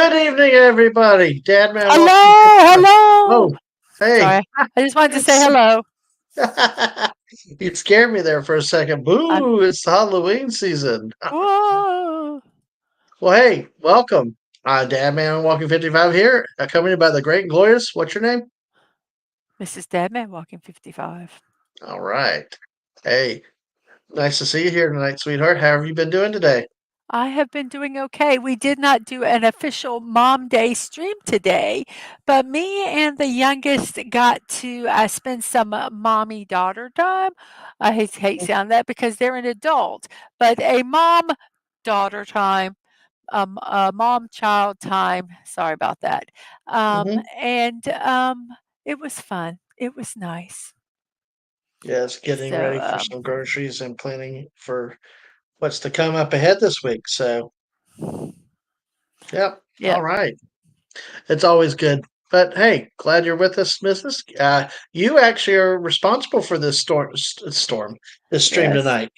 Good evening, everybody. Dadman, Hello, welcome to 55. hello. Oh, hey. Sorry, I just wanted to say It's hello. you scared me there for a second. I'm Boo, it's Halloween season. whoa. Well, hey, welcome. Dadman Walking 55 here, accompanied by the great and glorious. What's your name? Mrs. Deadman walking 55. All right. Hey, nice to see you here tonight, sweetheart. How have you been doing today? I have been doing okay. We did not do an official Mom Day stream today, but me and the youngest got to spend some mommy daughter time. I hate saying that because they're an adult, but a mom daughter time, a mom child time. Sorry about that. Mm-hmm. And it was fun. It was nice. Yes, getting So, ready for some groceries and planning for what's to come up ahead this week. So, yep. yeah, All right. It's always good. But hey, glad you're with us, Mrs. You actually are responsible for this this stream yes. tonight.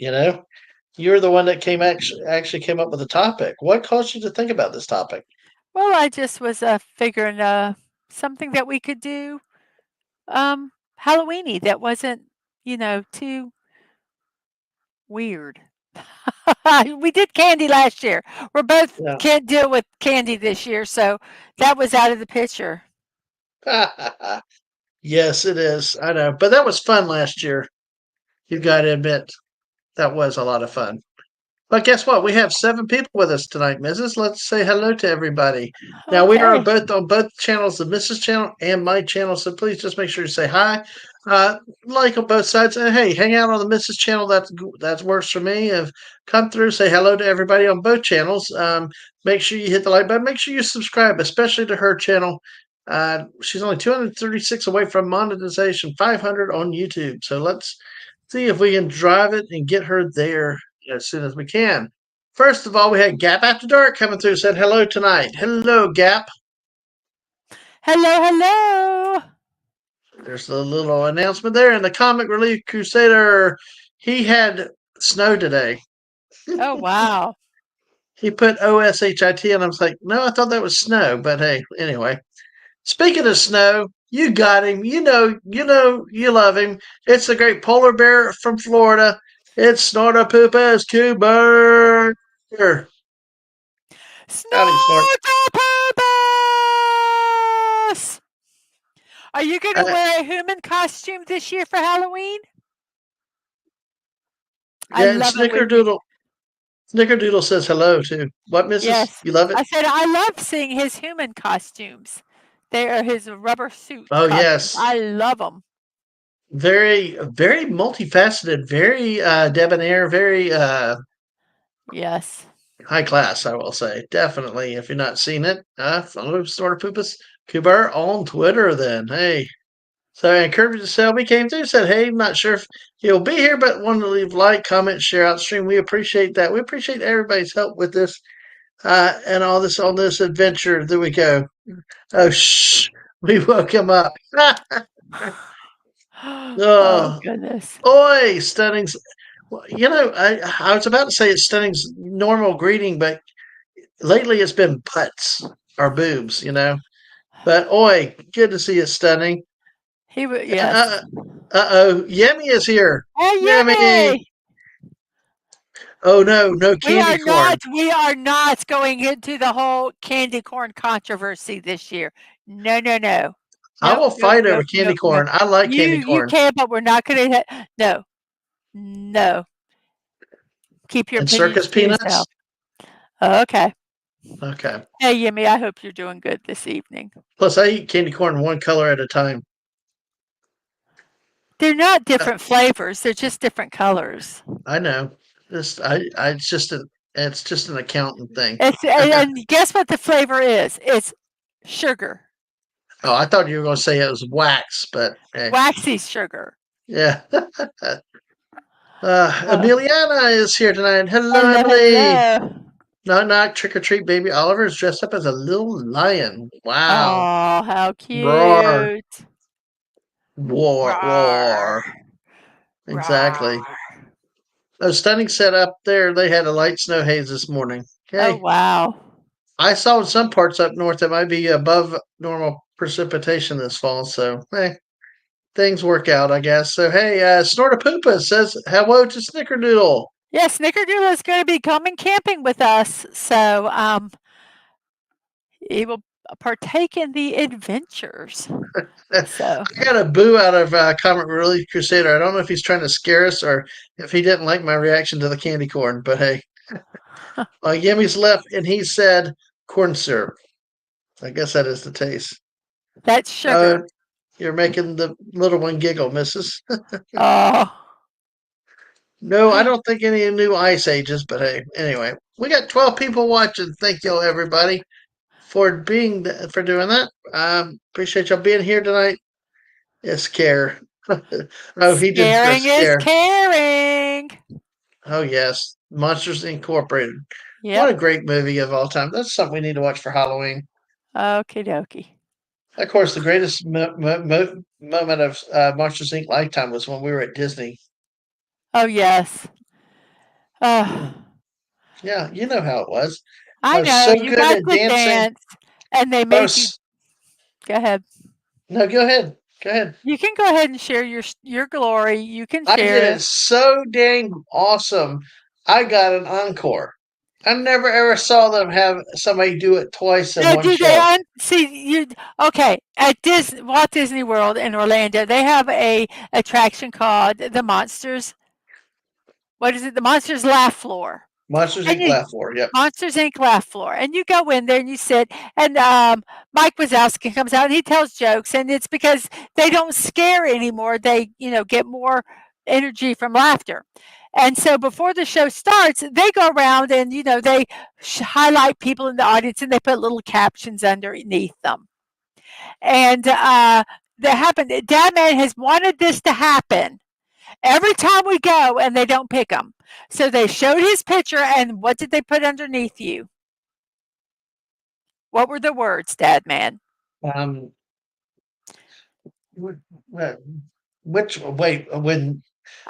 You're the one that actually came up with the topic. What caused you to think about this topic? Well, I just was figuring something that we could do Halloweeny that wasn't, too weird. We did candy last year. We're both Yeah. can't deal with candy this year, so that was out of the picture. Yes, it is. I know, but that was fun last year. You got to admit that was a lot of fun. But guess what? We have 7 people with us tonight, Mrs. Let's say hello to everybody. Now we are Okay. both on both channels, the Mrs. channel and my channel. So please just make sure you say hi, like on both sides, and hey, hang out on the Mrs. channel. That works for me. If come through, say hello to everybody on both channels. Make sure you hit the like button. Make sure you subscribe, especially to her channel. She's only 236 away from monetization, 500 on YouTube. So let's see if we can drive it and get her there as soon as we can. First of all, we had Gap After Dark coming through, said hello tonight. Hello, Gap. Hello, hello. There's a little announcement there. And the Comic Relief Crusader, he had snow today. Oh, wow. He put OSHIT, and I was like, no, I thought that was snow. But hey, anyway. Speaking of snow, you got him. You love him. It's the great polar bear from Florida. It's Snortapoopa's Cooper. Howdy, Snort. Snortopus! Are you going to Uh, wear a human costume this year for Halloween? I yeah, and love it when you Snickerdoodle says hello too. What, Mrs.? Yes. You love it? I said I love seeing his human costumes. They are his rubber suit Oh costumes. yes, I love them. very very multifaceted, very debonair, very Yes. high class. I will say definitely. If you're not seen it, follow Snortapoopa's Cooper on Twitter. Then hey. So I encourage Selby came through, said, hey, I'm not sure if he'll be here, but wanted to leave like, comment, share out stream. We appreciate that. We appreciate everybody's help with this and all this on this adventure. There we go. Oh, shh. We woke him up. Oh Oh, goodness. oi, Stunning's. Well, I was about to say it's Stunning's normal greeting, but lately it's been butts or boobs. But oi, good to see you, Stunning. And Yes. oh, Yemi is here. Oh Yemi. yummy. Oh no, no candy corn. We are not going into the whole candy corn controversy this year. No, no, no. I Nope, will nope, fight over nope, candy nope, nope. corn. I like candy You corn. can, but we're not gonna no. No. Keep your And opinions circus to yourself. peanuts? Okay. Okay. Hey, Yimmy, I hope you're doing good this evening. Plus, I eat candy corn one color at a time. They're not Uh, different flavors, they're just different colors. I know. It's just an accountant thing. It's and guess what the flavor is? It's sugar. Oh, I thought you were going to say it was wax, but hey, Waxy sugar. yeah. Uh, Emiliana is here tonight. Hello, hello, Emily. hello. Knock knock, trick or treat, baby. Oliver is dressed up as a little lion. Wow. Oh, how Roar, cute. war, Roar. war. Exactly. Roar. Stunning set up there. They had a light snow haze this morning. Oh, Okay. wow. I saw in some parts up north it might be above normal precipitation this fall. So, hey, things work out, I guess. So, hey, Snortapoopa says hello to Snickerdoodle. Yeah, Snickerdoodle is going to be coming camping with us, so he will partake in the adventures. I So got a boo out of Comic Relief Crusader. I don't know if he's trying to scare us or if he didn't like my reaction to the candy corn, but hey, Yimmy's left and he said corn syrup. I guess that is the taste. that's Uh, sugar. you're making the little one giggle, missus. Oh, No, I don't think any new ice ages, but hey, anyway, we got 12 people watching. Thank you, everybody, for for doing that. Appreciate y'all being here tonight. Yes, care. Oh, he did scaring is scare. caring. Oh, yes. Monsters Incorporated. What Yep. a great movie of all time. That's something we need to watch for Halloween. Okie dokie. Of course, the greatest moment of Monsters Inc. lifetime was when we were at Disney. Oh, yes. Oh, Yeah, you know how it was. I I was know. so You good got at to dancing. dance, and they I made you was, go ahead. no, go ahead. Go ahead. You can go ahead and share your glory. You can I did share it it. so dang awesome. I got an encore. I never ever saw them have somebody do it twice in Now, one do they show. see you? Okay, at Walt Disney World in Orlando, they have a attraction called the Monsters. What is it? The Monsters Laugh Floor. Monsters And Inc. you laugh for. Yep. Monsters Inc. laugh floor, and you go in there and you sit, and Mike Wazowski comes out and he tells jokes, and it's because they don't scare anymore. They get more energy from laughter. And so before the show starts, they go around and they highlight people in the audience and they put little captions underneath them. And that happened. Dadman has wanted this to happen every time we go, and they don't pick him. So they showed his picture, and what did they put underneath you? What were the words, Dad man? Um, which wait when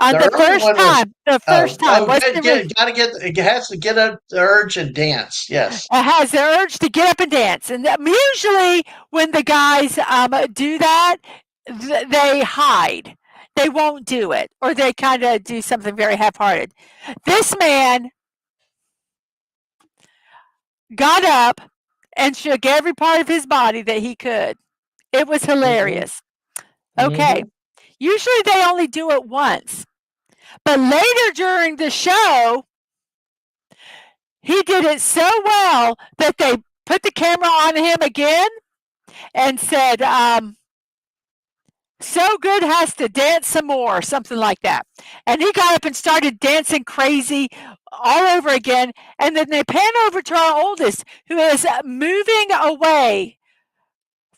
the The early first one was time, the first time, what's the gotta get it has to get up the urge and dance. Yes. it has the urge to get up and dance, and usually when the guys do that, they hide. They won't do it, or they kind of do something very half-hearted. This man got up and shook every part of his body that he could. It was Hmm. hilarious. Okay, Hmm. usually they only do it once, but later during the show, he did it so well that they put the camera on him again and said, "So good has to dance some more," something like that. And he got up and started dancing crazy all over again. And then they pan over to our oldest, who is moving away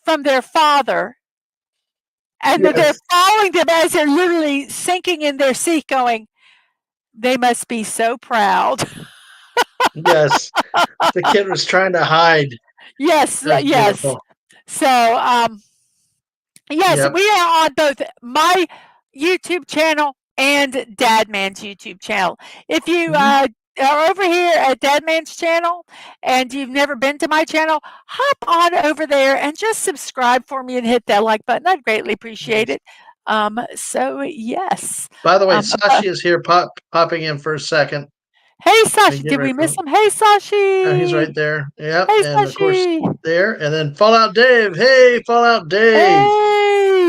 from their father. And then they're Yes. following them as they're literally sinking in their seat, going, "They must be so proud." Yes. The kid was trying to hide. Yes, That's yes. beautiful. So, yes, Yep. we are on both my YouTube channel and Dadman's YouTube channel. If you Hmm. are over here at Dadman's channel and you've never been to my channel, hop on over there and just subscribe for me and hit that like button. I'd greatly appreciate Yes. it. So yes. By the way, Um, uh, Sashi is here popping in for a second. hey Let me Sashi, get did ready we for miss him. him? Hey Oh, he's Sashi. right there. Yep. Hey And of course Sashi. there. And then Fallout Dave. Hey, Fallout Dave.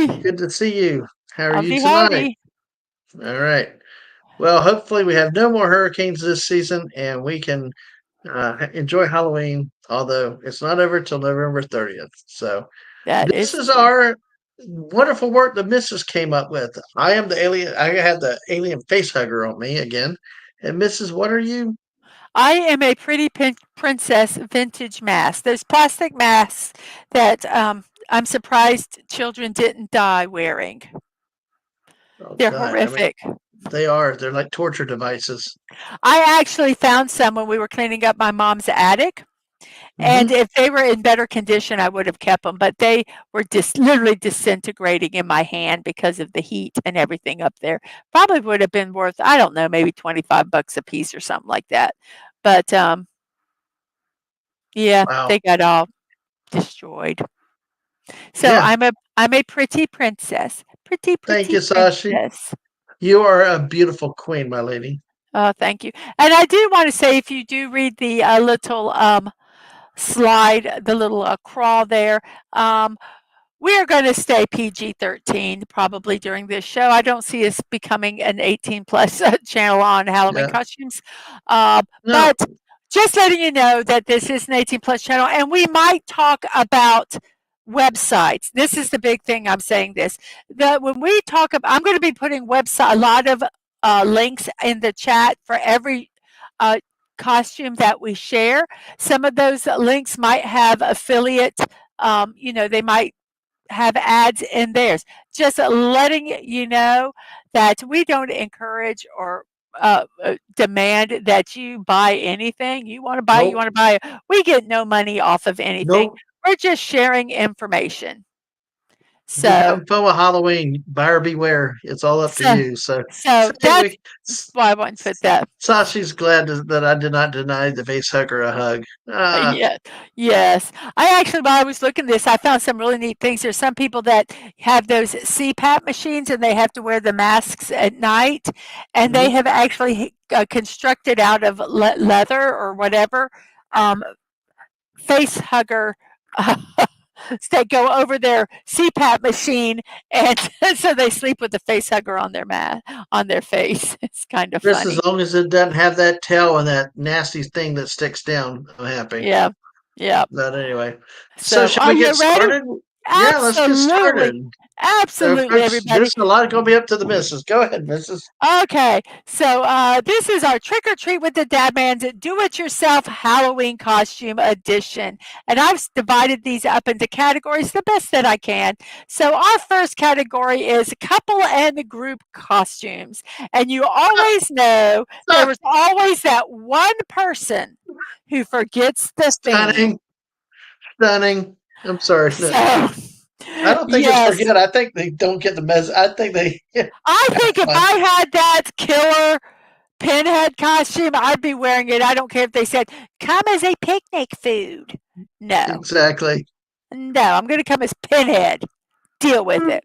Hey. Good to see you. How are you Howdy tonight? howdy. All right. Well, hopefully we have no more hurricanes this season and we can enjoy Halloween, although it's not over till November 30th. So That this is is true. our wonderful work the missus came up with. I am the alien. I had the alien face hugger on me again. And Mrs., what are you? I am a pretty princess vintage mask. Those plastic masks that I'm surprised children didn't die wearing. Oh They're God, I mean horrific. they are. They're like torture devices. I actually found some when we were cleaning up my mom's attic. And Hmm. if they were in better condition, I would have kept them. But they were just literally disintegrating in my hand because of the heat and everything up there. Probably would have been worth, I don't know, maybe $25 a piece or something like that. But Yeah, Wow. they got all destroyed. So Yeah. I'm a pretty princess. Pretty, Thank pretty you, Sashi. princess. You are a beautiful queen, my lady. Oh, thank you. And I do want to say, if you do read the little slide, the little crawl there, um, we are going to stay PG-13 probably during this show. I don't see us becoming an 18 plus channel on Halloween Yeah. costumes. Uh, No, but just letting you know that this is an 18 plus channel, and we might talk about websites. This is the big thing I'm saying this. That when we talk about, I'm going to be putting a lot of links in the chat for every uh, costume that we share. Some of those links might have affiliate, they might have ads in theirs. Just letting you know that we don't encourage or demand that you buy anything. You nope, want to buy. We get no money off of anything. nope. We're just sharing information. Just So, have fun with Halloween. Buyer beware. It's all up to so, you. So, so that's anyway, why I want to put that. Sashi's glad that I did not deny the face hugger a hug. Yeah, yes. I actually, while I was looking at this, I found some really neat things. There's some people that have those CPAP machines and they have to wear the masks at night, and they Mhm. have actually constructed out of leather or whatever face hugger. That go over their CPAP machine, and so they sleep with the face hugger on on their face. It's kind of Just as funny. long as it doesn't have that tail and that nasty thing that sticks down, I'm happy. Yeah, yeah. But anyway, so So, shall are we you get ready? started? Yeah, let's get Absolutely. started. Absolutely, Folks, everybody. there's a lot going to be up to the missus. Go ahead, missus. Okay, so this is our Trick or Treat with the Dadmans Do It Yourself Halloween Costume Edition. And I've divided these up into categories the best that I can. So our first category is couple and group costumes. And you always know there was always that one person who forgets the theme. Stunning, stunning. I'm sorry. No, So, I don't think it's yes, forget. I think they don't get the message. I think they I have think if fun. I had that killer pinhead costume, I'd be wearing it. I don't care if they said, come as a picnic food. No, Exactly. no, I'm going to come as Pinhead. Deal with it.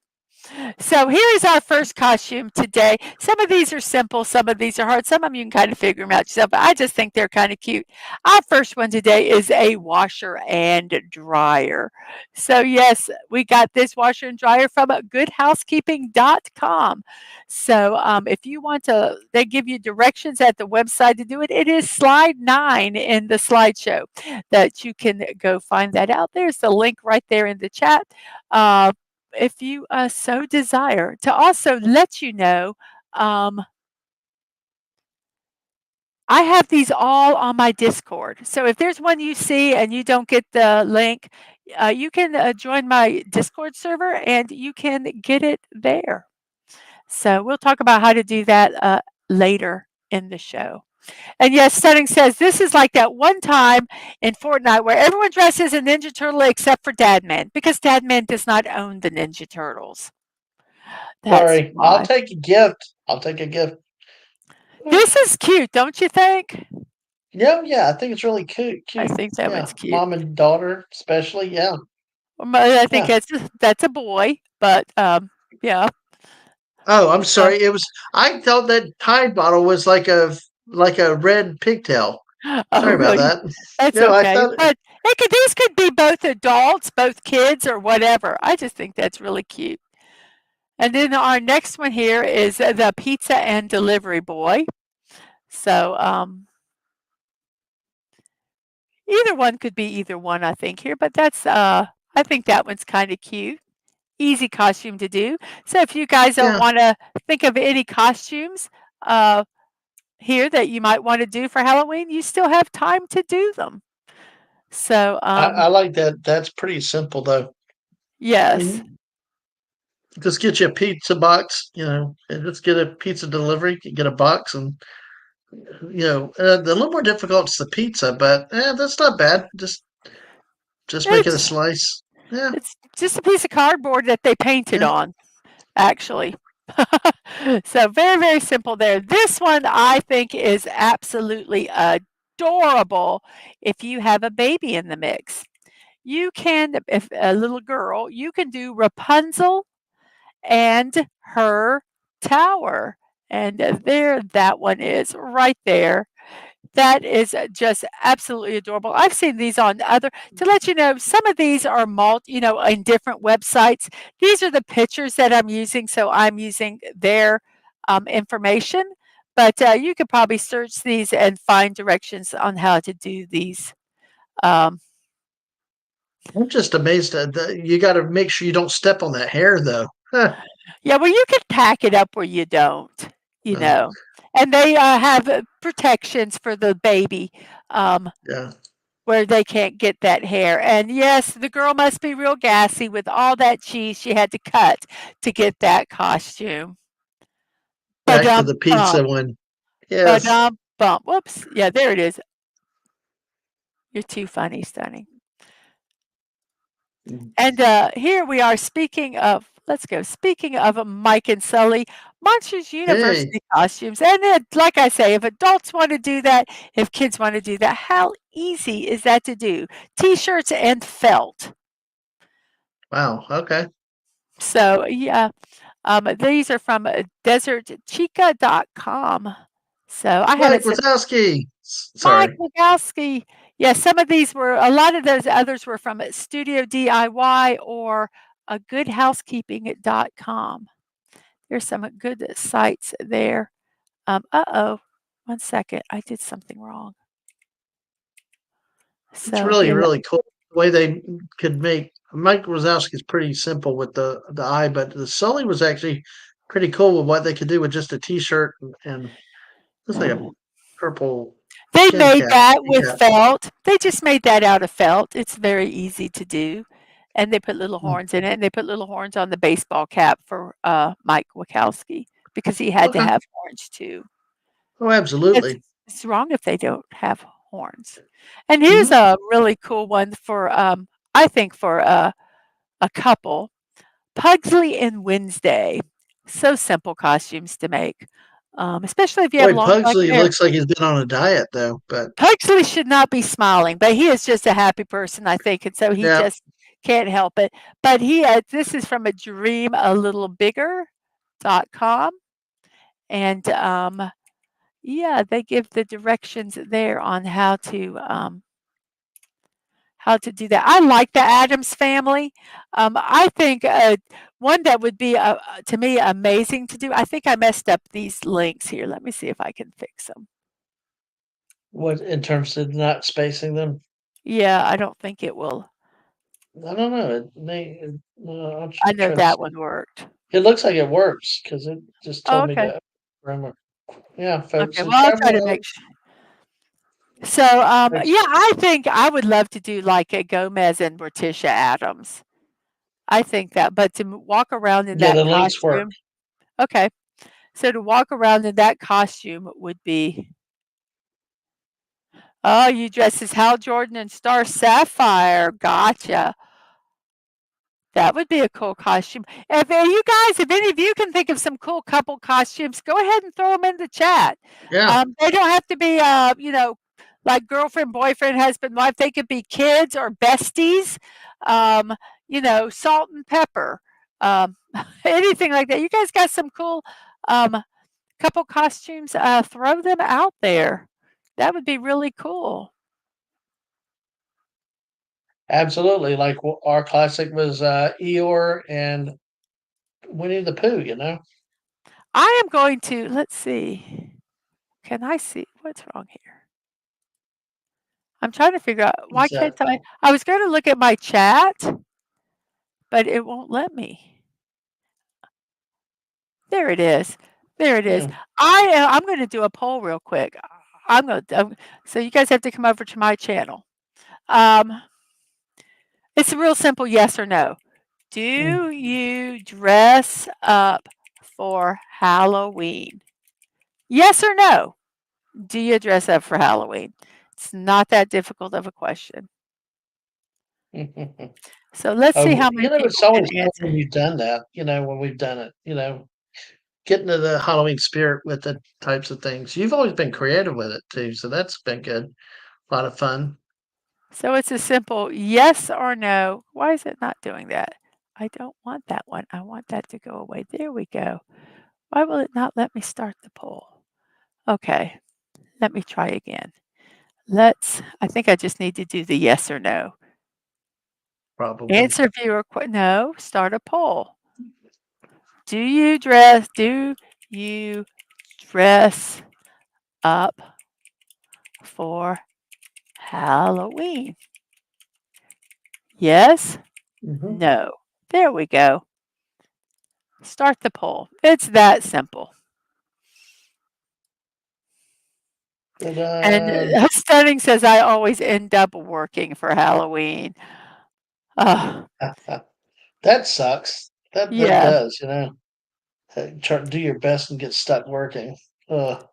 So here is our first costume today. Some of these are simple, some of these are hard. Some of them you can kind of figure them out yourself, but I just think they're kind of cute. Our first one today is a washer and dryer. So yes, we got this washer and dryer from goodhousekeeping.com. So if you want to, they give you directions at the website to do it. It is slide 9 in the slideshow that you can go find that out. There's the link right there in the chat. If you so desire, to also let you know, um, I have these all on my Discord. So if there's one you see and you don't get the link, you can join my Discord server and you can get it there. So we'll talk about how to do that later in the show. And yes, Stunning says this is like that one time in Fortnite where everyone dresses a Ninja Turtle except for Dadman because Dadman does not own the Ninja Turtles. That's Sorry. I'll why. take a gift. I'll take a gift. This is cute, don't you think? Yeah, yeah. I think it's really cute. I Cute. think that Yeah. one's cute. Mom and daughter, especially. Yeah. I think Yeah. that's a boy, but yeah. Oh, I'm So, sorry. It was. I thought that Tide bottle was like a red pigtail. oh, Sorry about really? that. That's No, I okay. thought. But these could be both adults, both kids, or whatever. I just think that's really cute. And then our next one here is the pizza and delivery boy. So either one could be either one, I think here, but that's I think that one's kind of cute. Easy costume to do. So if you guys Yeah. want to think of any costumes uh, here that you might want to do for Halloween, you still have time to do them. So I like that. That's pretty simple though. yes, And just get you a pizza box, and just get a pizza delivery. Get a box, and a little more difficult is the pizza, but that's not bad. Just make it a it's slice. Yeah, it's just a piece of cardboard that they painted yeah. on, actually. So very simple there. This one I think is absolutely adorable if you have a baby in the mix. You can, if a little girl, you can do Rapunzel and her tower. And there that one is right there. That is just absolutely adorable. I've seen these on other to let you know, some of these are in different websites. These are the pictures that I'm using, so I'm using their information. But you could probably search these and find directions on how to do these. Um, I'm just amazed at that. You got to make sure you don't step on that hair, though. Huh. yeah, well, you can tack it up where you don't, you Uh, know. And they have protections for the baby. yeah. Where they can't get that hair. And yes, the girl must be real gassy with all that cheese she had to cut to get that costume. Back to the Ba-dum pizza bum. one. Yes. Ba-dum bum. Whoops. Yeah, there it is. You're too funny, Stunning. And here we are let's go. Speaking of Mike and Sully, Monsters Hey, University costumes. And then, like I say, if adults want to do that, if kids want to do that, how easy is that to do? T-shirts and felt. wow. Okay. So, yeah, these are from desertchica.com. So I Mike haven't seen Wazowski. Mike Sorry. Wagowski. Yeah, some of these were a lot of those others were from Studio DIY or goodhousekeeping.com. There's some good sites there. Uh-oh. 1 second. I did something wrong. It's So really, here, really cool the way they could make Mike Wazowski is pretty simple with the eye, but the Sully was actually pretty cool with what they could do with just a T-shirt and looks like a purple they skin made cap. that Skin with cap. felt. They just made that out of felt. It's very easy to do. And they put little Hmm. horns in it, and they put little horns on the baseball cap for, Mike Wachowski because he had to Okay. have horns too. Oh, It's absolutely. it's wrong if they don't have horns. And here's Hmm. a really cool one for, I think for a couple, Pugsley and Wednesday. So simple costumes to make, especially if you have Boy, long black Pugsley hair. looks like he's been on a diet though, but Pugsley should not be smiling, but he is just a happy person, I think, and so he yeah. just can't help it. But this is from a dream a little bigger.com, and yeah, they give the directions there on how to do that. I like the Adams family. I think one that would be to me amazing to do. I think I messed up these links here. Let me see if I can fix them. What in terms of not spacing them? Yeah, I don't think it will. I don't know. It may. I'll I know try to that see. one worked. It looks like it works because it just Oh, told me okay. to. Remember. Yeah, folks. Okay. So Well, I'll try travel to out. make sure. So, Thanks. yeah, I think I would love to do like a Gomez and Morticia Adams. I think that, but to walk around in Yeah, that the links work. costume. Okay. So to walk around in that costume would be, oh, you dress as Hal Jordan and Star Sapphire. Gotcha. That would be a cool costume. If any of you can think of some cool couple costumes, go ahead and throw them in the chat. Yeah. They don't have to be, like girlfriend, boyfriend, husband, wife. They could be kids or besties. Um, salt and pepper. Um, anything like that. You guys got some cool um, couple costumes? Throw them out there. That would be really cool. Absolutely. Like our classic was Eeyore and Winnie the Pooh. You know. I am going to, let's see. Can I see what's wrong here? I'm trying to figure out why Is can't that? I was going to look at my chat, but it won't let me. There it is. There it is. Hmm. I'm going to do a poll real quick. So you guys have to come over to my channel. Um, it's a real simple yes or no. Hmm. Do you dress up for Halloween? Yes or no? Do you dress up for Halloween? It's not that difficult of a question. So let's see how many It's people can always fun when answer. you've done that. You know, when we've done it. You know, get into the Halloween spirit with the types of things. You've always been creative with it too, so that's been good. A lot of fun. So it's a simple yes or no. Why is it not doing that? I don't want that one. I want that to go away. There we go. Why will it not let me start the poll? Okay, let me try again. I think I just need to do the yes or no. Probably. Answer viewer, no, start a poll. Do you dress up for Halloween? Yes? Mm-hmm. No. There we go. Start the poll. It's that simple. And Stunning says, I always end up working for Halloween. That sucks. That Yeah. does, Try to do your best and get stuck working. Ugh.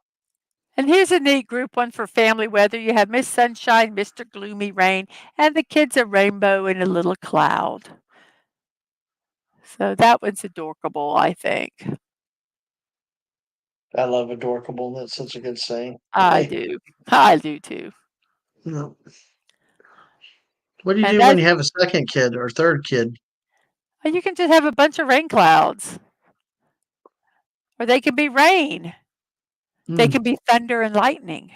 And here's a neat group one for family weather. You have Miss Sunshine, Mr. Gloomy Rain, and the kids a rainbow and a little cloud. So that one's adorable, I think. I love adorkable. That's such a good saying. I Hey, do. I do too. no. What do you And do when that you have a second kid or third kid? you can just have a bunch of rain clouds, or they can be rain. They Mm, can be thunder and lightning.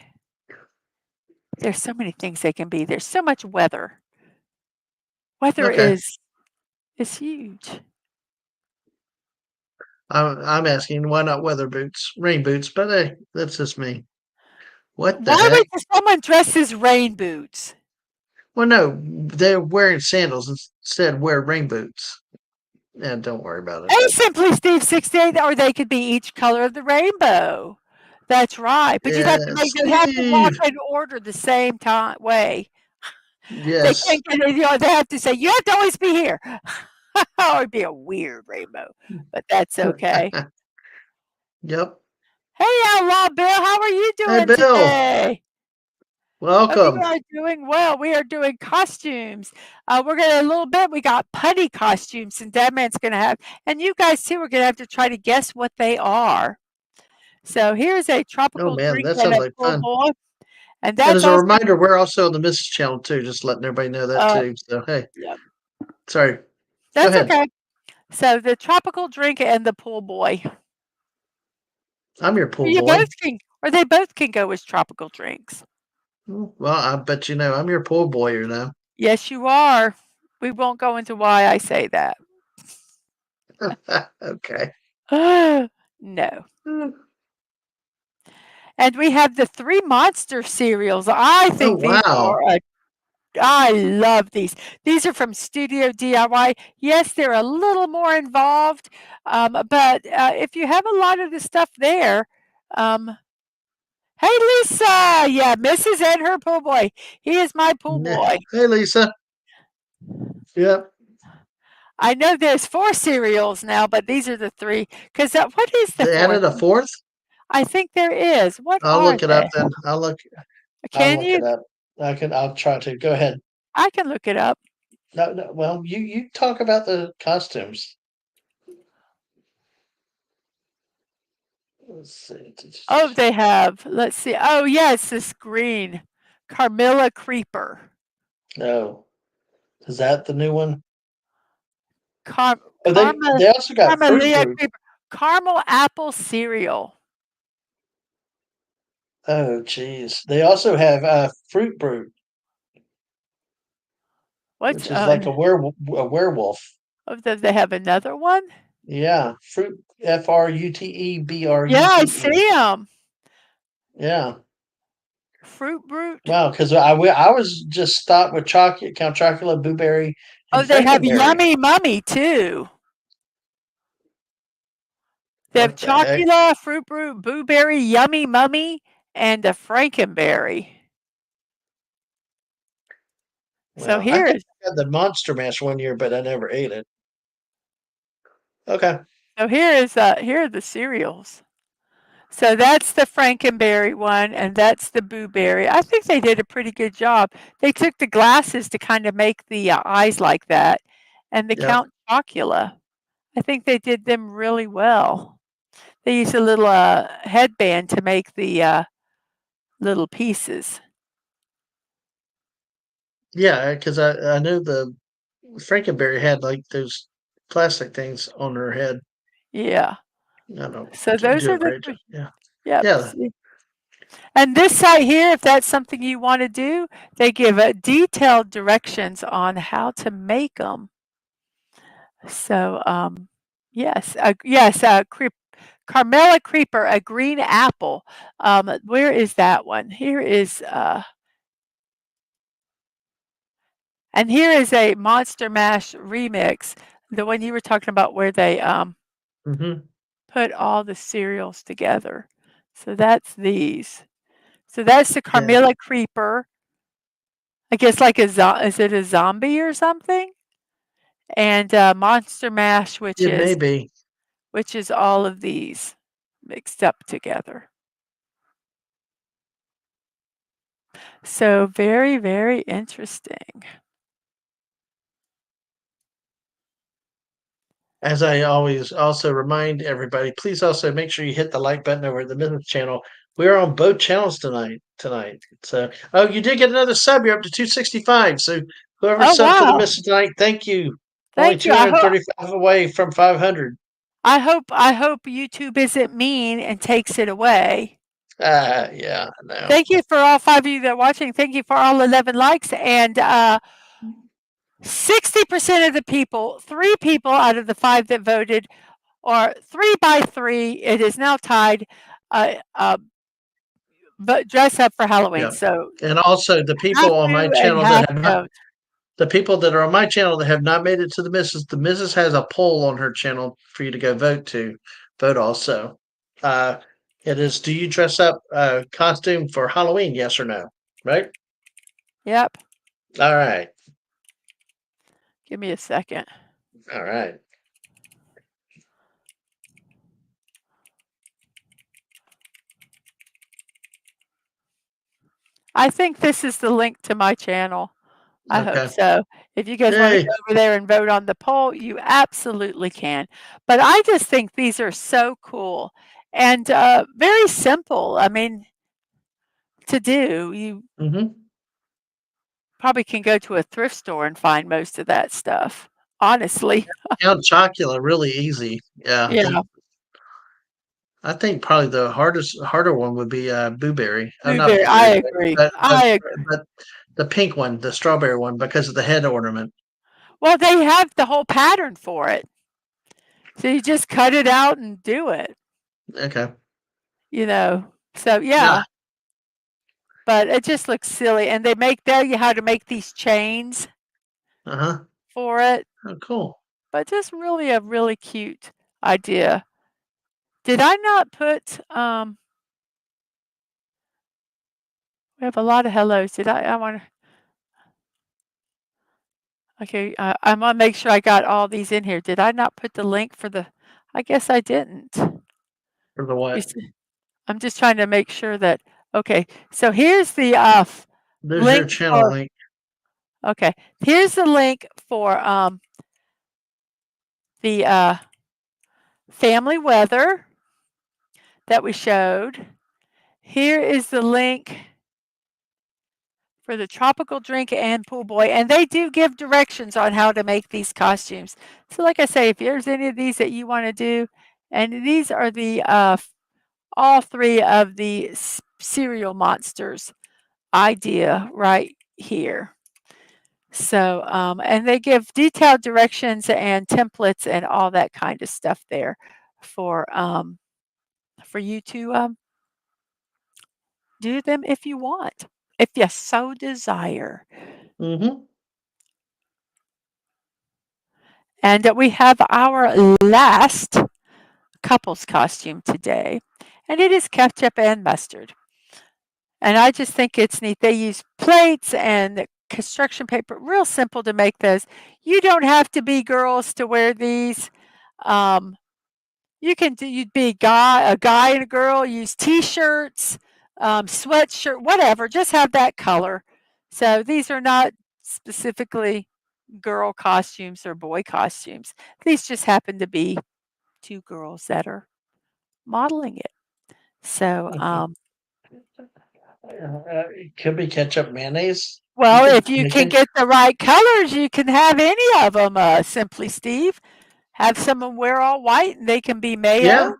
There's so many things they can be. There's so much weather. Weather okay. is huge. I'm asking why not weather boots, rain boots? But hey, that's just me. What the Why would heck? someone dress as rain boots? Well, no, they're wearing sandals instead. Wear rain boots. And don't worry about it. Hey, Simply Steve 68, or they could be each color of the rainbow. That's right. But Yeah, you'd have to walk Steve. in order the same time way. They Yes. can't they have to say, you have to always be here. Oh, it'd be a weird rainbow, but that's okay. Yep. Hey, Outlaw Bill, how are you Hey, doing Bill. today? Hope you Welcome. are doing well. We are doing costumes. We're gonna a little bit. We got putty costumes, and Dadman's gonna have, and you guys too. We're gonna have to try to guess what they are. So here's a Oh tropical man, drink that and sounds a like pool fun. boy, and And that's as a also reminder, we're also on the Mrs. Channel too. Just letting everybody know that uh, too. So hey, yeah, sorry. Go that's ahead. okay. So the tropical drink and the pool boy, I'm your or pool boy. they both can go as tropical drinks. Well, I bet I'm your pool boy, Yes, you are. We won't go into why I say that. Okay. No. And we have the 3 monster cereals. I Oh think these wow. are a I love these. These are from Studio DIY. Yes, they're a little more involved, but if you have a lot of the stuff there, um, hey Lisa, yeah, Mrs. and her pool boy. He is my pool boy. Hey Lisa. Yep. I know there's 4 cereals now, but these are the 3. Because what is the They 4th? added a fourth? I think there is. What I'll are look it they? up then. I'll Can look you? it up. I'll try to. Go ahead. I can look it up. No, no, well, you talk about the costumes. Let's see. Oh, they have. Let's see. Oh, yeah, it's this green. Carmilla Creeper. No. Is that the new one? Car Oh, Karma they also got Fruit Carmelia Brute. Creeper. Caramel apple cereal. Oh, geez. They also have Fruit Brute, What's which is like a werewolf. oh, they have another one? Yeah, Fruit Yeah, I FRUTEBRUTE. see them. Yeah. Fruit Brute. Wow, because I was just stopped with chocolate, Count Chocula, Blueberry, and Oh, they have Frankenberry. Yummy Mummy too. They have What the heck? Chocula, Fruit Brute, Blueberry, Yummy Mummy, and a Frankenberry. So Well, I think here's I had the Monster Mash one year, but I never ate it. Okay. here are the cereals. So that's the Frankenberry one, and that's the Boo Berry. I think they did a pretty good job. They took the glasses to kind of make the eyes like that, and the Yep. Count Chocula. I think they did them really well. They use a little headband to make the little pieces. Yeah, because I knew the Frankenberry had like those plastic things on her head. Yeah. I don't So those do a are the great job. three. Yeah, Yep. yeah. See? And this site here, if that's something you want to do, they give detailed directions on how to make them. So, yes, yes, Carmela Creeper, a green apple. Where is that one? Here is, and here is a Monster Mash remix, the one you were talking about where they Hmm. put all the cereals together. So that's these. So that's the Yeah, Carmilla Creeper. I guess like is it a zombie or something? And Monster Mash, it may be. which is all of these mixed up together. So very, very interesting. As I always also remind everybody, please also make sure you hit the like button over at the Business channel. We are on both channels tonight. So, oh, you did get another sub. You're up to 265. So, whoever Oh subbed to the wow! Missus tonight, thank you. Only Thank you. 235 away from 500. I hope YouTube isn't mean and takes it away. Yeah, no. Thank you for all 5 of you that are watching. Thank you for all 11 likes. And 60% of the people, 3 people out of the 5 that voted, or 3 by 3, it is now tied, but dress up for Halloween. Yeah. So And also half do and half don't. the people that are on my channel that have not made it to the Missus has a poll on her channel for you to go vote also. Uh, it is, do you dress up costume for Halloween? Yes or no? Right? Yep. All right. Give me a second. All right. I think this is the link to my channel. I hope Okay. so. If you guys want to Yay. go over there and vote on the poll, you absolutely can. But I just think these are so cool and very simple. I mean, to do. You Mm-hmm. probably can go to a thrift store and find most of that stuff, honestly. Count Chocula, really easy. Yeah. Yeah, I think probably the harder one would be Blueberry. Not blueberry. I Blueberry, agree. but the pink one, the strawberry one, because of the head ornament. Well, they have the whole pattern for it. So you just cut it out and do it, Okay. you know. So Yeah. yeah, but it just looks silly. And they tell you how to make these chains Uh-huh. for it, Oh, cool. but just really a really cute idea. Did I not put we have a lot of hellos. Did I want to okay, I wanna make sure I got all these in here. Did I not put the link for the I guess I didn't. For the You what? see I'm just trying to make sure that okay, so here's the, There's your link channel for link. okay, here's the link for, the, family weather that we showed. Here is the link for the tropical drink and pool boy, and they do give directions on how to make these costumes. So like I say, if there's any of these that you wanna do and these are the, all 3 of the cereal monsters idea right here. So, and they give detailed directions and templates and all that kind of stuff there for you to do them if you want, if you so desire. Mm-hmm. And we have our last couple's costume today, and it is ketchup and mustard. And I just think it's neat. They use plates and construction paper, real simple to make those. You don't have to be girls to wear these. Um, you'd be a guy and a girl, use t-shirts, sweatshirt, whatever, just have that color. So these are not specifically girl costumes or boy costumes. These just happen to be 2 girls that are modeling it. So, It could be ketchup mayonnaise. You well, could if you make can it. get the right colors, you can have any of them, Simply Steve. Have someone wear all white and they can be Yeah, mayo.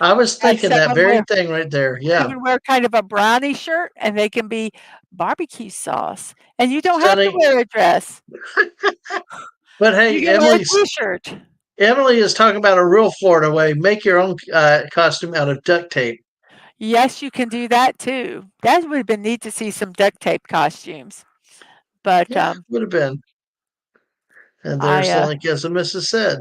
I was Have thinking that someone very wear thing right there. Yeah, even wear kind of a brownie shirt and they can be barbecue sauce. And you don't have to stunning. wear a dress. But You hey, can wear a t-shirt. Emily is talking about a real Florida way. Make your own costume out of duct tape. Yes, you can do that too. That would have been neat to see some duct tape costumes. But Yeah, would have been. And I there's the link, as the missus said.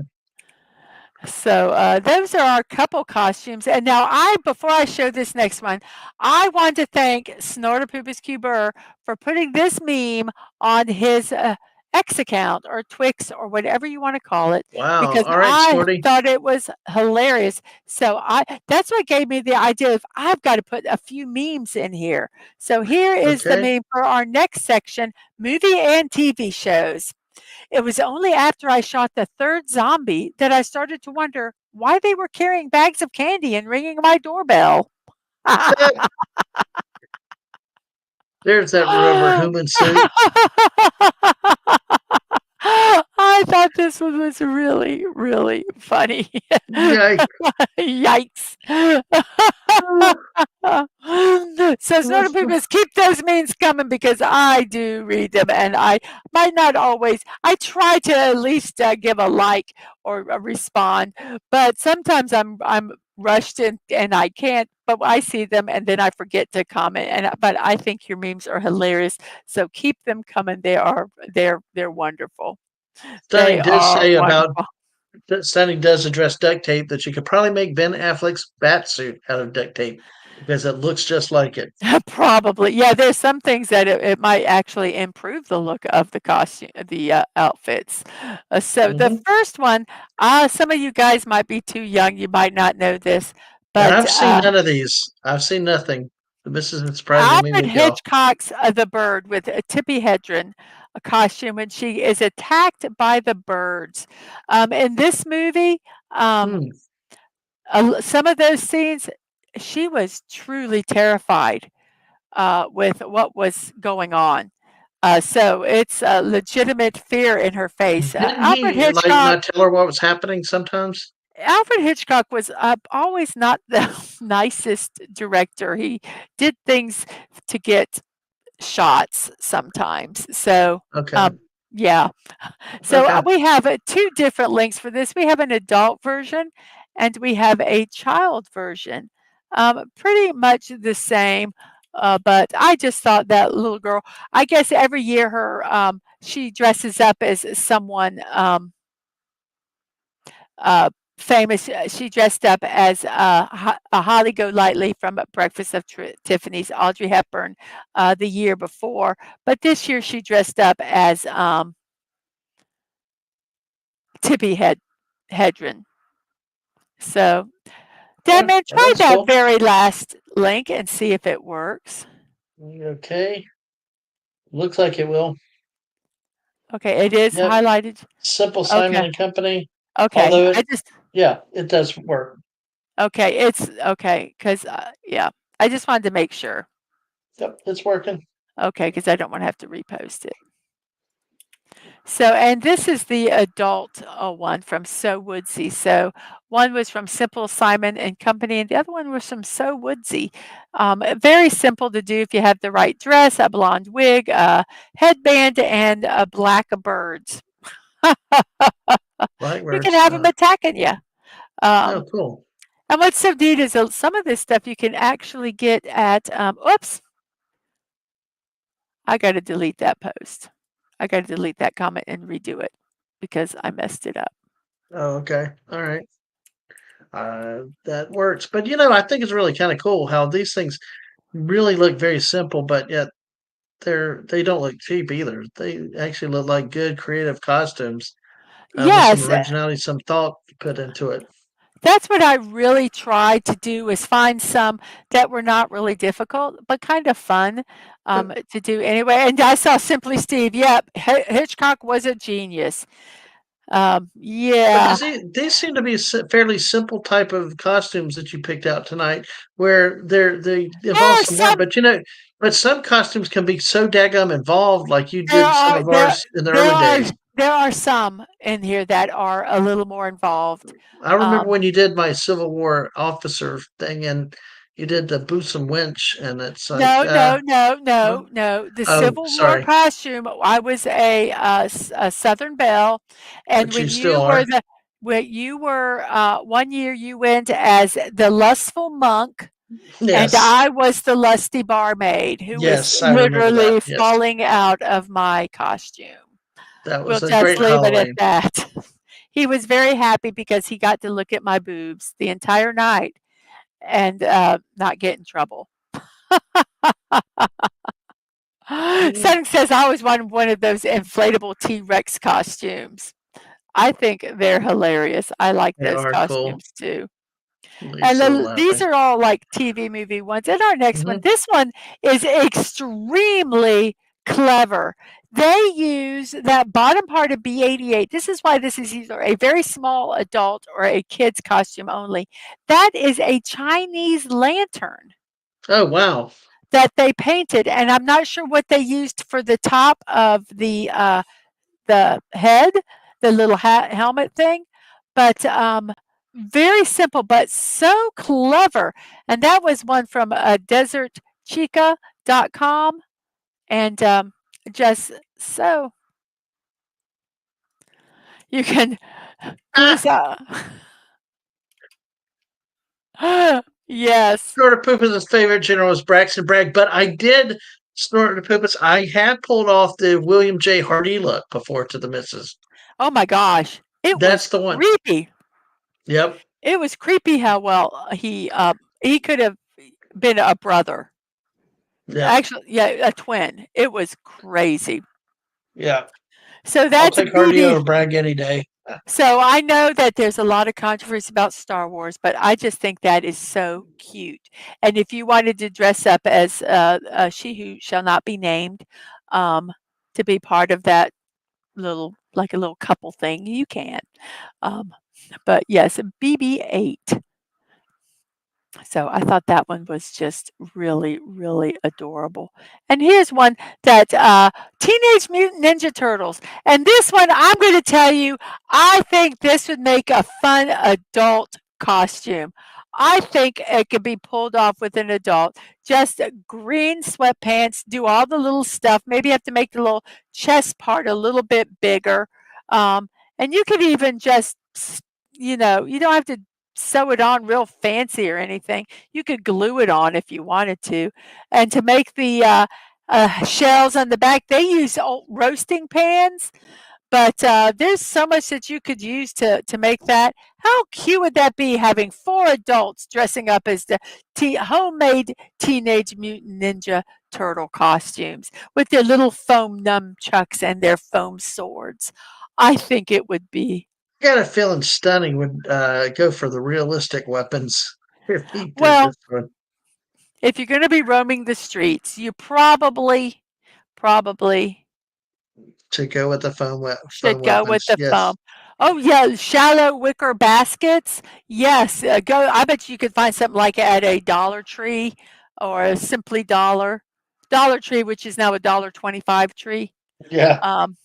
So those are our couple costumes. And now before I show this next one, I want to thank Snortopoopas Cuber for putting this meme on his X account or Twix or whatever you want to call it, Wow. because All right, I Snorty. thought it was hilarious. So that's what gave me the idea of I've got to put a few memes in here. So here is the Okay. meme for our next section, movie and TV shows. It was only after I shot the third zombie that I started to wonder why they were carrying bags of candy and ringing my doorbell. There's that rubber human suit. I thought this one was really, really funny. Yikes. Yikes. So Snorter Poopers, keep those memes coming because I do read them and I might not always, I try to at least give a like or respond, but sometimes I'm rushed and I can't, but I see them and then I forget to comment. But I think your memes are hilarious, so keep them coming. They're wonderful. They Stunning does are say about wonderful. Stunning does address duct tape that you could probably make Ben Affleck's bat suit out of duct tape because it looks just like it. Probably. Yeah, there's some things that it might actually improve the look of the costume, the outfits. So the Hmm. first one, some of you guys might be too young. You might not know this, And but I've seen none of these. I've seen nothing. This isn't surprising me Alfred with y'all. Hitchcock's The Bird with Tippi Hedren, a costume when she is attacked by the birds. In this movie, um, Hmm. some of those scenes, she was truly terrified with what was going on. So it's a legitimate fear in her face. Didn't he like not tell her what was happening sometimes? Alfred Hitchcock was always not the nicest director. He did things to get shots sometimes. So, Okay. yeah. So Okay. we have two different links for this. We have an adult version and we have a child version. Pretty much the same, but I just thought that little girl. I guess every year she dresses up as someone famous. She dressed up as a Holly Golightly from Breakfast of Tiffany's, Audrey Hepburn, the year before. But this year she dressed up as Tippi Hedren. So, Yeah, Dadman, well, try that's that cool. very last link and see if it works. Okay. Looks like it will. Okay, it is Yep. highlighted. Simple Simon Okay, and Company. okay. Although I it, just yeah, it does work. okay. It's okay because yeah. I just wanted to make sure. Yep, it's working. Okay, because I don't want to have to repost it. So, and this is the adult one from So Woodsy. So, one was from Simple Simon and Company, and the other one was from So Woodsy. Very simple to do if you have the right dress, a blonde wig, a headband, and a black birds. You can Blackbirds. have them attacking you. Oh, Um, cool. and what's so neat is some of this stuff you can actually get at, oops, I got to delete that post. I got to delete that comment and redo it because I messed it up. Oh, okay. All right. That works. But I think it's really kind of cool how these things really look very simple, but yet they don't look cheap either. They actually look like good creative costumes with some Yes, originality, some thought put into it. that's what I really tried to do is find some that were not really difficult, but kind of fun to do anyway. And I saw Simply Steve. Yep, Hitchcock was a genius. Yeah. Because these seem to be fairly simple type of costumes that you picked out tonight, where they There involve are some work. some But some costumes can be so daggum involved, like you there did some are of there ours in the there early are days. there are some in here that are a little more involved. I remember Um, when you did my Civil War officer thing, and you did the boots and winch, and it's like, no, no, no, huh? no, no. The Oh, Civil War sorry, costume, I was a Southern Belle, and which you still are. when you were one year you went as the lustful monk, and Yes, I was the lusty barmaid who was yes, I remember that. literally Yes, falling out of my costume. that We'll was a just great leave it at Halloween. that. He was very happy because he got to look at my boobs the entire night and not get in trouble. Mm, Son says I always wanted one of those inflatable T Rex costumes. I think they're hilarious. I like they those are cool. costumes too. Leave And so these laughing. are all like TV movie ones. And our next one, Hmm. this one is extremely clever. They use that bottom part of B88. This is why this is either a very small adult or a kid's costume only. That is a Chinese lantern Oh wow. that they painted, and I'm not sure what they used for the top of the head, the little helmet thing, but very simple, but so clever. And that was one from desertchica.com, and just so you can Ah, goose up. Yes. Snort of Poop's favorite general was Braxton Bragg, but I did Snort of Poop's. I had pulled off the William J. Hardy look before to the missus. Oh my gosh. It was That's the one. creepy. Yep. It was creepy how well he could have been a brother. Yep. Actually, yeah, a twin. It was crazy. Yeah. So I'll that's take Hardy over BB. Bragg any day. So I know that there's a lot of controversy about Star Wars, but I just think that is so cute. And if you wanted to dress up as she who shall not be named, um, to be part of that little, like a little couple thing, you can. Um, but yes, BB-8. So I thought that one was just really, really adorable. And here's one that Teenage Mutant Ninja Turtles. And this one, I'm going to tell you, I think this would make a fun adult costume. I think it could be pulled off with an adult. Just green sweatpants, do all the little stuff. Maybe you have to make the little chest part a little bit bigger. And you could even just, you don't have to sew it on real fancy or anything. You could glue it on if you wanted to. And to make the shells on the back, they use old roasting pans, but there's so much that you could use to make that. How cute would that be having four adults dressing up as the homemade Teenage Mutant Ninja Turtle costumes with their little foam nunchucks and their foam swords? I think it would be. I got a feeling Stunning would go for the realistic weapons if he did Well, this one if you're gonna be roaming the streets, you probably to go with the foam should go with weapons. the Yes. foam. Oh, yeah, shallow wicker baskets. Yes, go I bet you could find something like at a Dollar Tree or a Simply Dollar Tree, which is now a $1.25 tree. Yeah. Um,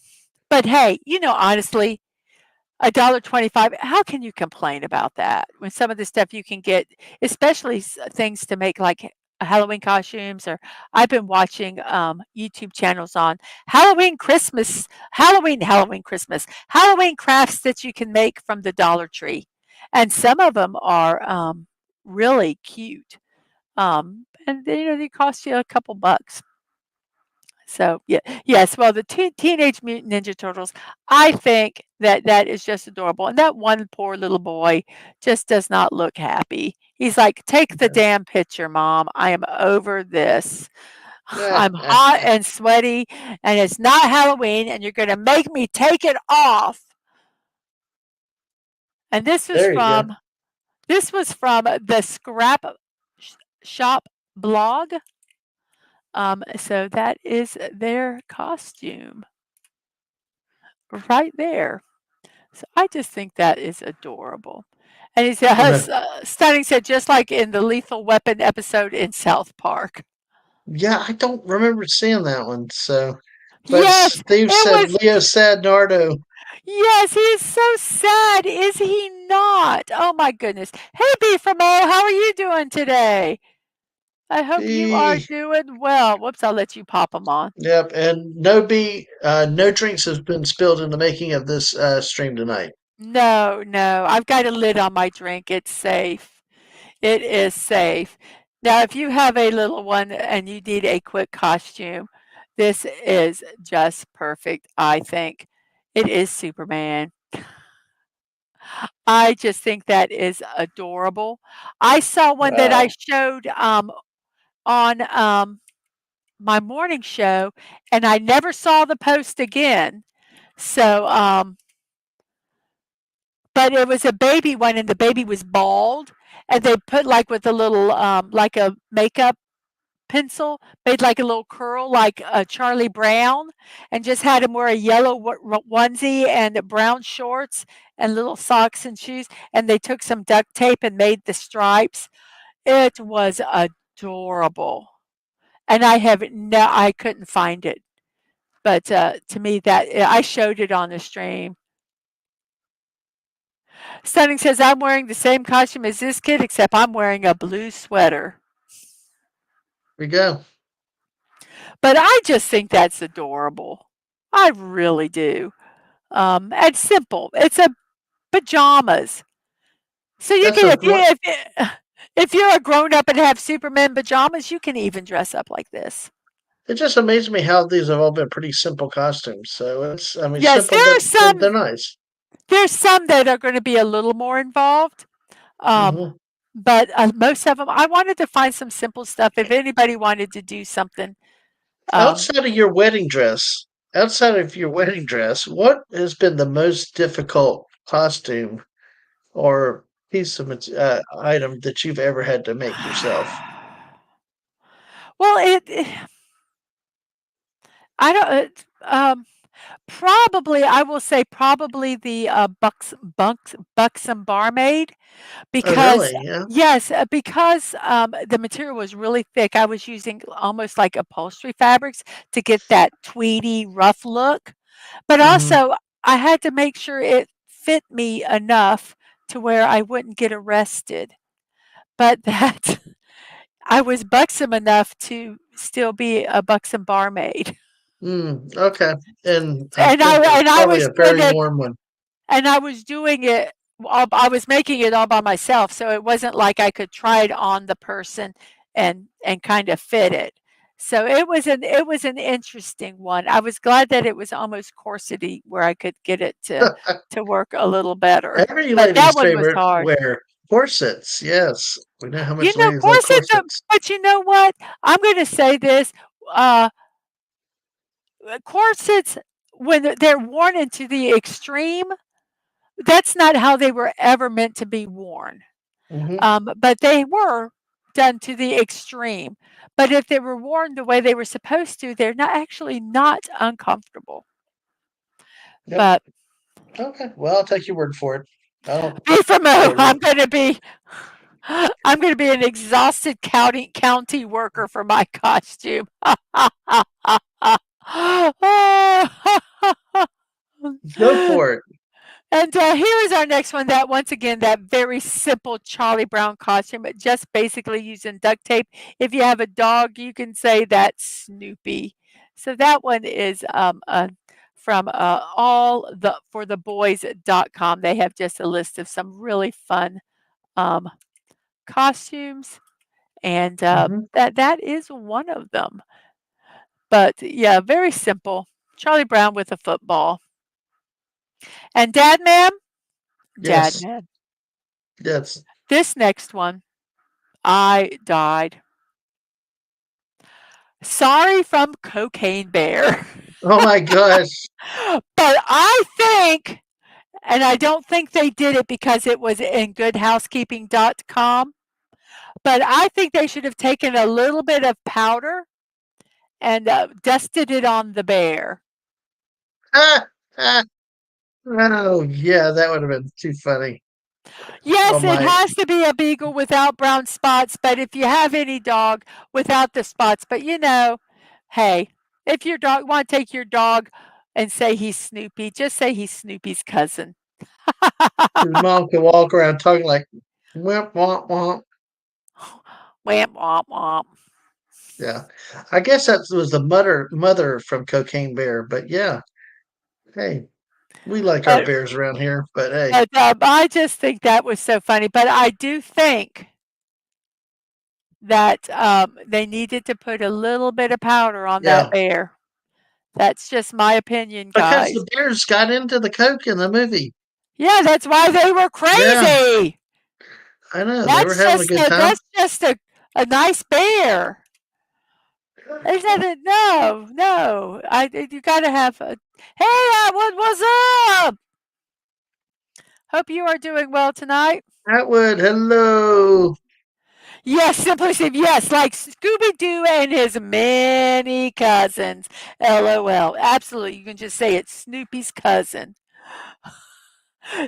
but hey, honestly, $1.25, how can you complain about that when some of the stuff you can get, especially things to make like Halloween costumes, or I've been watching YouTube channels on Halloween crafts that you can make from the Dollar Tree, and some of them are really cute, and they cost you a couple bucks. So, yeah, yes, well, the Teenage Mutant Ninja Turtles, I think that that is just adorable, and that one poor little boy just does not look happy. He's like, "Take the damn picture, mom. I am over this. I'm hot and sweaty, and it's not Halloween, and you're gonna make me take it off." And There you go. this was from the Scrap Sh Shop blog. So that is their costume right there. So I just think that is adorable. And he says, Uh, Stunning said, just like in the Lethal Weapon episode in South Park. yeah, I don't remember seeing that one. So, but Yes, Steve it said was. Leo sad Nardo. Yes, he is so sad, is he not? Oh my goodness. Hey, B from O, how are you doing today? I hope you are Gee. doing well. Whoops, I'll let you pop them on. Yep, and no drinks has been spilled in the making of this stream tonight. No, no, I've got a lid on my drink. It's safe. It is safe. Now, if you have a little one and you need a quick costume, this is just perfect, I think. It is Superman. I just think that is adorable. I saw one that I Wow. showed on my morning show, and I never saw the post again. So, but it was a baby one, and the baby was bald, and they put like with a little like a makeup pencil, made like a little curl like Charlie Brown, and just had him wear a yellow onesie and brown shorts and little socks and shoes. And they took some duct tape and made the stripes. It was adorable. And I couldn't find it. But to me, that I showed it on the stream. Stunning says, I'm wearing the same costume as this kid, except I'm wearing a blue sweater. Here we go. But I just think that's adorable. I really do. And simple. It's a pajamas. So you That's can, a what? if you're a grown up and have Superman pajamas, you can even dress up like this. It just amazes me how these have all been pretty simple costumes. So I mean, Yes, simple but they're nice. there's some that are going to be a little more involved. Um, Hmm. but most of them, I wanted to find some simple stuff. If anybody wanted to do something, um, Outside of your wedding dress, what has been the most difficult costume or piece of item that you've ever had to make yourself? well, I don't. Probably, I will say probably the buxom barmaid. Oh, Because really? Yeah. yes, because, the material was really thick, I was using almost like upholstery fabrics to get that tweedy, rough look, but Hmm. also I had to make sure it fit me enough to where I wouldn't get arrested, but that I was buxom enough to still be a buxom barmaid. Mm, okay. And I And think that's I probably was a doing very it warm one. And I was doing it I was making it all by myself, so it wasn't like I could try it on the person and kind of fit it. So it was an interesting one. I was glad that it was almost corsety where I could get it to work a little better. Every But that lady's one was favorite hard. wear corsets. Yes. We know how You much know, ladies like corsets are, corsets. but you know what? I'm going to say this, uh, corsets when they're worn into the extreme, that's not how they were ever meant to be worn. Hmm. But they were done to the extreme. But if they were worn the way they were supposed to, they're not actually not uncomfortable. Yep. But Okay. Well, I'll take your word for it. I don't be from totally. I'm gonna be an exhausted county worker for my costume. Go for it. And here is our next one. That once again, that very simple Charlie Brown costume, but just basically using duct tape. If you have a dog, you can say that's Snoopy. So that one is from all the for the boys.com. They have just a list of some really fun um, costumes, and Hmm. that is one of them. But yeah, very simple. Charlie Brown with a football. And Dad Yes. Man. Yes. This next one, I died. Sorry from Cocaine Bear. Oh my gosh. But I think, and I don't think they did it because it was in goodhousekeeping.com, but I think they should have taken a little bit of powder and dusted it on the bear. Ah, ah. Oh, yeah, that would have been too funny. Oh Yes, it my, has to be a beagle without brown spots, but if you have any dog without the spots, but hey, if your dog want to take your dog and say he's Snoopy, just say he's Snoopy's cousin. his mom could walk around talking like, wimp, womp, womp. Wham womp womp. Yeah. I guess that was the mother from Cocaine Bear, but yeah, hey, we like our But bears around here, but hey, I just think that was so funny. But I do think that they needed to put a little bit of powder on that yeah, bear. That's just my opinion, because guys. the bears got into the coke in the movie. Yeah, that's why they were Yeah, crazy. I know. They were having a good time. That's just a nice bear. There's nothing. No, no. You got to have a. Hey, what's up? Hope you are doing well tonight. Atwood, hello. Yes, Simply Steve. Yes, like Scooby Doo and his many cousins. LOL. Absolutely. You can just say it's Snoopy's cousin.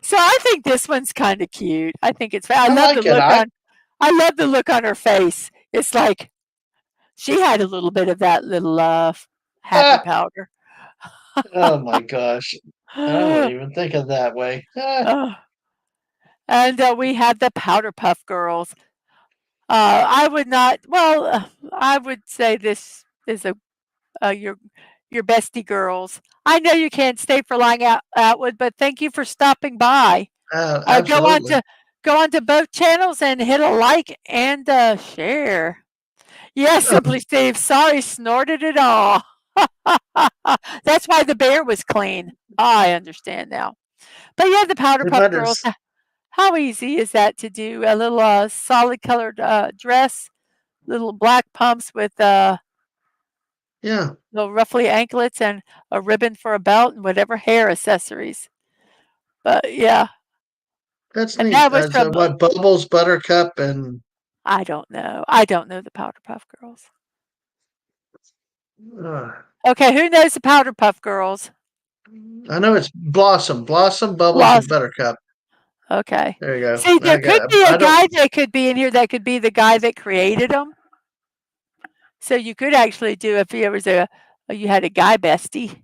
So I think this one's kind of cute. I think it's. I I love the like it. look on. I love the look on her face. It's like she had a little bit of that little happy Ah, powder. oh my gosh. I wouldn't even think of that way. Ah, Oh, and we have the Powderpuff Girls. I would not. Well, I would say this is a your bestie girls. I know you can't stay for long, Outwood, but thank you for stopping by. Uh, go on absolutely. to go on to both channels and hit a like and share. Yes, Oh, Simply Steve. Sorry, snorted it all. That's why the bear was clean. I understand now. But yeah, the it Powderpuff might have, Girls. How easy is that to do? A little solid colored dress, little black pumps with yeah, little ruffly anklets, and a ribbon for a belt, and whatever hair accessories. But yeah, that's and neat. that was So from what, Bubbles, Buttercup, and I don't know. I don't know the Powderpuff Girls. uh, Okay, who knows the Powderpuff Girls? I know it's Blossom, Blossom, Bubbles, and Lost. Buttercup. Okay. There you go. See, there I could got. be a I don't. guy that could be in here that could be the guy that created them. So you could actually do if there was you had a guy bestie,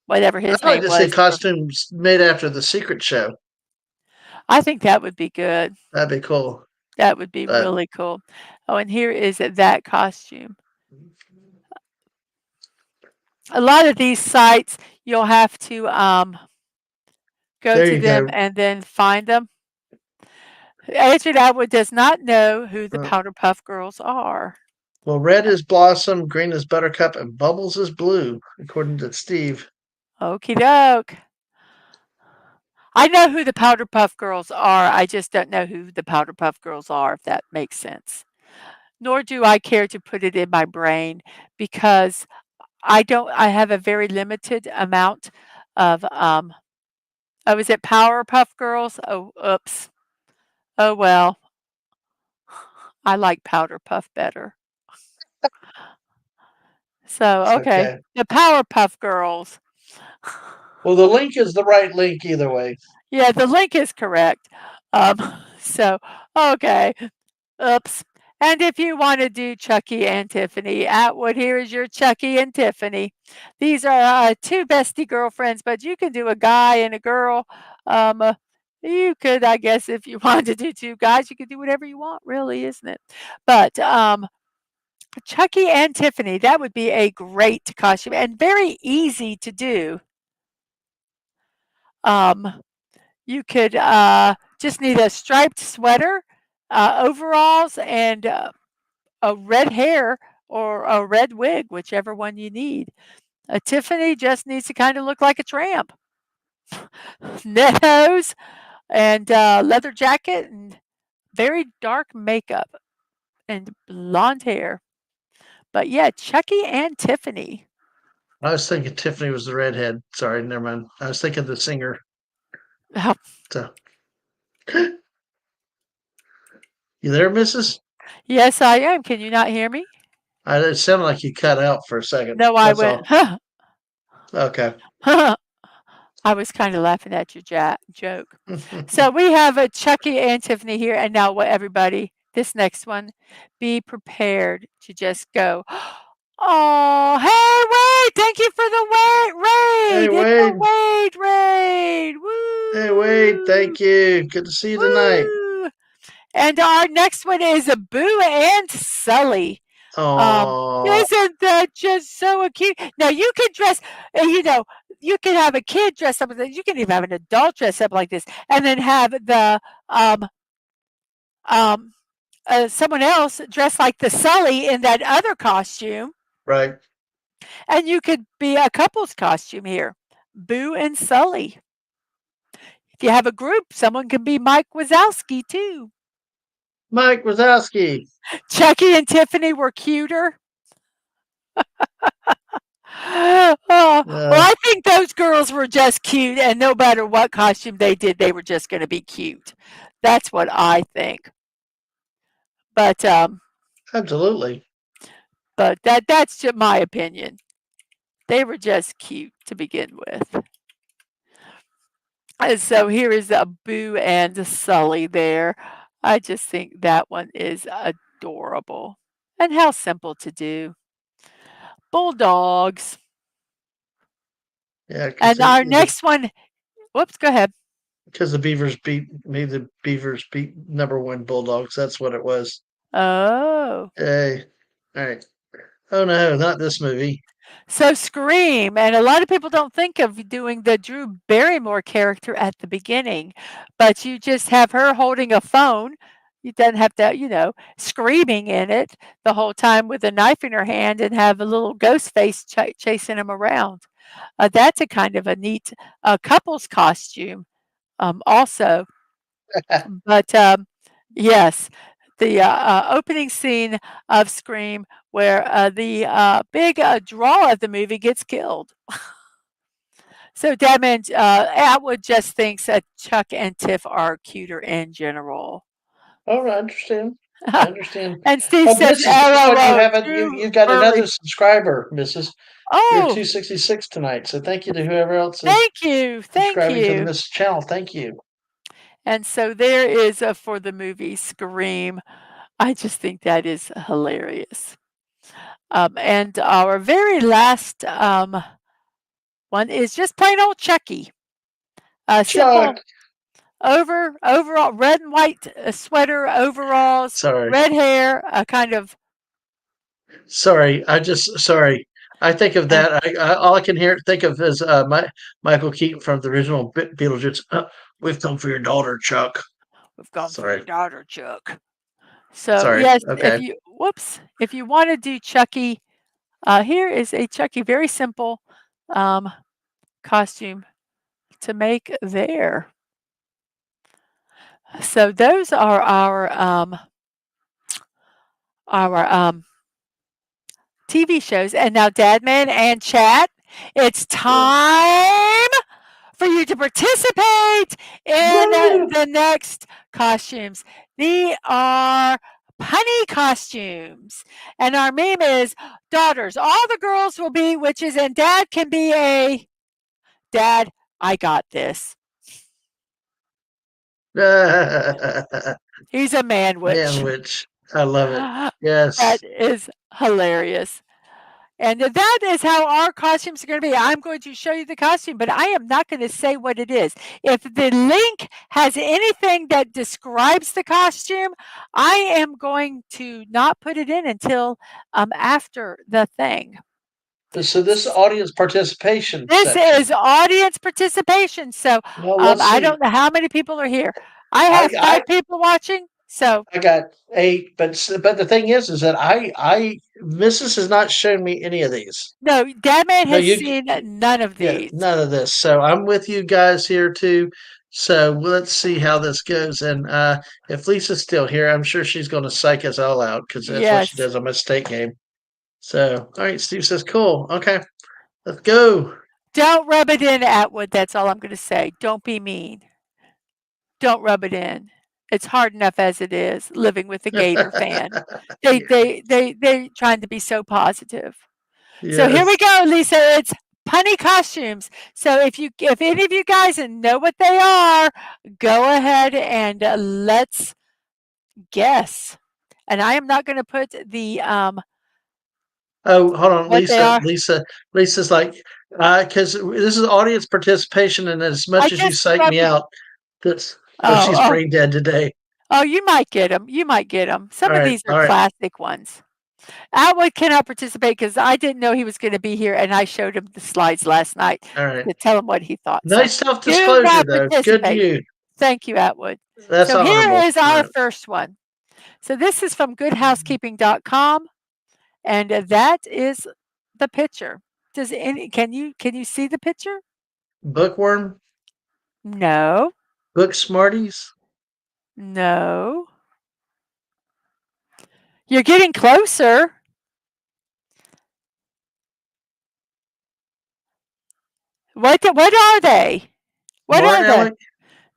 whatever his I'd like name to see was. costumes made after the Secret Show. I think that would be good. That'd be cool. That would be But really cool. Oh, and here is that costume. A lot of these sites, you'll have to go there to you them go. and then find them. Adrian Atwood does not know who the Uh, Powderpuff Girls are. well, red is Blossom, green is Buttercup, and Bubbles is blue, according to Steve. Okie doke. I know who the Powderpuff Girls are. I just don't know who the Powderpuff Girls are, if that makes sense. Nor do I care to put it in my brain because I have a very limited amount of oh, is it Powerpuff Girls? Oh, oops. Oh well. I like Powderpuff better. So, It's okay. okay. The Powerpuff Girls. Well, the link is the right link either way. Yeah, the link is correct. Um, so, okay. Oops. And if you want to do Chucky and Tiffany, Atwood, here is your Chucky and Tiffany. These are two bestie girlfriends, but you can do a guy and a girl. You could, I guess, if you wanted to do two guys, you could do whatever you want, really, isn't it? But Chucky and Tiffany, that would be a great costume and very easy to do. Um, you could just need a striped sweater, overalls, and a red hair or a red wig, whichever one you need. Tiffany just needs to kind of look like a tramp. Net hose and leather jacket and very dark makeup and blonde hair. But yeah, Chucky and Tiffany. I was thinking Tiffany was the redhead. Sorry, never mind. I was thinking the singer. So, you there, Mrs.? Yes, I am. Can you not hear me? It sounded like you cut out for a second. No, I That's went, all. Okay. I was kinda laughing at your joke. So we have a Chucky and Tiffany here, and now what everybody, this next one, be prepared to just go, "Oh, hey, Wade, thank you for the Hey, raid. It's a Wade. Wade raid. Hey, Wade. Woo! Thank you. Good to see you tonight. Woo!" And our next one is a Boo and Sully. Oh, Isn't that just so cute? Now you can dress, you can have a kid dress up with it. You can even have an adult dress up like this, and then have the um um someone else dressed like the Sully in that other costume, right. and you could be a couple's costume here, Boo and Sully. If you have a group, someone can be Mike Wazowski too. Mike Wazowski. Chucky and Tiffany were cuter. Oh, well, Uh, I think those girls were just cute, and no matter what costume they did, they were just going to be cute. That's what I think. But absolutely. that's just my opinion. They were just cute to begin with. And so here is a Boo and Sully there. I just think that one is adorable, and how simple to do. Bulldogs. Yeah, because And our next one. Whoops, go ahead. the Beavers made the Beavers beat number one Bulldogs. That's what it was. Oh. Hey, all right. Oh no, not this movie. So Scream, and a lot of people don't think of doing the Drew Barrymore character at the beginning, but you just have her holding a phone. You doesn't have to, screaming in it the whole time with a knife in her hand and have a little ghost face chasing him around. That's a kind of a neat couple's costume, also. But yes, the opening scene of Scream, where the big draw of the movie gets killed. So Dadman Atwood just thinks that Chuck and Tiff are cuter in general. Oh, I understand. I understand. And Steve Oh, says, Mrs. Guess what? LOL, You Drew you've got Burley. another subscriber, Mrs. You're Oh, 266 tonight. So thank you to whoever else is thank you. Thank subscribing to the you. Mrs. channel. Thank you. And so there is for the movie Scream. I just think that is hilarious. And our very last one is just plain old Chucky. Simple Chuck. overall red and white sweater, overalls, Sorry. red hair, a kind of Sorry. Sorry. I think of uh, that. All I can think of is Michael Keaton from the original Beetlejuice. We've come for your daughter, Chuck. we've gone for your Sorry. daughter, Chuck. So Sorry. yes, Okay. if you want to do Chucky, here is a Chucky very simple um, costume to make there. So those are our TV shows. And now, Dadman and chat, it's time for you to participate in Woo! the next costumes. They are punny costumes. And our meme is daughters. All the girls will be witches, and dad can be a dad. I got this. He's a man witch. Manwich. I love it. Yes. That is hilarious. And that is how our costumes are going to be. I'm going to show you the costume, but I am not going to say what it is. If the link has anything that describes the costume, I am going to not put it in until after the thing. So this audience participation This section. is audience participation. So Well, let's I see. don't know how many people are here. I have I 5 people watching. So I got 8, but the thing is that I Mrs. has not shown me any of these. no, Dadman No, has you seen none of yeah, these. none of this. So I'm with you guys here too. So let's see how this goes. And if Lisa's still here, I'm sure she's going to psych us all out because that's what she Yes. does on my state game. So all right, Steve says, "Cool, okay, let's go." Don't rub it in, Atwood. That's all I'm going to say. Don't be mean. Don't rub it in. It's hard enough as it is living with a Gator fan. They Yeah. trying to be so positive. So here we Yes. go, Lisa. It's punny costumes. So if any of you guys know what they are, go ahead and let's guess. And I am not going to put the Oh, hold on, what they Lisa. are. Lisa's like, because this is audience participation, and as I much as you just psych me rubbed. out, that's Oh, she's oh, brain dead today. oh! You might get them. You might get them. Some of these are All right, classic ones. Atwood cannot participate because I didn't know he was going to be here, and I showed him the slides last night all right. to tell him what he thought. So Nice self do disclosure, not though. Good participate. you. Thank you, Atwood. That's So here honorable. is All our right. first one. So this is from goodhousekeeping.com, and that is the picture. Can you see the picture? Bookworm, No. book smarties, No. You're getting closer. What are they? What Smart are they? Alec.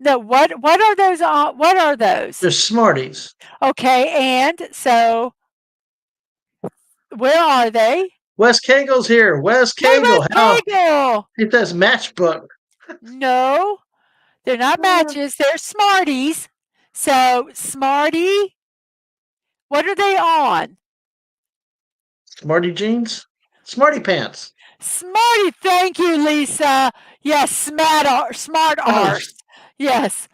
No, what are those what are those? They're smarties. Okay, and so where are they? Wes Cagel's here. Wes They're with Cagel. How Kegel. it says matchbook. No, they're not matches, they're Smarties. So Smarty, what are they on? Smarty jeans. Smarty pants. Smarty, thank you, Lisa. Yes, smart Oh, arse. Yes.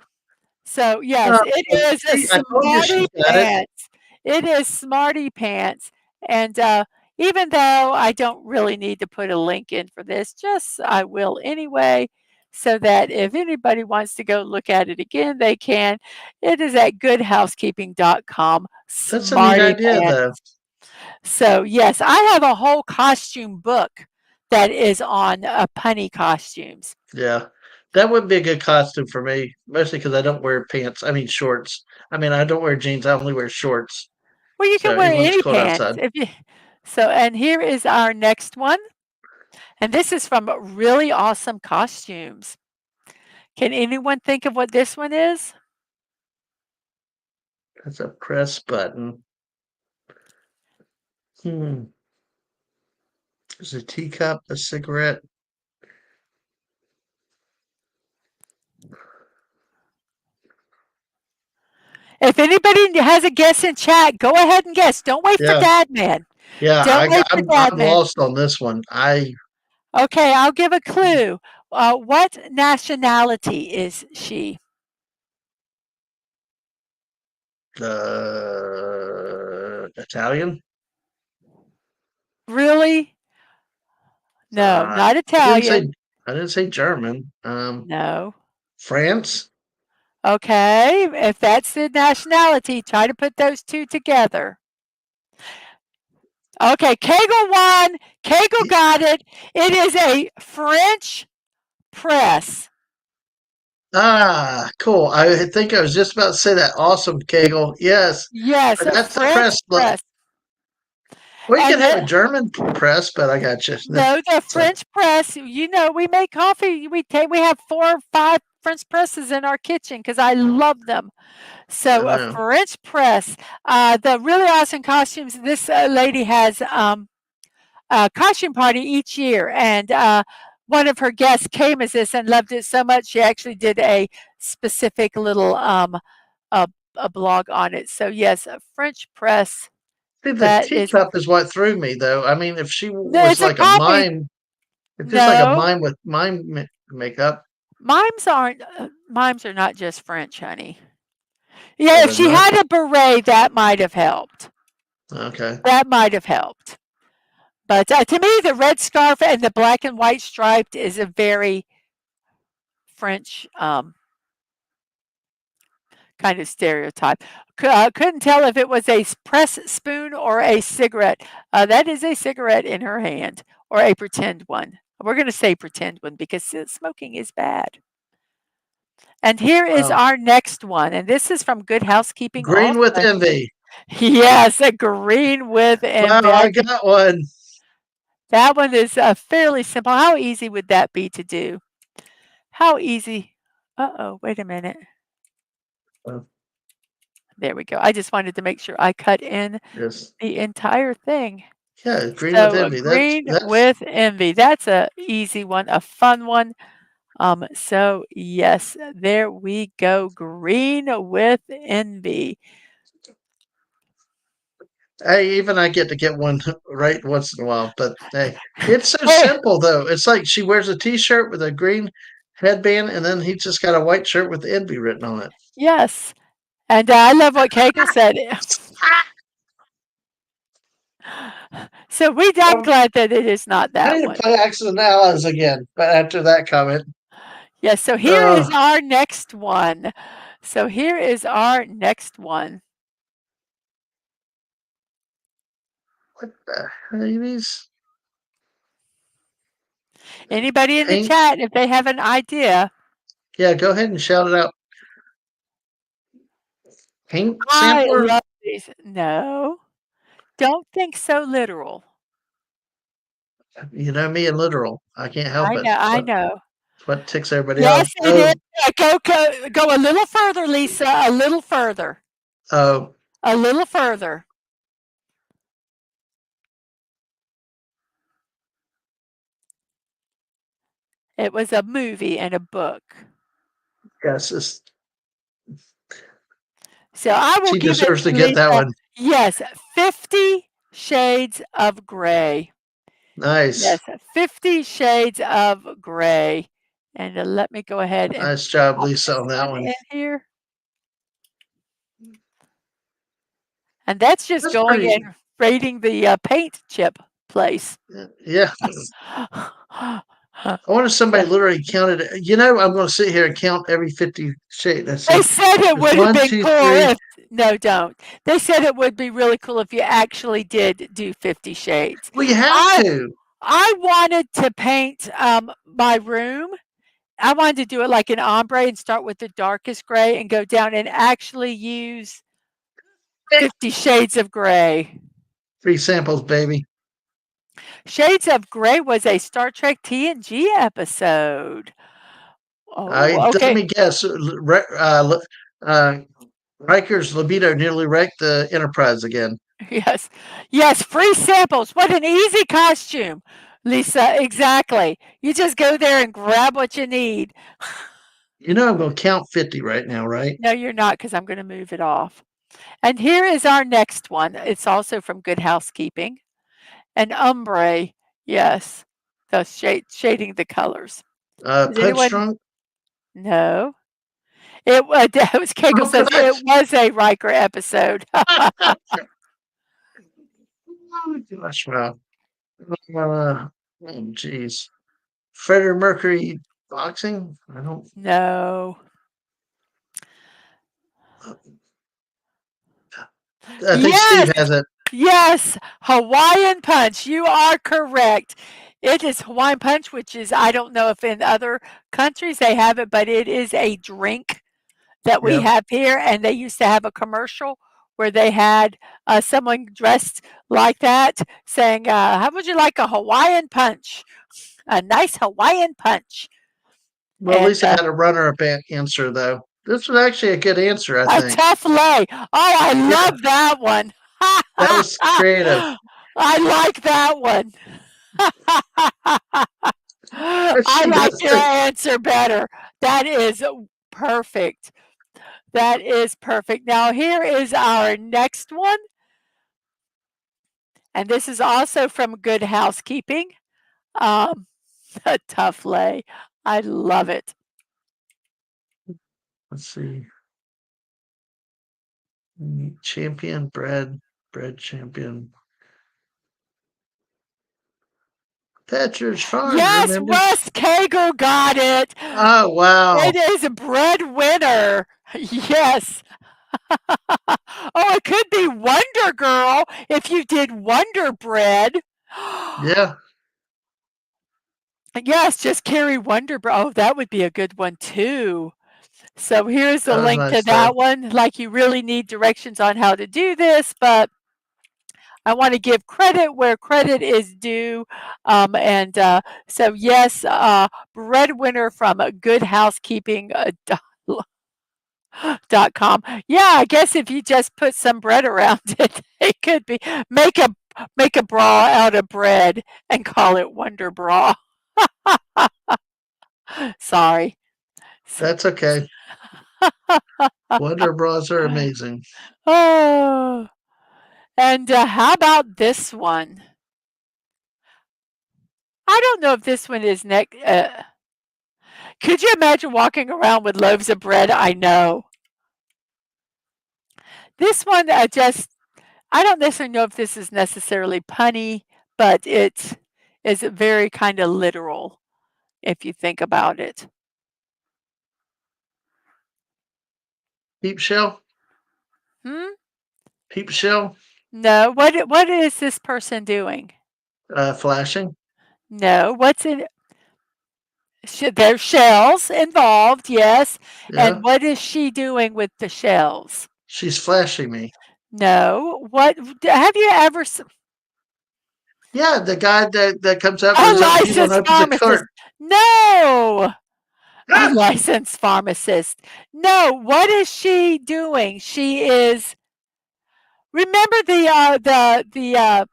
So yes, uh, it is a see, I told you Smarty she's got it. pants. It is Smarty pants. And even though I don't really need to put a link in for this, just I will anyway, so that if anybody wants to go look at it again, they can. It is at goodhousekeeping.com. That's a neat Smarty idea, pants. though. So yes, I have a whole costume book that is on punny costumes. Yeah, that would be a good costume for me, mostly because I don't wear pants. I mean shorts. I mean, I don't wear jeans. I only wear shorts. Well, you can So wear even when it's any cold pants outside. if you. So, and here is our next one, and this is from Really Awesome Costumes. Can anyone think of what this one is? That's a press button. Hmm. There's a teacup, a cigarette. If anybody has a guess in chat, go ahead and guess. Don't wait for Yeah, Dadman. yeah. Don't wait for I'm Dadman. lost on this one. Okay, I'll give a clue. What nationality is she? Italian. Really? No, Uh, not I didn't say Italian. I didn't say German. No. France. Okay, if that's the nationality, try to put those two together. Okay, Kegel won. Kegel got it. It is a French press. Ah, cool. I think I was just about to say that. Awesome, Kegel. Yes, Yes, a that's the French press. press. We could And have a German press, but I got you. no, the So, French press, we make coffee. We have 4 or 5 French presses in our kitchen because I love them. I So a know. French press. The really awesome costumes. This lady has a costume party each year, and one of her guests came as this and loved it so much she actually did a specific little a, a blog on it. So yes, a French press. See, the That is teacup is what threw me, though. I mean, if she no, was it's a like a coffee. mime, if this like a No, mime with makeup, mimes are not just French, honey. Yeah, oh, if they're she not. had a beret, that might have helped. Okay. That might have helped. But to me, the red scarf and the black and white striped is a very French kind of stereotype. Couldn't tell if it was a press spoon or a cigarette. That is a cigarette in her hand, or a pretend one. We're going to say pretend one because smoking is bad. And here is Wow. our next one, and this is from Good Housekeeping Green with also. envy. Yes, a green with Wow, envy. I got one. That one is fairly simple. How easy would that be to do? How easy? Uh-oh, wait a minute. Oh, There we go. I just wanted to make sure I cut in yes. the entire thing. Yeah, green with So envy. green That's with envy. That's a easy one, a fun one. So yes, there we go. Green with envy. hey, even I get to get one right once in a while. But hey, it's so Hey, simple though. It's like she wears a T-shirt with a green headband, and then he just got a white shirt with envy written on it. yes. And I love what Kegel said. So I'm Well, glad that it is not I that need to one. play Accident Allies again. But after that comment, Yes, so here is uh, our next one. So here is our next one. what the Hades? Anybody in the Paint? chat, if they have an idea, Yeah, go ahead and shout it out. Paint I sampler? love these. No, don't think so literal. You know me and literal. I can't help I it. know, It's I know. what ticks everybody off. Yes, it is. Go a little further, Lisa. A little further. Oh, A little further. It was a movie and a book. yes, So I will she give it deserves to to get that Lisa. one. Yes, 50 Shades of Gray. Nice. Yes, 50 Shades of Gray. And let me go ahead and Nice job, pop Lisa, this on that one one. in here. And that's just That's going pretty. and rating the paint chip place. Yeah. I wonder if somebody So literally counted. I'm going to sit here and count every 50 shade. Let's they see. said it There's would have one, been two, cool three. if no, don't. They said it would be really cool if you actually did do 50 Shades. Well, you have I to. I wanted to paint my room. I wanted to do it like an ombre and start with the darkest gray and go down and actually use 50 Shades of Gray. Free samples, baby. Shades of Gray was a Star Trek TNG episode. Oh, Let okay. me guess. Riker's libido nearly wrecked the Enterprise again. Yes. Yes, free samples. What an easy costume, Lisa. Exactly. You just go there and grab what you need. I'm going to count 50 right now, right? No, you're not because I'm going to move it off. And here is our next one. It's also from Good Housekeeping. An ombre. Yes. The shading the colors. Does Punch anyone? drunk. No. It was Keiko Oh, says it gosh. was a Riker episode. Oh, gosh, wow. Oh, jeez. Freddie Mercury boxing? I don't. No. I think Yes. Steve has it. Yes, Hawaiian Punch. You are correct. It is Hawaiian Punch, which is, I don't know if in other countries they have it, but it is a drink that we Yep. have here. And they used to have a commercial where they had someone dressed like that saying, how would you like a Hawaiian Punch? A nice Hawaiian Punch. Well, And Lisa had a runner-up answer, though. This was actually a good answer, I a think. tough lay. Oh, I Yeah, love that one. that was creative. I like that one. But I she like does your think, answer better. That is perfect. That is perfect. Now, here is our next one. And this is also from Good Housekeeping. Um, a tough lay. I love it. let's see, champion, bread champion. Petrus Farms, Yes, remember? Russ Kager got it. Oh, wow. It is a breadwinner. Yes. Oh, it could be Wonder Girl if you did Wonder Bread. Yeah, Yes, just carry Wonder Bread. Oh, that would be a good one too. So here's the that was link to nice, that though. one. Like you really need directions on how to do this, but I want to give credit where credit is due. And so, yes, breadwinner from Good Housekeeping. .com. Yeah, I guess if you just put some bread around it, it could be make a make a bra out of bread and call it Wonder Bra. Sorry. S- That's okay. Wonder bras are amazing. Oh, and how about this one? I don't know if this one is next. Could you imagine walking around with loaves of bread? I know. This one, I don't necessarily know if this is necessarily punny, but it is very kind of literal if you think about it. Peep shell? Hmm? Peep shell? No. What is this person doing? Flashing? No. What's in there's shells involved, yes. Yeah. And what is she doing with the shells? She's flashing me. No. What have you ever Yeah, the guy that comes out with a his own people and licensed opens a pharmacist? cart. No. A Ah! licensed pharmacist. No, what is she doing? She is remember the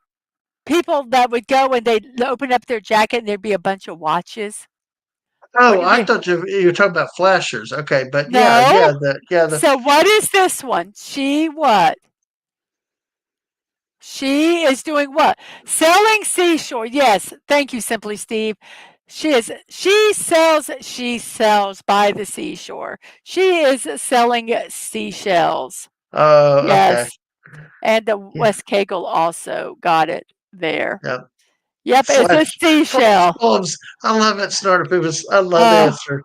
people that would go and they'd open up their jacket and there'd be a bunch of watches? Oh, Wouldn't I it be thought you were talking about flashers. Okay, but yeah, no? the So what is this one? She what? She is doing what? Selling seashore. Yes, thank you, Simply Steve. She sells by the seashore. She is selling seashells. oh, okay. Yes. And the Yeah, West Kegel also got it there. yeah. Yep, it's a Flash seashell. bulbs. I love it, Snorter Peoples. I love the Uh, answer.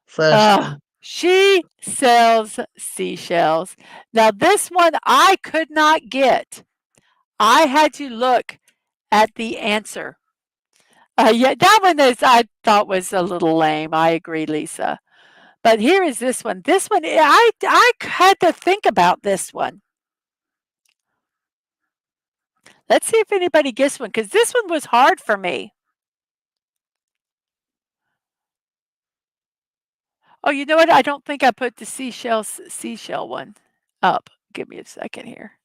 Flash. she sells seashells. Now, this one I could not get. I had to look at the answer. Yeah, that one is I thought was a little lame. I agree, Lisa. But here is this one. This one, I had to think about this one. Let's see if anybody gets one because this one was hard for me. Oh, you know what? I don't think I put the seashell one up. Give me a second here.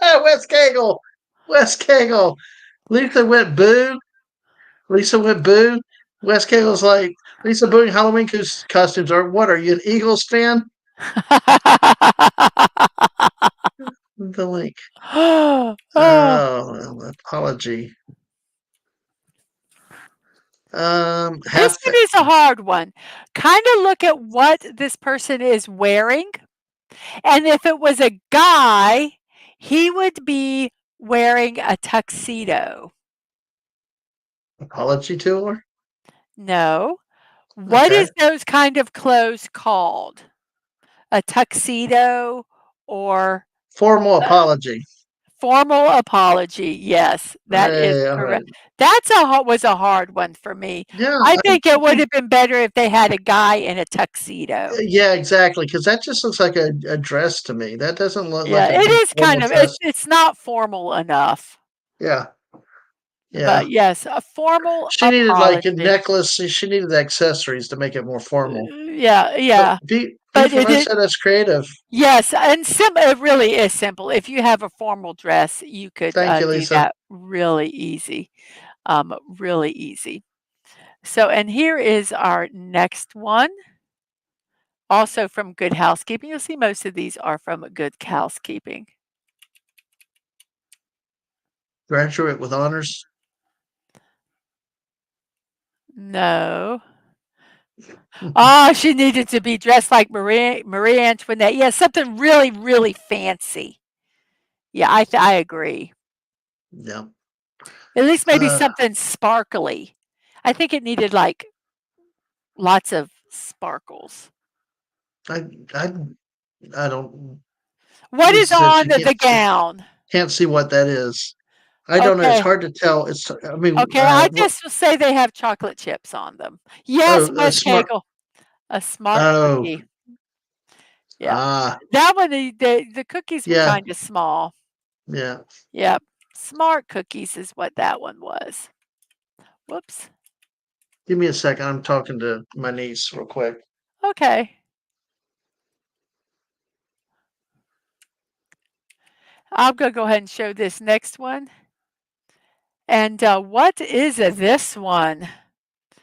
Ah, West Kegel. West Kegel. Lisa went boo. Lisa went boo. West Kegel's like, Lisa booing Halloween costumes. Or what? Are you an Eagles fan? The link. Oh, Oh, apology. this Half. one is a hard one. Kind of look at what this person is wearing. And if it was a guy, he would be wearing a tuxedo. Apology to her. No. What Okay. is those kind of clothes called? A tuxedo or Formal a apology. formal apology. Yes, that is Hey, all right. correct. Was a hard one for me. Yeah, I I'm think it would thinking. have been better if they had a guy in a tuxedo. Yeah, exactly. Because that just looks like a dress to me. That doesn't look Yeah, like a it good is formal kind of it's dress. it's not formal enough. Yeah, But yeah. yes, a formal She needed like a apology. necklace. She needed accessories to make it more formal. Yeah, But yeah. be But from it us, is that's creative. yes, and it really is simple. If you have a formal dress, you could Thank you, do Lisa. that really easy. Really easy. So, and here is our next one, also from Good Housekeeping. You'll see most of these are from Good Housekeeping. Graduate with honors. No. Ah, she needed to be dressed like Marie Antoinette. Yeah, something really, really fancy. Yeah, I agree. Yeah. At least maybe Uh, something sparkly. I think it needed like lots of sparkles. I I I don't. What is Lisa said on she the gown? can't see what that is. I don't know. It's Okay. hard to tell. It's. I mean, Okay, I just will say they have chocolate chips on them. Yes, oh, a West smart. Kegel, a smart Oh, cookie. Yeah. ah, That one, the cookies were yeah, kinda small. yeah. Yep. Smart cookies is what that one was. Whoops. Give me a second. I'm talking to my niece real quick. Okay. I'm going to go ahead and show this next one. And what is this one?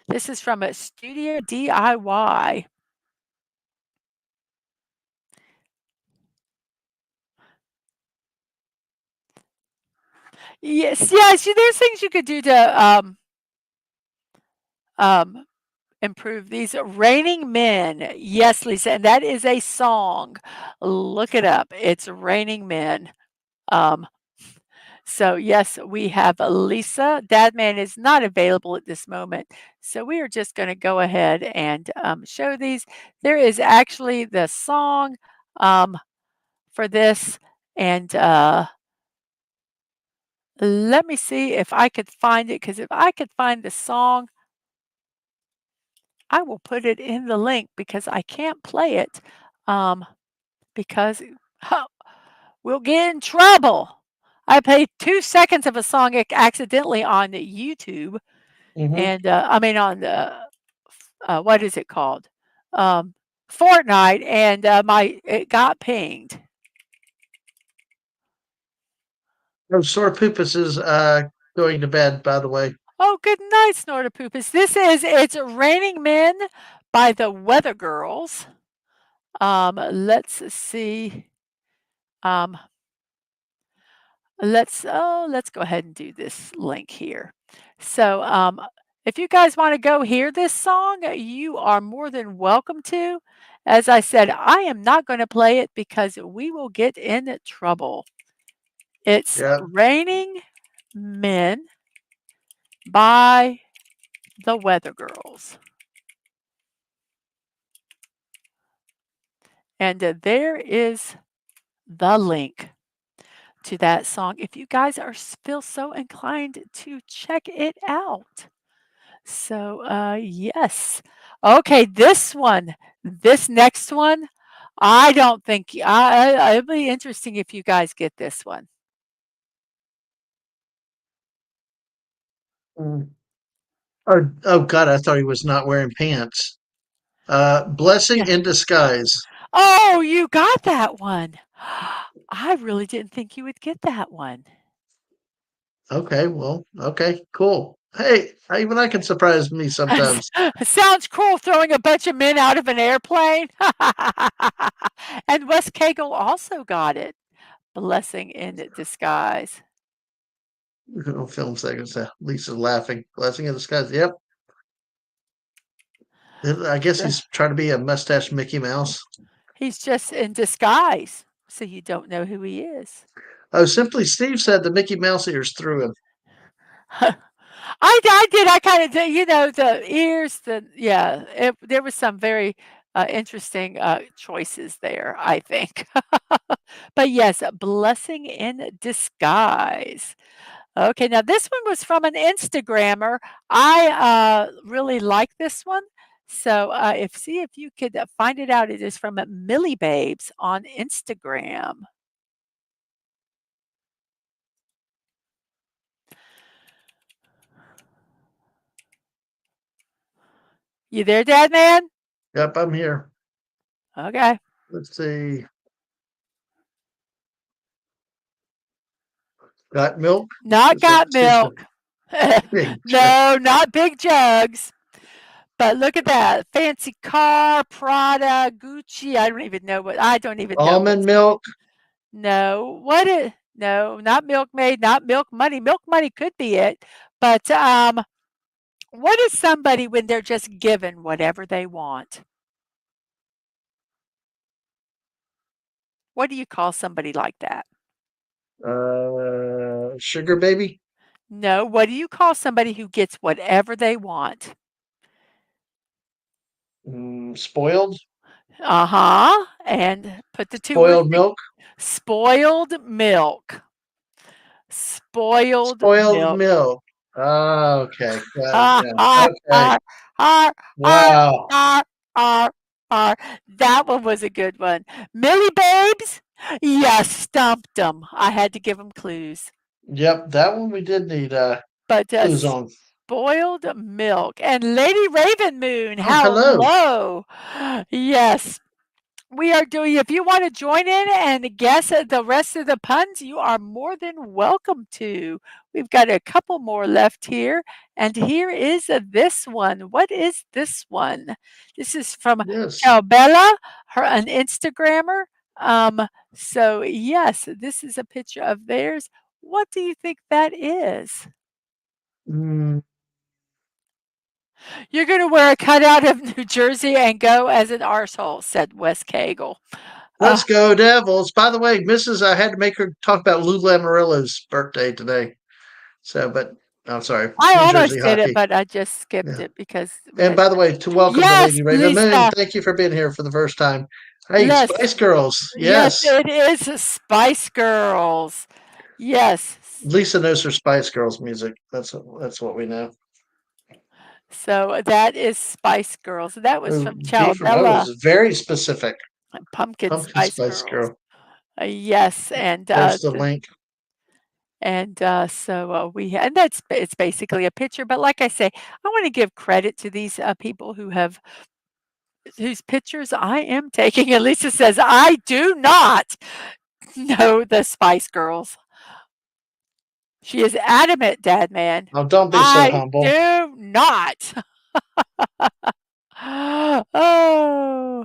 This is from a Studio DIY. Yes, yes. There's things you could do to um, improve these. Raining Men. Yes, Lisa, and that is a song. Look it up. It's Raining Men. Um, so yes, we have Lisa. Dadman is not available at this moment. So we are just going to go ahead and show these. There is actually the song for this. And let me see if I could find it, because if I could find the song, I will put it in the link because I can't play it because we'll get in trouble. I played 2 seconds of a song accidentally on YouTube, Mm-hmm. and I mean on the what is it called? Um, Fortnite, and it got pinged. Oh, Sorpoopus is going to bed, by the way. Oh, good night, Snortapoopus. It's Raining Men by the Weather Girls. Let's see. Um, let's go ahead and do this link here. So, if you guys want to go hear this song, you are more than welcome to. As I said, I am not going to play it because we will get in trouble. It's Yeah. Raining Men by the Weather Girls. And there is the link to that song if you guys feel so inclined to check it out. So, yes. Okay, this next one, I don't think it'll be interesting if you guys get this one. Mm. Oh God, I thought he was not wearing pants. Blessing Yeah. in disguise. Oh, you got that one. I really didn't think you would get that one. Okay, well, okay, cool. Hey, even I can surprise me sometimes. Sounds cool throwing a bunch of men out of an airplane. And Wes Cagle also got it. Blessing in disguise. Film seconds. Lisa's laughing. Blessing in disguise. Yep. I guess So he's trying to be a mustache Mickey Mouse. he's just in disguise, so you don't know who he is. Oh, Simply Steve said the Mickey Mouse ears through him. I did. I kind of did. The ears. Yeah. There was some very interesting choices there, I think. But yes, blessing in disguise. Okay, now this one was from an Instagrammer. I really like this one. So see if you could find it out. It is from Millie Babes on Instagram. You there, Dad Man? Yep, I'm here. Okay. Let's see. Got milk? Not Is that got what she said? milk. Big jug. No, not big jugs. But look at that. Fancy car, Prada, Gucci. I don't even know Almond what's milk. no. No, not milkmaid, not milk money. Milk money could be it. But what is somebody when they're just given whatever they want? What do you call somebody like that? Sugar baby. No, what do you call somebody who gets whatever they want? Spoiled. Uh-huh. And put the two words Spoiled milk. spoiled milk. Spoiled Spoiled milk. milk. Ah, okay. Got it. Ah, Yeah. ah, Okay. ah, ah, ah, Wow. ah, ah, ah. That one was a good one. Millie Babes? Yeah, stumped them. I had to give them clues. Yep, that one we did need But clues on. boiled milk. And Lady Raven Moon, Oh, hello. hello. Yes, we are doing, if you want to join in and guess the rest of the puns, you are more than welcome to. We've got a couple more left here. And here is this one. What is this one? This is from Yes. Calbella, her an Instagrammer. So yes, this is a picture of theirs. What do you think that is? Mm, You're going to wear a cutout of New Jersey and go as an arsehole, said Wes Cagle. Uh, let's go, Devils. By the way, Mrs. I had to make her talk about Lou Lamoriello's birthday today. So, but I'm sorry, I New almost Jersey did it, hockey. but I just skipped Yeah. it because we And had by the way, to welcome the Yes, Lady Raven Moon, Lisa. thank you for being here for the first time. Hey, Yes. Spice Girls. Yes, Yes. it is Spice Girls. Yes. Lisa knows her Spice Girls music. That's what we know. So that is Spice Girls. That was from B from O Ciao is very specific. Pumpkin Pumpkin Spice Spice Girls. Girl. Yes, and Post the link. so and it's basically a picture. But like I say, I want to give credit to these people whose pictures I am taking. And Lisa says, I do not know the Spice Girls. She is adamant, Dadman. Oh, don't be so I humble. do not. Oh,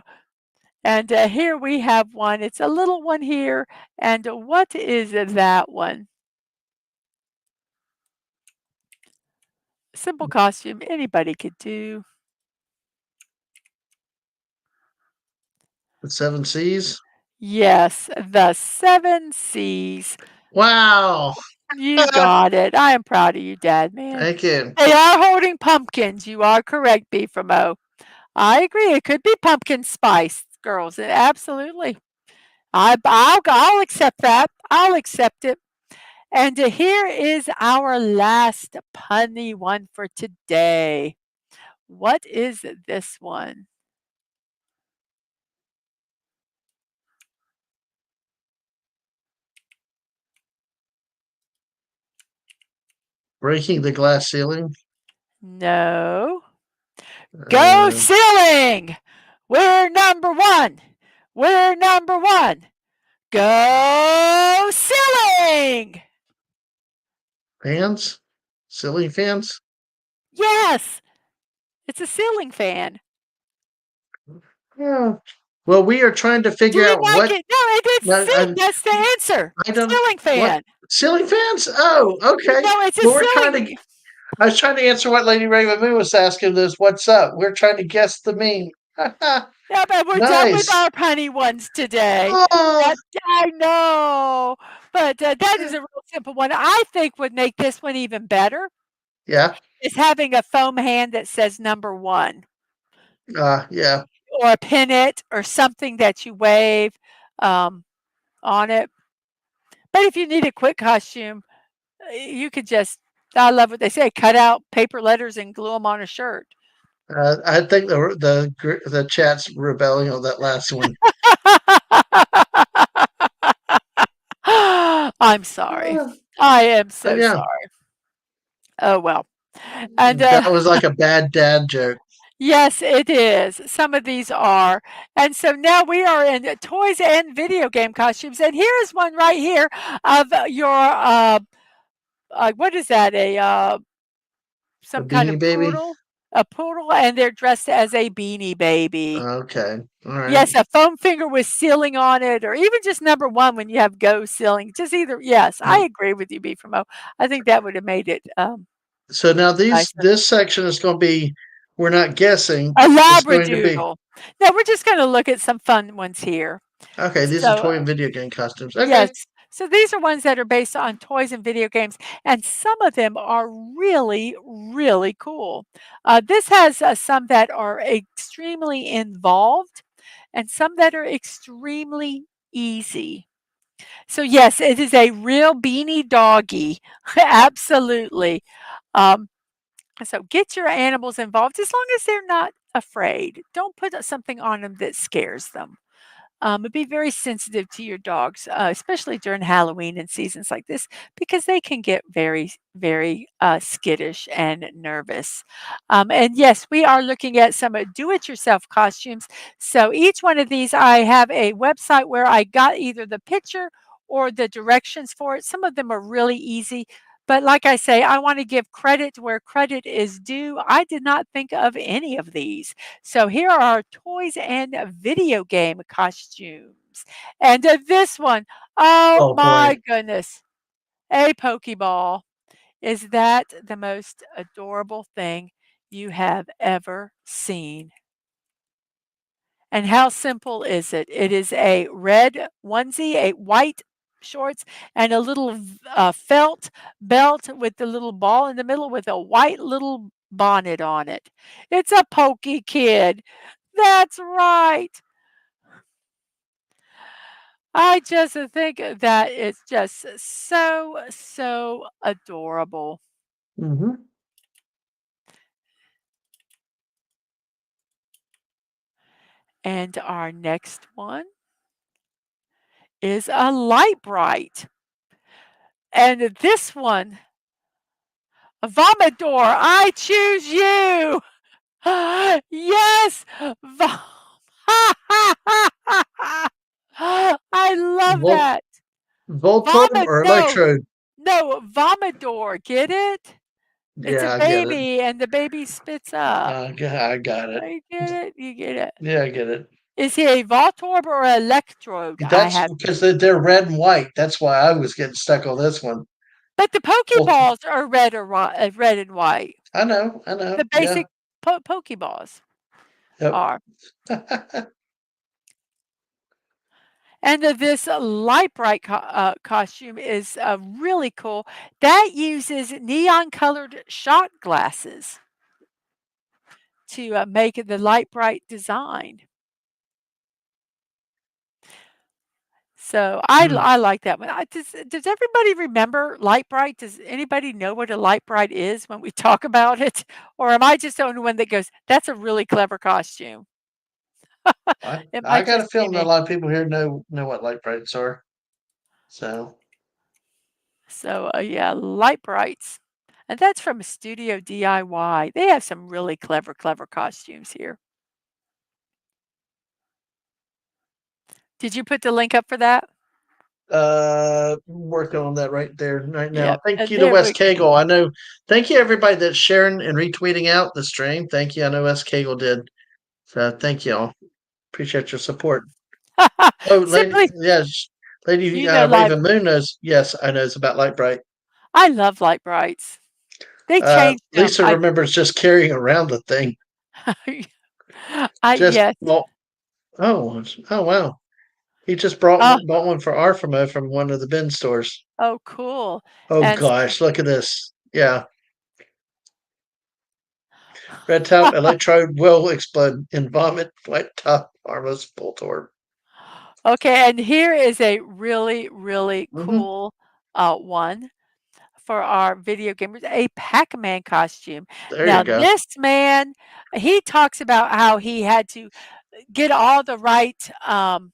and here we have one. It's a little one here. And what is that one? Simple costume anybody could do. The Seven Seas. Yes, the 7 C's. Wow. You got it. I am proud of you, Dad, man. Thank you. They are holding pumpkins. You are correct, B from O. I agree. It could be pumpkin spice, girls. Absolutely. I'll accept that. I'll accept it. And here is our last punny one for today. What is this one? Breaking the glass ceiling. No. Go Uh, ceiling! We're number one. We're number one. Go ceiling! fans. Ceiling fans. Yes, it's a ceiling fan. Yeah. Well, we are trying to Do figure you out like what. it? No, it is No, C. That's the answer. I don't. Ceiling What fan. ceiling fans? Oh, okay. No, it's a Well, we're trying to. ceiling. I was trying to answer what Lady Raven Moon was asking us. What's up? We're trying to guess the meme. Yeah, but we're done with Nice. our punny ones today. Oh, That I know, but that is a real simple one. I think would make this one even better yeah. is having a foam hand that says number one, Yeah. or a pennant, or something that you wave on it. But if you need a quick costume, you could just. I love what they say: cut out paper letters and glue them on a shirt. I think the chat's rebelling on that last one. I'm sorry. Yeah. I am But so yeah, sorry. Oh well. And that was like a bad dad joke. yes, it is. Some of these are. And so now we are in toys and video game costumes. And here is one right here of your what is that? A Some kind of beanie baby. poodle? A poodle, and they're dressed as a beanie baby. Okay. All right. Yes, a foam finger with ceiling on it, or even just number one when you have go ceiling. Just either. Yes, I Mm. agree with you, B from O. I think that would have made it So now nicer. this section is going to be. We're not guessing. A It's going to be labradoodle. Now we're just going to look at some fun ones here. okay. These are So, toy and video game costumes. yes. Okay. So these are ones that are based on toys and video games, and some of them are really, really cool. This has some that are extremely involved and some that are extremely easy. So, yes, it is a real beanie doggy. Absolutely. Um, so, get your animals involved as long as they're not afraid. Don't put something on them that scares them. Be very sensitive to your dogs, especially during Halloween and seasons like this, because they can get very skittish and nervous. And yes, we are looking at some do-it-yourself costumes. So each one of these, I have a website where I got either the picture or the directions for it. Some of them are really easy. But like I say, I want to give credit where credit is due. I did not think of any of these. So here are our toys and video game costumes. And this one, oh Oh my boy. goodness, a Pokeball. Is that the most adorable thing you have ever seen? And how simple is it? It is a red onesie, a white shorts, and a little felt belt with the little ball in the middle with a white little bonnet on it. It's a Pokey Kid. That's right. I just think that it's just so adorable. Hmm. And our next one is a light bright. And this one, Vomador, I choose you. Yes. I love Vol- that. Voltorb Vomit, or no, Electrode? no, Vomador. Get it? It's a Yeah, I get it. baby, and the baby spits up. I got it. I get it. You get it. Yeah, I get it. Is he a Voltorb or Electrode? I That's have, because they're red and white. That's why I was getting stuck on this one. but the Well, Pokeballs are red and white. I The know. Yeah. basic Pokeballs Yep. are. And this light bright costume is really cool. That uses neon colored shot glasses to make it the light bright design. So Hmm. I like that one. Does everybody remember light bright? Does anybody know what a light bright is when we talk about it? Or am I just the only one that goes, that's a really clever costume? It I might got a just be feeling that a me. lot of people here know what light brights are. So So, yeah, light brights. And that's from Studio DIY. They have some really clever costumes here. Did you put the link up for that? working on that right now. Yep, Thank and you to there Wes we Cagle. I know thank you everybody that's sharing and retweeting out the stream. Thank you. I know Wes Cagle did. So thank you all. Appreciate your support. Oh, lady, Simply, yes, lady you know, light Raven Moon knows. Yes, I know it's about Light Bright. I love light brights. They changed them. Lisa remembers just carrying around the thing. Just Yes. well, oh wow. He just Oh, bought one for Arfamo from one of the bin stores. oh, cool. Oh And gosh, look at this. Yeah, red top electrode will explode in vomit. White top Armos Voltorb. okay, and here is a really Hmm. cool, one for our video gamers, a Pac-Man costume. There you Now go. this man, he talks about how he had to get all the right, um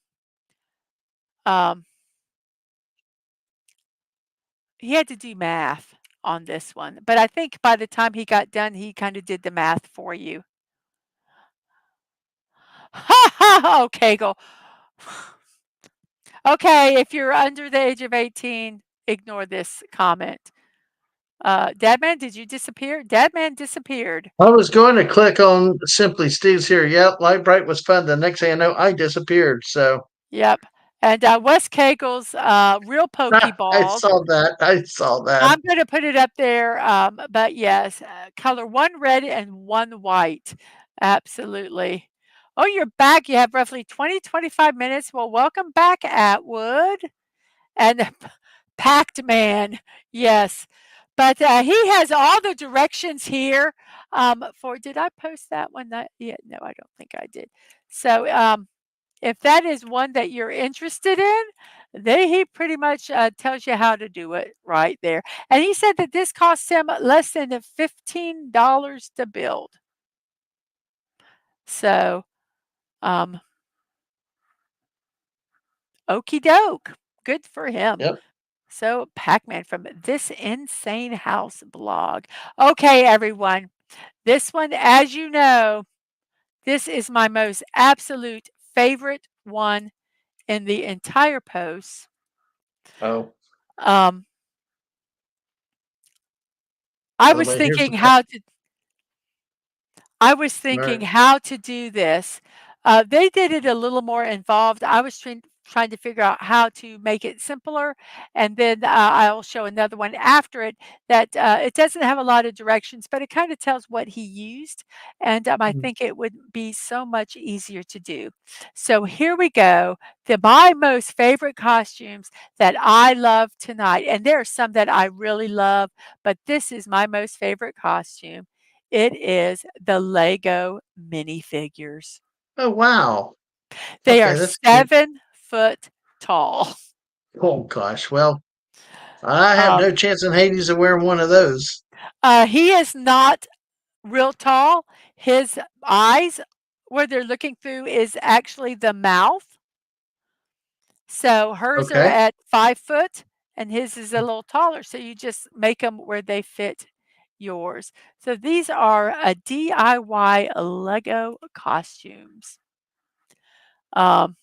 he had to do math on this one, but I think by the time he got done, he kinda did the math for you. Oh, Kegel. Okay, if you're under the age of 18, ignore this comment. Dadman, did you disappear? Dadman disappeared. I was going to click on Simply Steve's here. Yep, Light Bright was fun. The next thing I know, I disappeared. So Yep. And Wes Kegel's real I Pokeballs. saw that. I saw that. I'm going to put it up there. But yes, color one red and one white. Absolutely. Oh, you're back. You have roughly 25 minutes. Well, welcome back, Atwood. And Packed Man, yes. But he has all the directions here for. Did I post that one? That yeah, no, I don't think I did. So if that is one that you're interested in, he pretty much tells you how to do it right there. And he said that this costs him less than $15 to build. So um, Okey doke. Good for him. Yep. So, Pac-Man from This Insane House blog. Okay, everyone. This one, as you know, this is my most absolute favorite one in the entire post. Oh, Um, I by the was way, here's thinking the pack. how to I was All thinking right. how to do this. They did it a little more involved. I was trying to figure out how to make it simpler, and then I'll show another one after it that it doesn't have a lot of directions, but it kind of tells what he used, and I Mm. think it would be so much easier to do. So here we go. My most favorite costumes that I love tonight, and there are some that I really love, but this is my most favorite costume. It is the Lego minifigures. Oh, wow. They Okay, are that's cute. 7 foot tall. Oh gosh. Well, I have Um, no chance in Hades of wearing one of those. he is not real tall. His eyes, where they're looking through, is actually the mouth. So hers are Okay. at 5 foot, and his is a little taller. So you just make them where they fit yours. So these are a DIY Lego costumes. Um,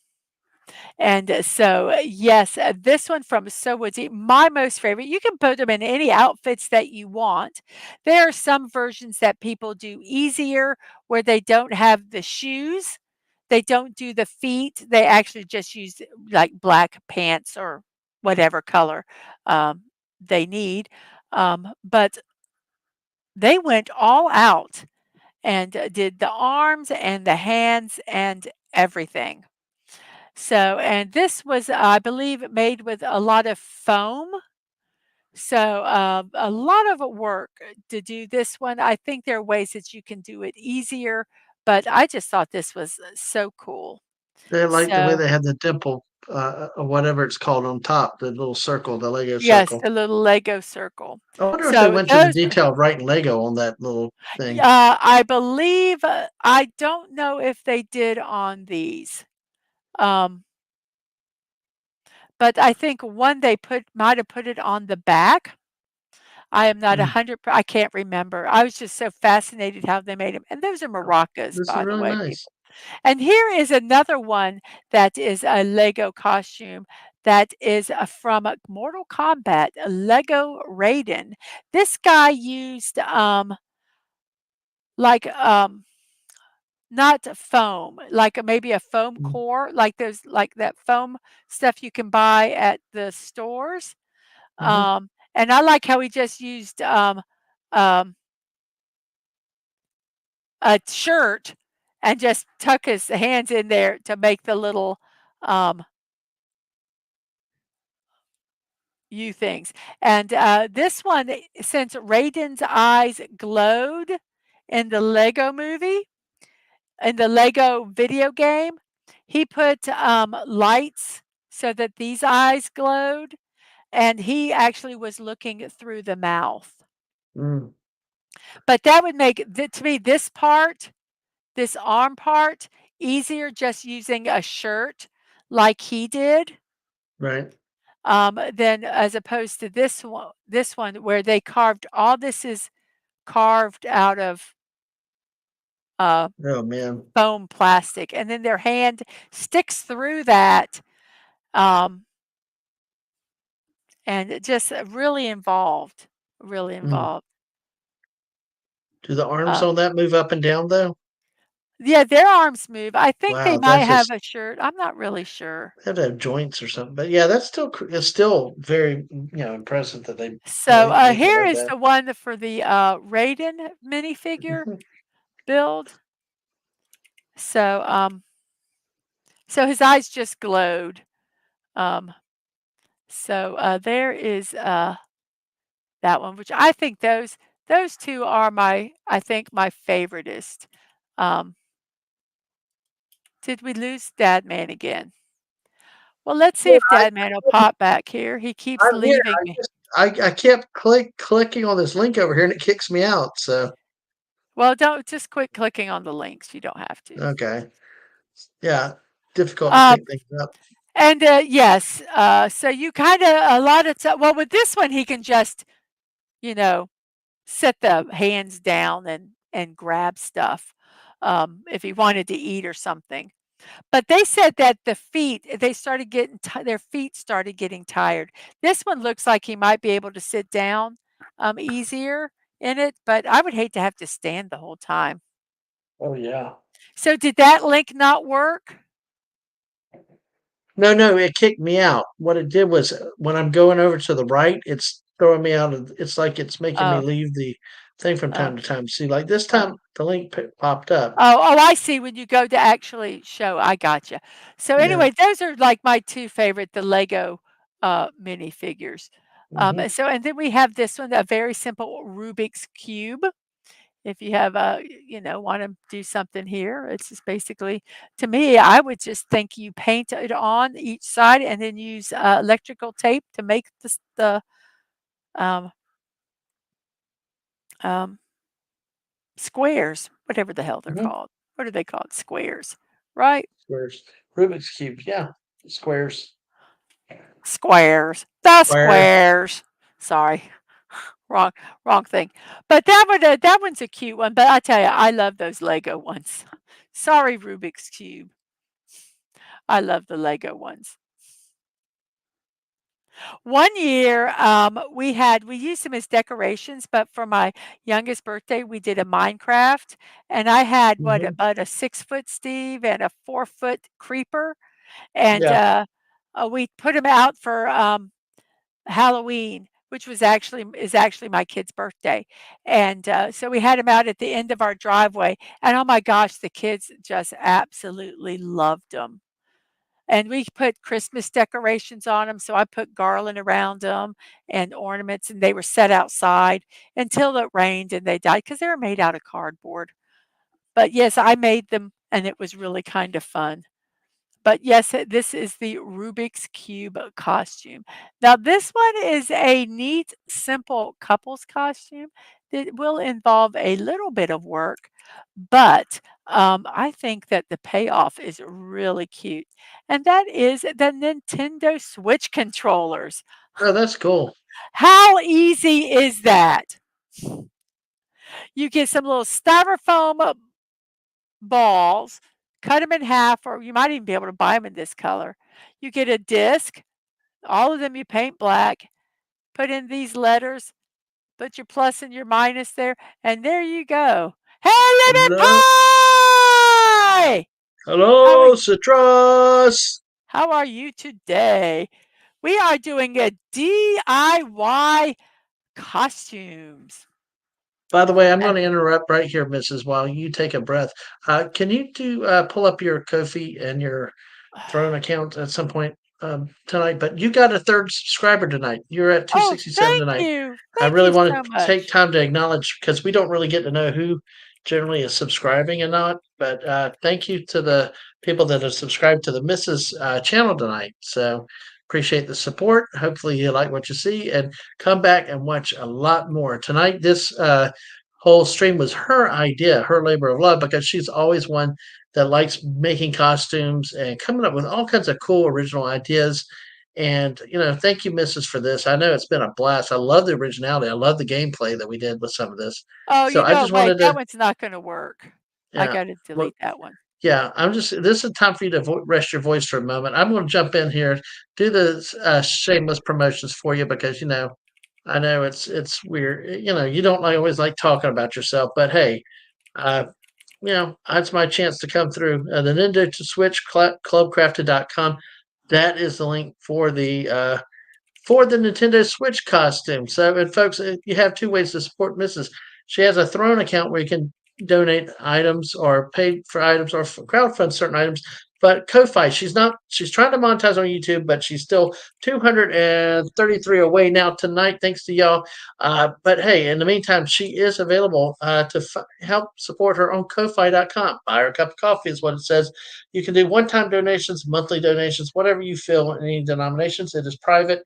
And so, yes, this one from So Woodsy, my most favorite. You can put them in any outfits that you want. There are some versions that people do easier where they don't have the shoes, they don't do the feet. They actually just use like black pants or whatever color um, they need. But they went all out and did the arms and the hands and everything. So, and this was, I believe, made with a lot of foam. So, a lot of work to do this one. I think there are ways that you can do it easier, but I just thought this was so cool. They like the way So, they had the dimple, or whatever it's called on top, the little circle, the Lego yes, circle. the little Lego circle. I wonder if they So, went to the those detail of writing Lego on that little thing. I believe, I don't know if they did on these. Um, but I think one they might have put it on the back. I am not Mm, 100 I can't remember. I was just so fascinated how they made them, and those are oh, maracas, this is by the really way, nice. people. And here is another one that is a Lego costume that is, from, Mortal Kombat, a Lego Raiden. This guy used, like, not foam, like, maybe a foam Mm, core, like those like that foam stuff you can buy at the stores. mhm. And I like how he just used, um a shirt and just tuck his hands in there to make the little, um, U things. And, this one, since Raiden's eyes glowed in the Lego movie, in the Lego video game, he put, lights so that these eyes glowed, and he actually was looking through the mouth. Mm, But that would make to me, this arm part, easier just using a shirt like he did, right. than as opposed to this one where they carved all this is carved out of, uh, Oh, man. foam plastic, and then their hand sticks through that, um, and it just really involved, really Mm. involved. Do the arms Uh, on that move up and down, though? yeah, their arms move. I think they Wow, might that's have just a shirt. I'm not really sure. they have to have joints or something, but, yeah, that's still it's still very, impressive that they So, make it here like is that. the one for the, Raiden minifigure Mhm. build. So, so his eyes just glowed. Um, so, there is, that one, which I think those 2 are I think my favoritist. Um, did we lose Dadman again? Well, let's see Yeah, if Dadman will pop back here. He keeps I'm here. leaving I me. just I kept clicking on this link over here, and it kicks me out, so Well, don't just quit clicking on the links. You don't have to. okay. Yeah, difficult to Um, pick things up. And, yes, so you kinda a lot of well, with this one, he can just, you know, set the hands down and grab stuff, if he wanted to eat or something. But they said that the feet, they started getting their feet started getting tired. This one looks like he might be able to sit down, easier in it, but I would hate to have to stand the whole time. Oh yeah. So did that link not work? No, no, it kicked me out. What it did was when I'm going over to the right, it's throwing me out of it's like it's making me Oh, leave the thing from oh, time to time. See, like this oh. time the link popped up. Oh, I see when you go to actually show, I gotcha. So Yeah. anyway, those are like my 2 favorite, the Lego, minifigures. Hmm. And then we have this one, a very simple Rubik's Cube. If you have wanna do something here, it's just basically to me, I would just think you paint it on each side and then use, electrical tape to make um, um, squares, whatever the hell they're Hmm. called. What are they called? Squares, right? Squares. Rubik's cube. Yeah. Squares. Squares. The Square. squares. Sorry, wrong wrong thing. But that one's a cute one, but I tell you, I love those Lego ones. Sorry, Rubik's Cube. I love the Lego ones. One year, we used them as decorations, but for my youngest birthday, we did a Minecraft, and I had what, Hmm. about a 6-foot Steve and a 4-foot creeper, and, Yeah. we put them out for, Halloween, which is actually my kid's birthday, and, so we had them out at the end of our driveway, and oh my gosh, the kids just absolutely loved them. And we put Christmas decorations on them, so I put garland around them and ornaments, and they were set outside until it rained and they died because they were made out of cardboard. But yes, I made them, and it was really kind of fun. But yes, this is the Rubik's Cube costume. Now, this one is a neat, simple couples costume that will involve a little bit of work, but I think that the payoff is really cute. And that is the Nintendo Switch controllers. Oh, that's cool. How easy is that? You get some little styrofoam balls, cut them in half, or you might even be able to buy them in this color. You get a disc, all of them you paint black, put in these letters, put your plus and your minus there, and there you go. Hey, lemon Hello, pie! How are hello, citrus. how are you today? We are doing a DIY costumes. By the way, I'm And going to interrupt right here, Mrs. While you take a breath. Can you pull up your Kofi and your Throne account at some point tonight? But you got a third subscriber tonight. You're at oh, 267 thank tonight. you. I Thank really you want so to take much. time to acknowledge because we don't really get to know who generally is subscribing and not. But thank you to the people that have subscribed to the Mrs. Channel tonight. So appreciate the support. Hopefully you like what you see and come back and watch a lot more tonight. This whole stream was her idea, her labor of love, because she's always one that likes making costumes and coming up with all kinds of cool original ideas. And thank you, Mrs., for this. I know it's been a blast. I love the originality. I love the gameplay that we did with some of this. Oh, So I just wait, wanted that to, one's not gonna work. I yeah. gotta Well, delete that one. yeah. I'm just. This is time for you to rest your voice for a moment. I'm going to jump in here, do the shameless promotions for you because I know it's weird. You don't always like talking about yourself, but hey, uh, that's my chance to come through. The Nintendo Switch Clubcrafted.com. That is the link for the Nintendo Switch costume. So, and folks, you have two ways to support Mrs. She has a Throne account where you can donate items or pay for items or crowdfund certain items. But Ko-fi, she's not. She's trying to monetize on YouTube, but she's still 233 away now tonight, thanks to y'all. But hey, in the meantime, she is available to help support her on Ko-fi.com. Buy her a cup of coffee is what it says. You can do one-time donations, monthly donations, whatever you feel in any denominations. It is private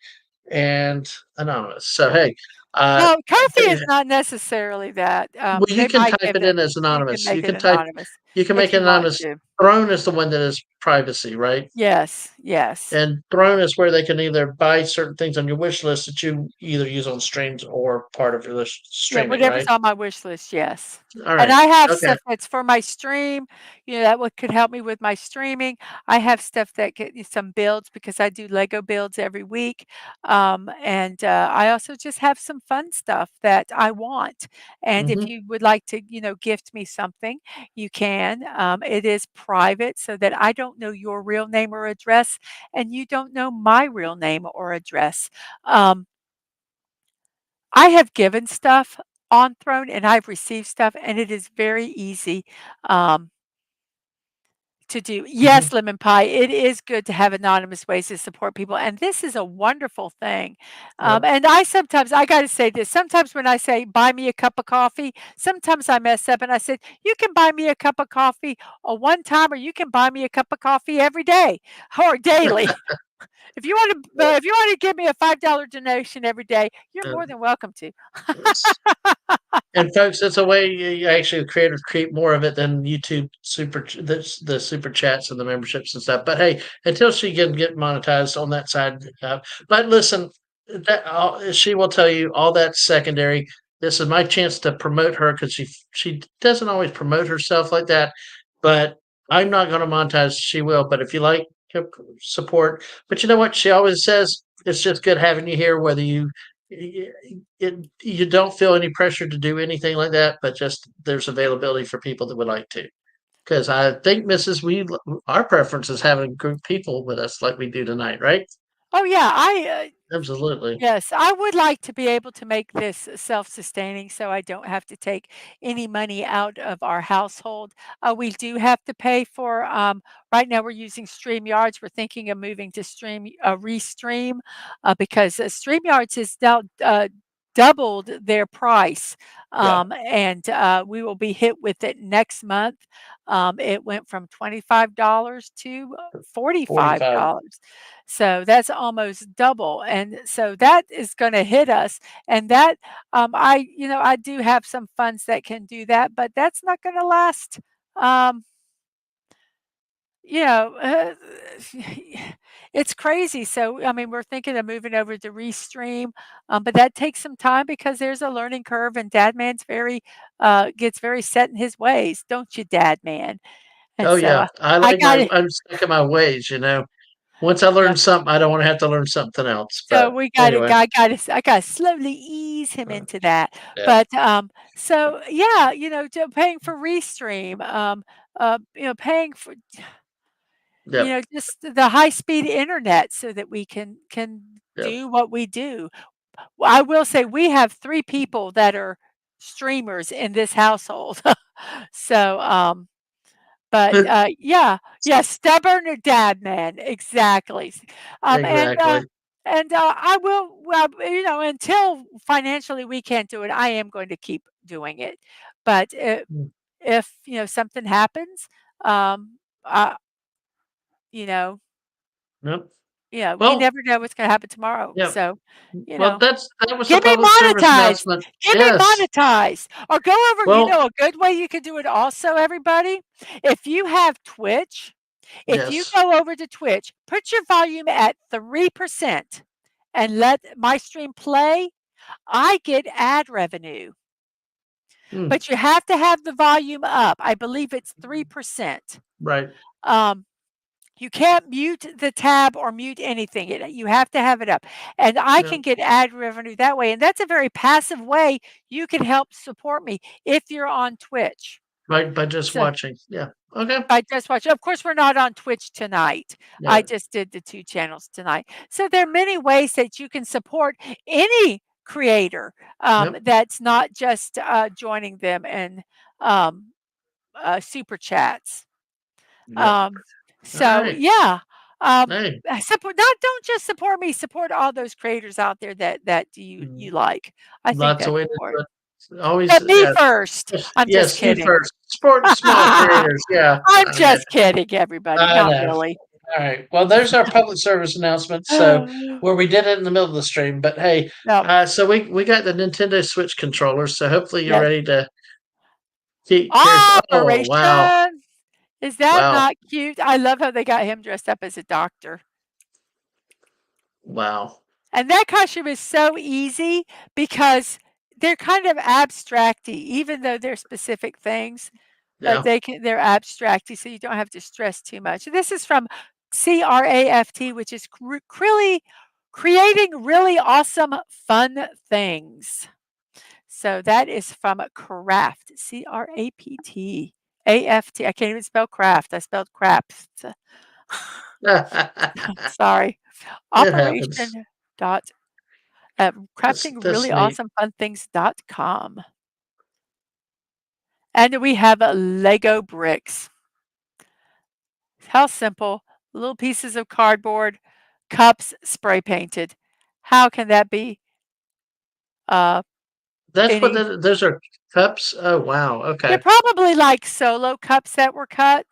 and anonymous. So hey, uh, No, Ko-fi is not necessarily that. well, you They can might type give it that in as you can anonymous. make it anonymous You can if make it you want anonymous. to. Throne is the one that is privacy, right? Yes, yes. And Throne is where they can either buy certain things on your wish list that you either use on streams or part of your list Yeah, streaming, whatever's right? on my wish list, yes. All And right. I have Okay. stuff that's for my stream, that would could help me with my streaming. I have stuff that get some builds because I do Lego builds every week. And I also just have some fun stuff that I want. And if Hmm. you would like to, gift me something, you can. It is private so that I don't know your real name or address, and you don't know my real name or address. Um, I have given stuff on Throne and I've received stuff, and it is very easy, um, to do. Hmm. Yes, Lemon Pie, it is good to have anonymous ways to support people, and this is a wonderful thing. Yep. And I gotta say this, sometimes when I say, "Buy me a cup of coffee," sometimes I mess up and I said, "You can buy me a cup of coffee a one time, or you can buy me a cup of coffee every day or daily." If you wanna give me a $5 donation every day, you're Uh, more than welcome to. it's And folks, it's a way you actually creators create more of it than YouTube the super chats and the memberships and stuff. But hey, until she can get monetized on that side, but listen, she will tell you all that's secondary. This is my chance to promote her because she doesn't always promote herself like that. But I'm not going to monetize. She will. But if you like her support, but you know what? She always says it's just good having you here, whether you don't feel any pressure to do anything like that, but just there's availability for people that would like to. Because I think, Mrs. Our preference is having group people with us like we do tonight, right? Oh, yeah, Absolutely. yes, I would like to be able to make this self-sustaining so I don't have to take any money out of our household. We do have to pay for, right now we're using StreamYards. We're thinking of moving to Restream, because StreamYards has now doubled their price. Yeah. And we will be hit with it next month. It went from $25 to 45. $45. So that's almost double. And so that is going to hit us. And that, I do have some funds that can do that, but that's not going to last. Um, you know, uh, it's crazy. So, I mean, we're thinking of moving over to Restream, but that takes some time because there's a learning curve, and Dadman's gets very set in his ways, don't you, Dadman? And Oh so yeah. I got it. I'm stuck in my ways. Once I learn something, I don't want to have to learn something else. So But we gotta anyway, I gotta slowly ease him uh, into that. yeah. But, so yeah, paying for Restream, paying for, Yep. just the high speed internet so that we can Yep. do what we do. Well, I will say we have 3 people that are streamers in this household. So, but, yeah, stubborn or dad man, exactly. Um, and, uh Exactly. I will until financially we can't do it, I am going to keep doing it. But Mm. if, something happens, um, uh, you know Yep. we Well, never know what's gonna happen tomorrow. yeah. So, you Well, know that was the Get me public service monetized. announcement. Get me Yes. monetized. Or go over Well, a good way you could do it also, everybody, if you have Twitch, if you yes. go over to Twitch, put your volume at 3% and let my stream play, I get ad revenue. Mm, But you have to have the volume up. I believe it's 3%. right. Um, You can't mute the tab or mute anything. You have to have it up. And I Yeah. can get ad revenue that way. And that's a very passive way you can help support me if you're on Twitch. By just So watching. Yeah. Okay. by just watch. Of course, we're not on Twitch tonight. I Yeah. just did the 2 channels tonight. So there are many ways that you can support any creator, Yep. that's not just joining them in um, super chats. Yep. Um, All so right. yeah, Hey. support not don't just support me, support all those creators out there that you Mm, like. I think lots of that's ways to do important. it. Always, But me yeah. first. Yes, I'm just yes, you kidding. first. Support small creators. Yeah. I'm I just imagine. kidding, everybody. I Not know. really. All right. Well, there's our public service announcement. So where we did it in the middle of the stream, but hey, No, so we got the Nintendo Switch controllers. So hopefully you're yes. ready to keep cares. Oh wow, Operation! Is that wow, not cute? I love how they got him dressed up as a doctor. wow. And that costume is so easy because they're kind of abstracty, even though they're specific things, but Yeah. they're abstracty, so you don't have to stress too much. This is from CRAFT, which is creating really awesome fun things. So that is from Craft, CRAPT. AFT. I can't even spell craft. I spelled craft. It Sorry. happens. Operation dot crafting That's really neat. awesome fun things.com. And we have Lego bricks. How simple. Little pieces of cardboard, cups spray painted. How can that be uh, That's what any? those are cups. Oh wow. They're Okay. probably like solo cups that were cut,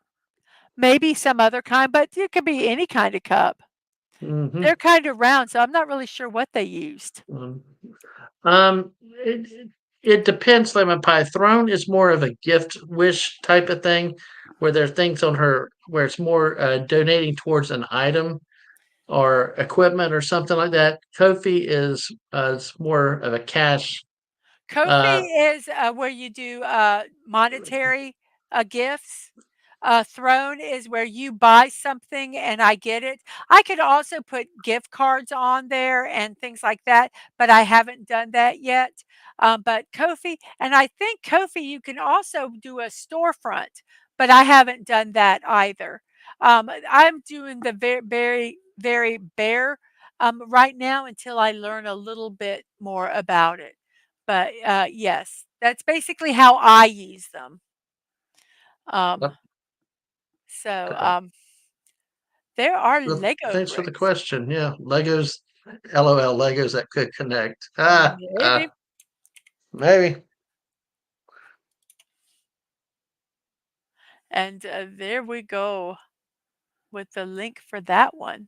maybe some other kind, but it could be any kind of cup. Hmm. They're kind of round, so I'm not really sure what they used. Um, it it depends. Lemon pie throne is more of a gift wish type of thing, where there are things on her where it's more donating towards an item or equipment or something like that. Kofi is more of a cash. Uh, Ko-fi is, where you do, monetary, gifts. Throne is where you buy something and I get it. I could also put gift cards on there and things like that, but I haven't done that yet. But Ko-fi and I think Ko-fi you can also do a storefront, but I haven't done that either. I'm doing the very bare, right now until I learn a little bit more about it. But, yes, that's basically how I use them. Um, uh, so, there are well, Lego thanks for the bricks. question. Yeah, Legos, LOL, Legos that could connect. Maybe. Maybe. And, there we go with the link for that one.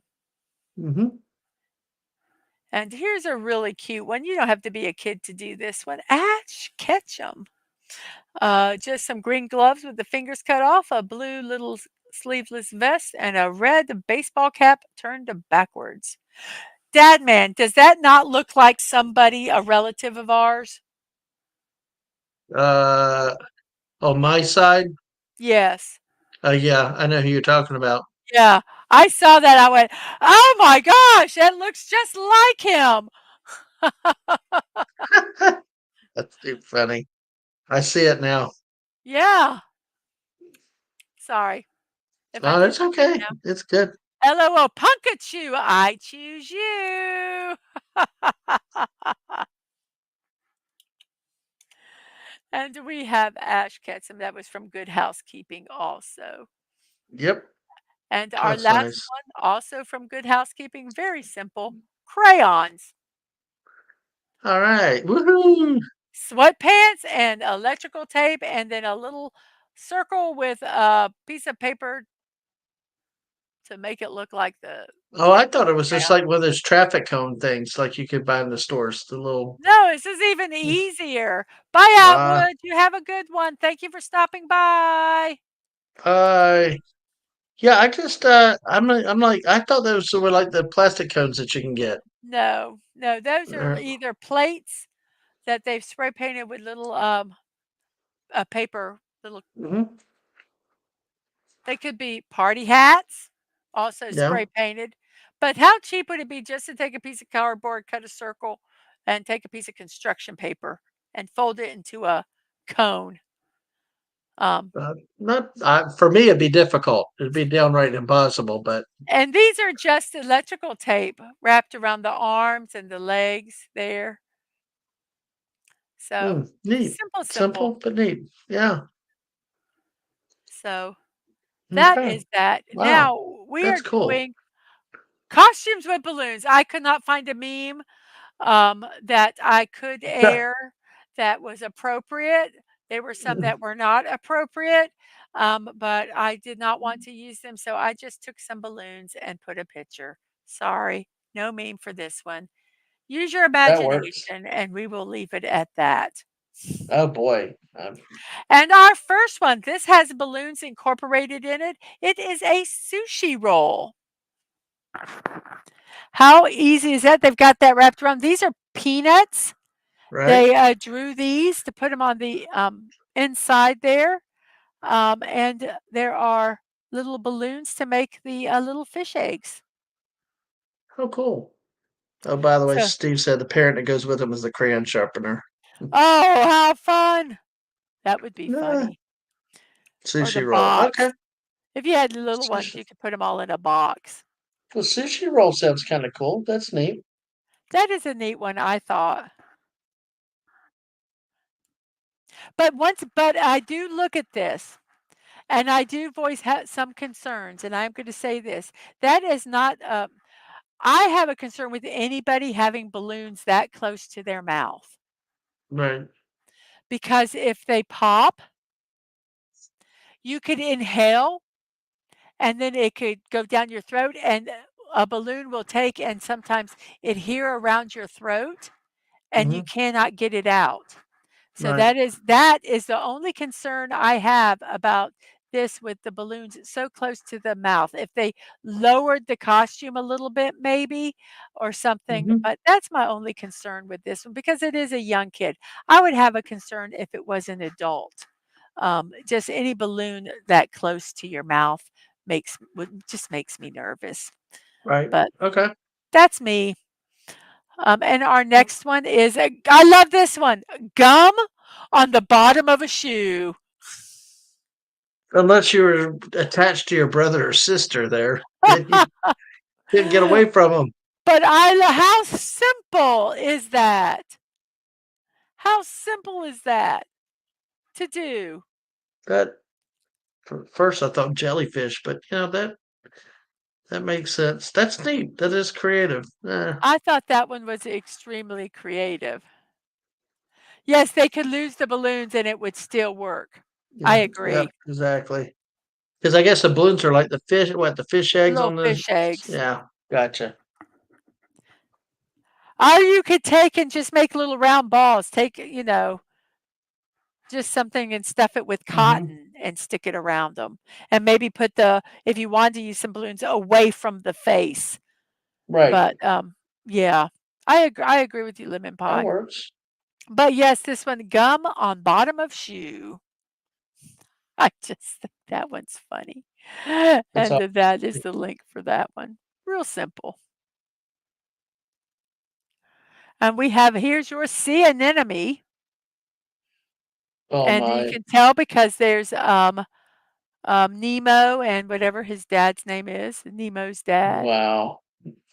Hmm. And here's a really cute one. You don't have to be a kid to do this one. Ash Ketchum. Just some green gloves with the fingers cut off, a blue little sleeveless vest, and a red baseball cap turned backwards. Dadman, does that not look like somebody, a relative of ours? Uh, on my side, Yes. yeah, I know who you're talking about. Yeah. I saw that. I went, oh my gosh, that looks just like him. That's too funny. I see it now. Yeah. Sorry if I Oh, didn't that's see it okay. now. It's good. LOL, Punkachu, I choose you. And we have Ash Ketchum. That was from Good Housekeeping also. Yep, And our that's last nice. one, also from Good Housekeeping, very simple crayons. All right. Woohoo! Sweatpants and electrical tape, and then a little circle with a piece of paper to make it look like the Oh, I thought it was just crayon. like one of those traffic cone things like you could buy in the stores. The little No, this is even easier. Bye, uh Outwood. You have a good one. Thank you for stopping by. uh yeah, I just I'm like I thought those were like the plastic cones that you can get. No, no, those are Uh, either plates that they've spray painted with little paper, little mhm. they could be party hats, also Yeah. spray painted. But how cheap would it be just to take a piece of cardboard, cut a circle, and take a piece of construction paper and fold it into a cone? Um, Not for me it'd be difficult. It'd be downright impossible, but and these are just electrical tape wrapped around the arms and the legs there. So neat. simple, simple. Simple but neat. Yeah. So that Okay. is that. Wow. Now we are That's cool. doing costumes with balloons. I could not find a meme that I could air that was appropriate. There were some that were not appropriate. but I did not want to use them, so I just took some balloons and put a picture. Sorry, no meme for this one. Use your That works. imagination, and we will leave it at that. Oh boy. And our first one, this has balloons incorporated in it. It is a sushi roll. How easy is that? They've got that wrapped around. These are peanuts. Right? They drew these to put them on the inside there. And there are little balloons to make the little fish eggs. Oh, cool. Oh, by the way, So, Steve said the parent that goes with him is the crayon sharpener. oh, how fun! That would be Ah, funny. Or the sushi roll. box. Okay. If you had the little ones, Sushi. you could put them all in a box. Well, sushi roll sounds kind of cool. That's neat. That is a neat one, I thought. But I do look at this, and I do voice some concerns, and I'm going to say this: that is not. I have a concern with anybody having balloons that close to their mouth Right. because if they pop, you could inhale, and then it could go down your throat, and a balloon will take and sometimes adhere around your throat, and you Hmm. cannot get it out. So Right. that is the only concern I have about this with the balloons so close to the mouth. If they lowered the costume a little bit maybe or something, Hmm. but that's my only concern with this one because it is a young kid. I would have a concern if it was an adult. Just any balloon that close to your mouth just makes me nervous. Right. But Okay. that's me. And our next one is I love this one. Gum on the bottom of a shoe. Unless you were attached to your brother or sister there, then you couldn't get away from them. But how simple is that? How simple is that to do? That first I thought jellyfish, but that makes sense. That's neat. That is creative. I thought that one was extremely creative. Yes, they could lose the balloons and it would still work. I Yeah. Yep. agree. Exactly. Because I guess the balloons are like the fish. What the fish eggs Little on the? fish eggs. Yeah. Gotcha. Or you could take and just make little round balls. Just something and stuff it with Hmm. cotton and stick it around them, and maybe if you wanted to use some balloons away from the face. Right. But, yeah, I agree with you, lemon That pie. works. But, yes, this one, gum on bottom of shoe. I just think that one's funny. That's And all. that is the link for that one. Real simple. And we have here's your sea anemone, Oh and you my. can tell because there's, Nemo and whatever his dad's name is, Nemo's dad. Wow.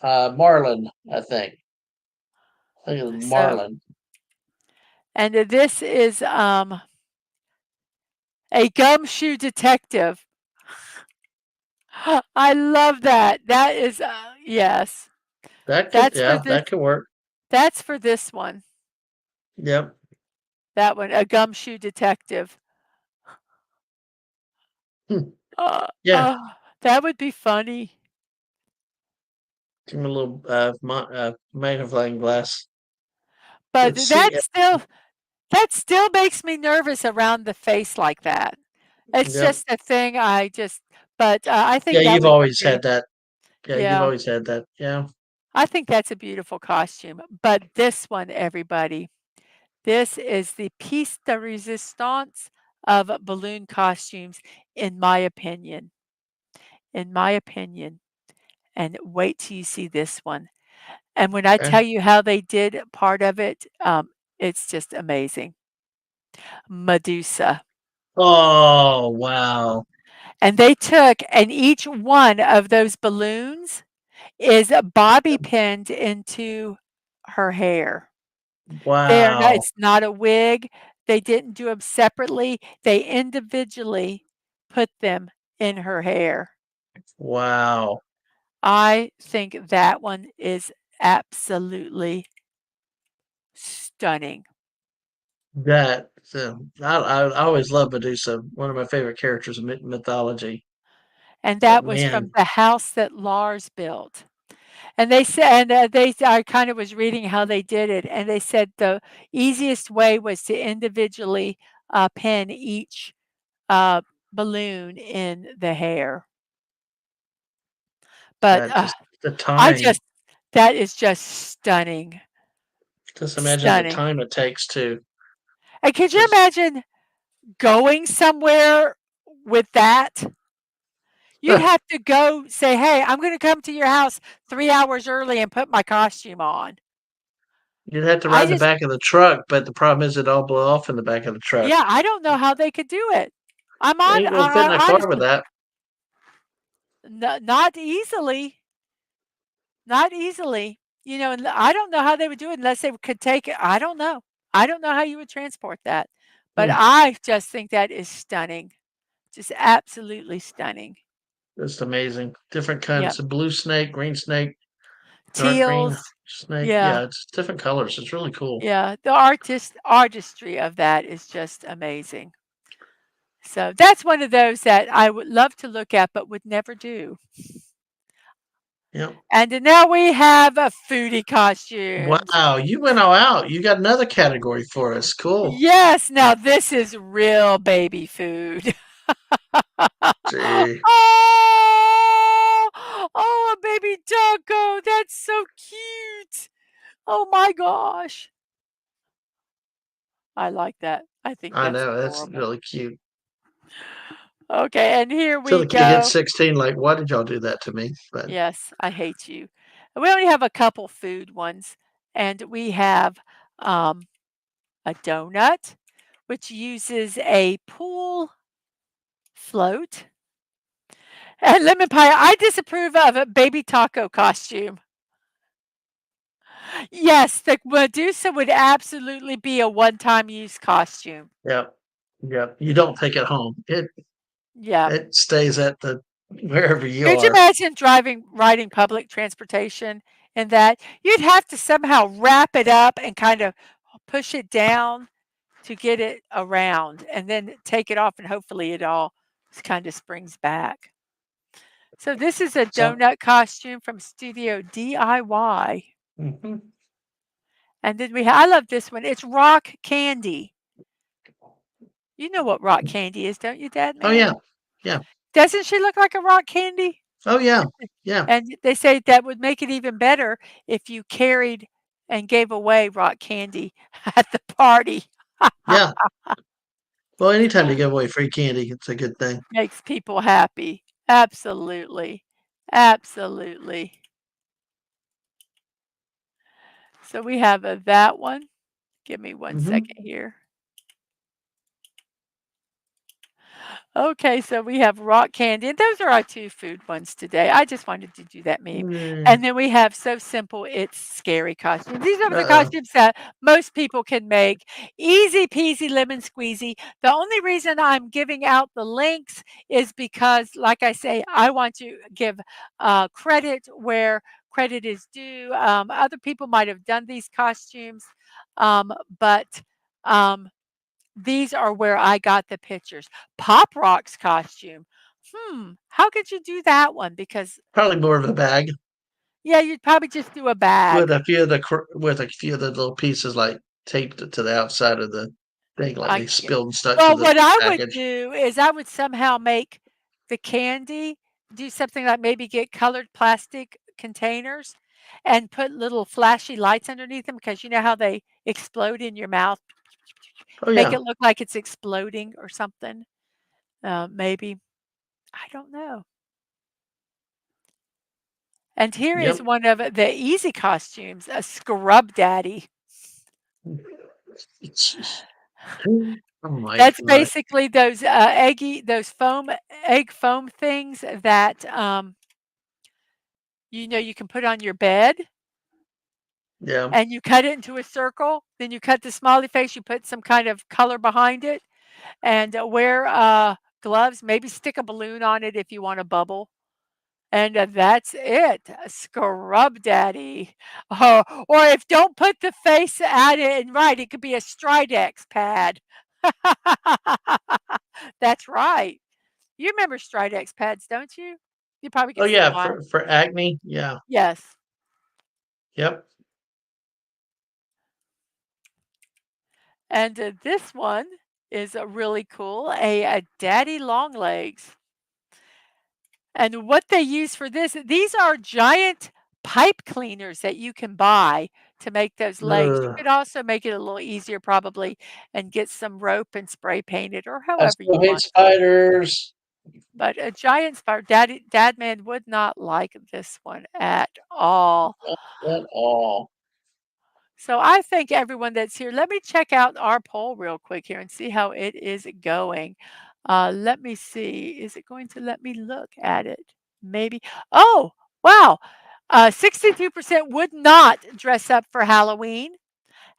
Marlin, I think. I think it was So, Marlin. and this is a gumshoe detective. I love that. That is yes. That could, That's for yeah, this that could work. that's for this one. Yep. That one, a gumshoe detective. Hmm. Uh, Yeah. uh, that would be funny. Give me a little magnifying glass. But Let's see. that still makes me nervous around the face like that. It's Yep. just a thing but I Yeah, think that you've would be always had beautiful. that. Yeah, you've Yeah. always had that. Yeah. I think that's a beautiful costume, but this one, everybody, this is the piece de resistance of balloon costumes, in my opinion. In my opinion. And wait till you see this one. And when I Okay. tell you how they did part of it, it's just amazing. Medusa. Oh, wow. And they took, and each one of those balloons is bobby pinned into her hair. Wow. It's not a wig. They didn't do them separately. They individually put them in her hair. Wow. I think that one is absolutely stunning. That I always love Medusa. One of my favorite characters in mythology. And But that was from man, the house that Lars built. And they said, and I kind of was reading how they did it, and they said the easiest way was to individually pin each uh, balloon in the hair. But that just the I time. just, that is just stunning, Just imagine the stunning. time it takes to And could you just. imagine going somewhere with that? You'd have to go say, "Hey, I'm gonna come to your house 3 hours early and put my costume on." You'd have to ride I in the just back of the truck, but the problem is it'd all blow off in the back of the truck. Yeah, I don't know how they could do it. Ain't gonna fit in a car with Honestly, that. not easily, not easily. You know, and I don't know how they would do it unless they could take it. I don't know. I don't know how you would transport that, but Mm, I just think that is stunning, just absolutely stunning. just amazing. Different Yep. kinds of blue snake, green snake, dark green Teals. snake. Yeah. Yeah, it's different colors. It's really cool. Yeah, the artistry of that is just amazing. So that's one of those that I would love to look at, but would never do. Yep. And now we have a foodie costumes. Wow, you went all out. You got another category for us. Cool. Yes, now this is real baby food. Gee, Oh, oh, a baby taco. That's so cute. Oh my gosh. I like that. I think I that's know that's adorable. really cute. Okay, and here Till we the kid hits go. 16, like, why did y'all do that to me? But Yes, I hate you. We only have a couple food ones, and we have um, a donut, which uses a pool float, and lemon pie. I disapprove of a baby taco costume. Yes, the Medusa would absolutely be a one-time use costume. yep, yep. You don't take it home. Yeah. It stays at the wherever you Could you are. imagine riding public transportation in that? You'd have to somehow wrap it up and kind of push it down to get it around and then take it off and hopefully it all kind of springs back. So this is a So, donut costume from Studio DIY. mhm. And then I love this one. It's rock candy. You know what rock candy is, don't you, Dad Oh, man? yeah. Yeah. Doesn't she look like a rock candy? Oh, yeah. Yeah. And they say that would make it even better if you carried and gave away rock candy at the party. Yeah. Well, anytime you give away free candy, it's a good thing. Makes people happy. Absolutely. Absolutely. So we have that one. Give me one Mhm. second here. Okay, so we have rock candy, and those are our 2 food ones today. I just wanted to do that meme. Mm. And then we have So Simple, It's Scary costumes. These are the Uh-oh. costumes that most people can make. Easy peasy lemon squeezy. The only reason I'm giving out the links is because, like I say, I want to give credit where credit is due. Other people might have done these costumes, but um, these are where I got the pictures. Pop Rock's costume. How could you do that one? Because Probably more of a bag yeah, you'd probably just do a with bag. a few of the little pieces, like, taped to the outside of the thing, like I they can't. spilled and stuck to Well, the what I would package. do is I would somehow make the candy, do something like maybe get colored plastic containers and put little flashy lights underneath them because you know how they explode in your mouth. Oh, Make yeah. it look like it's exploding or something. Maybe I don't know. And here is Yep. one of the easy costumes, a scrub daddy. Oh my That's god. basically those those egg foam things that you know you can put on your bed Yeah. and you cut it into a circle. Then you cut the smiley face, you put some kind of color behind it, and wear gloves. Maybe stick a balloon on it if you want a bubble. And that's it. Scrub daddy. Oh, or if don't put the face at it and right, it could be a Stridex pad. That's right. You remember Stridex pads, don't you? You probably Oh can yeah, smile. for acne. Yeah. Yes. Yep. And this one is really cool, a daddy long legs. And what they use for this, these are giant pipe cleaners that you can buy to make those legs. You Ugh. could also make it a little easier probably and get some rope and spray paint it or I however still you hate want to. spiders. But a giant spider, Dadman would not like this one at all. Not at all. So I thank everyone that's here. Let me check out our poll real quick here and see how it is going. Let me see. Is it going to let me look at it? Maybe. Oh, wow. 62% would not dress up for Halloween,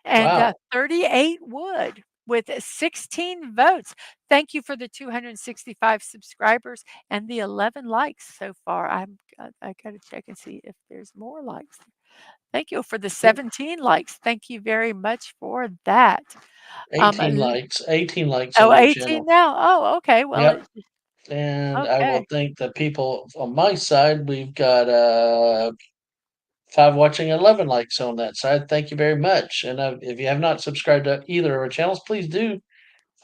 and Wow. 38 would with 16 votes. Thank you for the 265 subscribers and the 11 likes so far. I got to check and see if there's more likes. Thank you for the Yep. 17 likes. Thank you very much for that. 18 L likes. 18 likes on Oh, your 18 channel. now? Oh, okay. Well, Yep. And I will okay. thank the people on my side. We've got 5 watching, 11 likes on that side. Thank you very much. And if you have not subscribed to either of our channels, please do.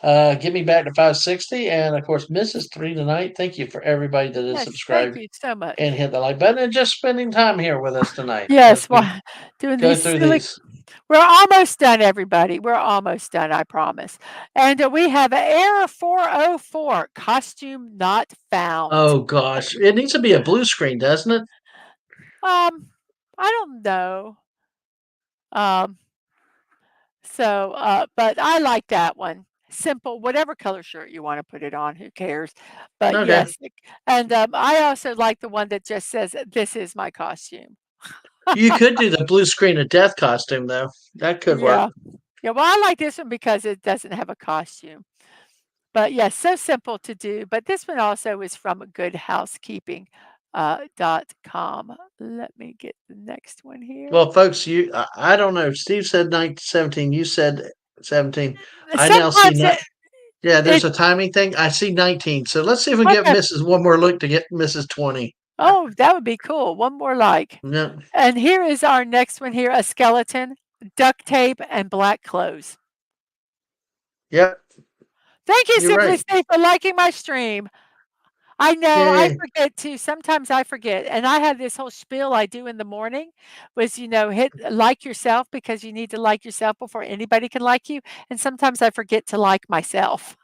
Get me back to 560. And of course, Mrs. 3 tonight. Thank you for everybody that is Yes, thank subscribed you so and much. hit the like button and just spending time here with us tonight as Yes, we well, doing go these through silly these. we're almost done, everybody. We're almost done, I promise. And we have Air 404, costume not found. Oh gosh, it needs to be a blue screen, doesn't it? Um, I don't know. Um, but I like that one. Simple, whatever color shirt you want to put it on, who cares? But Okay. yes, and I also like the one that just says, "This is my costume." You could do the blue screen of death costume though. That could work. Yeah. Yeah, well, I like this one because it doesn't have a costume. But yes, so simple to do. But this one also is from goodhousekeeping .com. Let me get the next one here. Well, folks, I don't know. Steve said 1917. You said 17. I now see Sometimes not. Yeah, there's it a timing thing. I see 19. So let's see if we can get okay. Mrs. one more look to get Mrs. 20. Oh, that would be cool. One more like. No, And here is our next one here, a skeleton, duct tape, and black clothes. yep, Thank you, you're Simply right. Steve, for liking my stream. I know, I Yay. forget too. Sometimes I forget. And I have this whole spiel I do in the morning was, hit like yourself because you need to like yourself before anybody can like you. And sometimes I forget to like myself.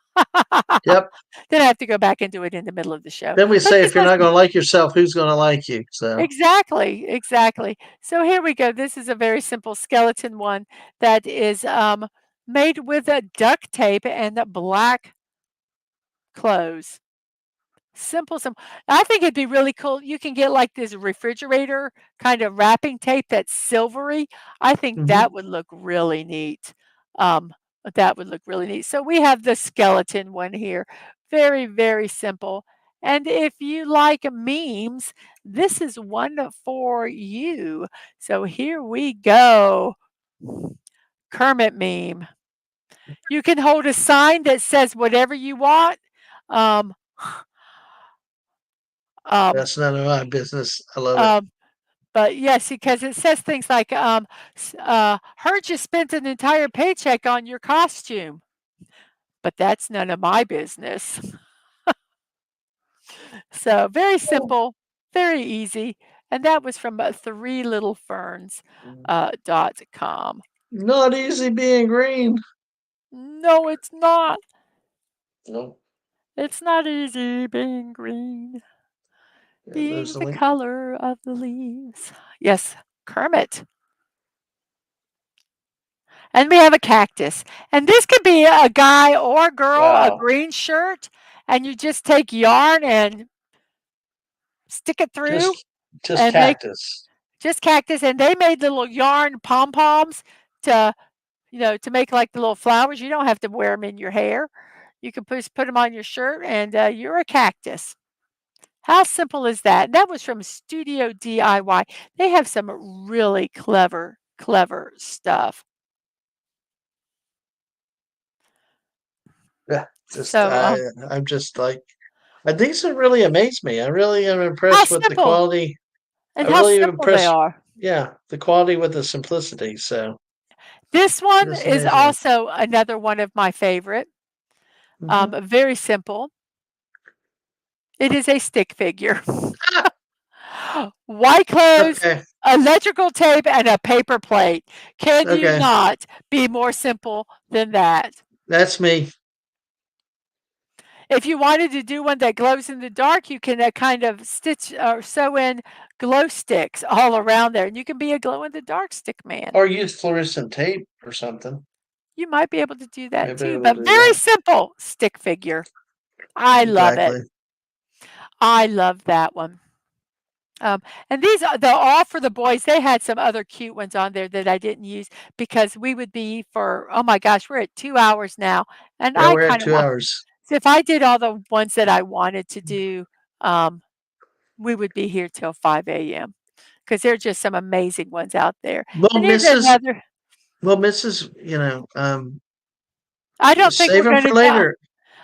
Yep. Then I have to go back and do it in the middle of the show. Then we But say this if you're was not going to like yourself, who's going to like you? So, exactly, exactly. So here we go. This is a very simple skeleton one that is made with a duct tape and black clothes. Simple, simple. I think it'd be really cool. You can get like this refrigerator kind of wrapping tape that's silvery. I think mhm. that would look really neat. Um, that would look really neat. So we have the skeleton one here. Very, very simple. And if you like memes, this is one for you. So here we go. Kermit meme. You can hold a sign that says whatever you want. Um, um, That's none of my business. I love it. um, But yes, because it says things like, "Heard you spent an entire paycheck on your costume," but that's none of my business. So very Oh, simple, very easy, and that was from Three Little Ferns .com. not easy being green. No, it's not. Nope. It's not easy being green, Yeah, there's being the the link. color of the leaves. Yes, Kermit. And we have a cactus. And this could be a guy or a girl, a Wow. green shirt, and you just take yarn and stick it through Just and make cactus. just cactus. And they made little yarn pom poms to, to make like the little flowers. You don't have to wear them in your hair. You can just put them on your shirt, and you're a cactus. How simple is that? And that was from Studio DIY. They have some really clever, clever stuff. Yeah, just So, I'm just like these have really amazed me. I really am how impressed with the simple quality. I and how really am simple they impressed, are. yeah, the quality with the simplicity. So This one just is amazing. also another one of my favorite. Hmm. Very simple. It is a stick figure. Ah, White clothes, okay, electrical tape, and a paper plate. Can you okay, not be more simple than that? that's me. If you wanted to do one that glows in the dark, you can kind of stitch or sew in glow sticks all around there, and you can be a glow in the dark stick man. Or use fluorescent tape or something. You might be able to do that Maybe too, we'll but do very that. simple stick figure. I love it. Exactly. I love that one. Um, and they're all for the boys. They had some other cute ones on there that I didn't use because we would be for, oh my gosh, we're at 2 hours now. And Yeah, I we're at kind of two want, hours. so if I did all the ones that I wanted to do, um, we would be here till 5 a.m. because there are just some amazing ones out there. Well, And here's Mrs. another. Well, Mrs. I don't think Save we're them going for to do. later.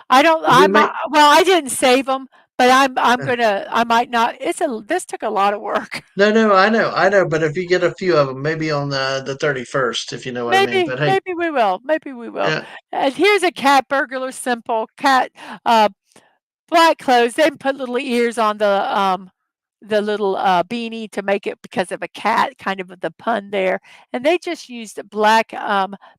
I don't. We I'm. might. Well, I didn't save them, but I'm uh, gonna. I might not. It's a. This took a lot of work. No, no, I know. But if you get a few of them, maybe on the 31st, if you know what I mean. Maybe, But hey, maybe we will. Maybe we will. yeah, And here's a cat burglar simple cat uh black clothes. They put little ears on the little beanie to make it because of a cat, kind of the pun there. And they just used black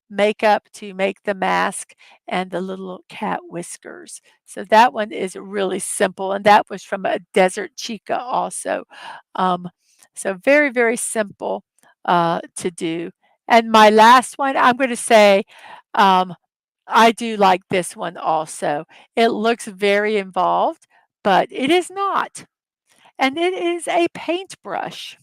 makeup to make the mask and the little cat whiskers. So that one is really simple, and that was from a Desert Chica also. Um, so very, very simple to do. And my last one, I'm going to say, um, I do like this one also. It looks very involved, but it is not. And it is a paintbrush.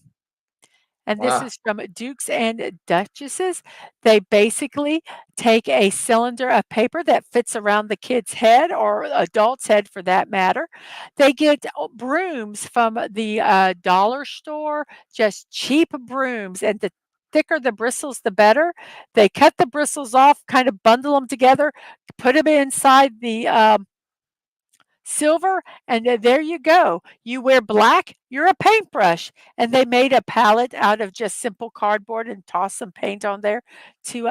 And this wow, is from Dukes and Duchesses. They basically take a cylinder of paper that fits around the kid's head or adult's head for that matter. They get brooms from the dollar store, just cheap brooms. And the thicker the bristles, the better. They cut the bristles off, kind of bundle them together, put them inside the silver, and there you go. You wear black, you're a paintbrush. And they made a palette out of just simple cardboard and tossed some paint on there to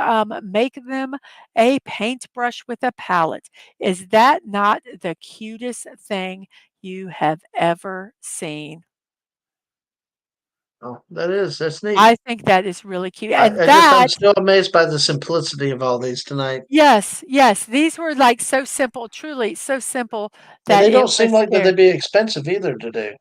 make them a paintbrush with a palette. Is that not the cutest thing you have ever seen? oh, that's neat. I think that is really cute. And I'm that, still amazed by the simplicity of all these tonight, yes, yes, these were like so simple, truly so simple and that they it don't seem was like that there. they'd be expensive either to do.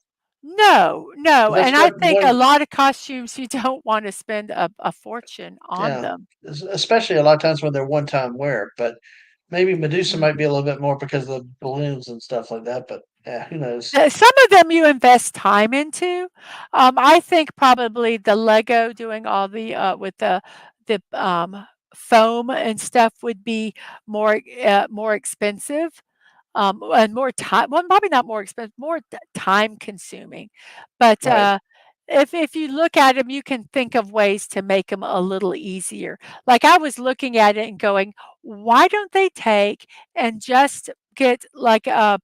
No, no, That's and I what think a one, lot of costumes, you don't wanna spend a fortune on yeah, them. especially a lot of times when they're one-time wear. But maybe Medusa Mhm. might be a little bit more because of the balloons and stuff like that. But yeah, who knows? Some of them you invest time into. I think probably the Lego doing all the, with the foam and stuff would be more expensive. And more time, well, probably not more expensive, more time consuming. But Right. if you look at them, you can think of ways to make them a little easier. Like I was looking at it and going, why don't they take and just get like a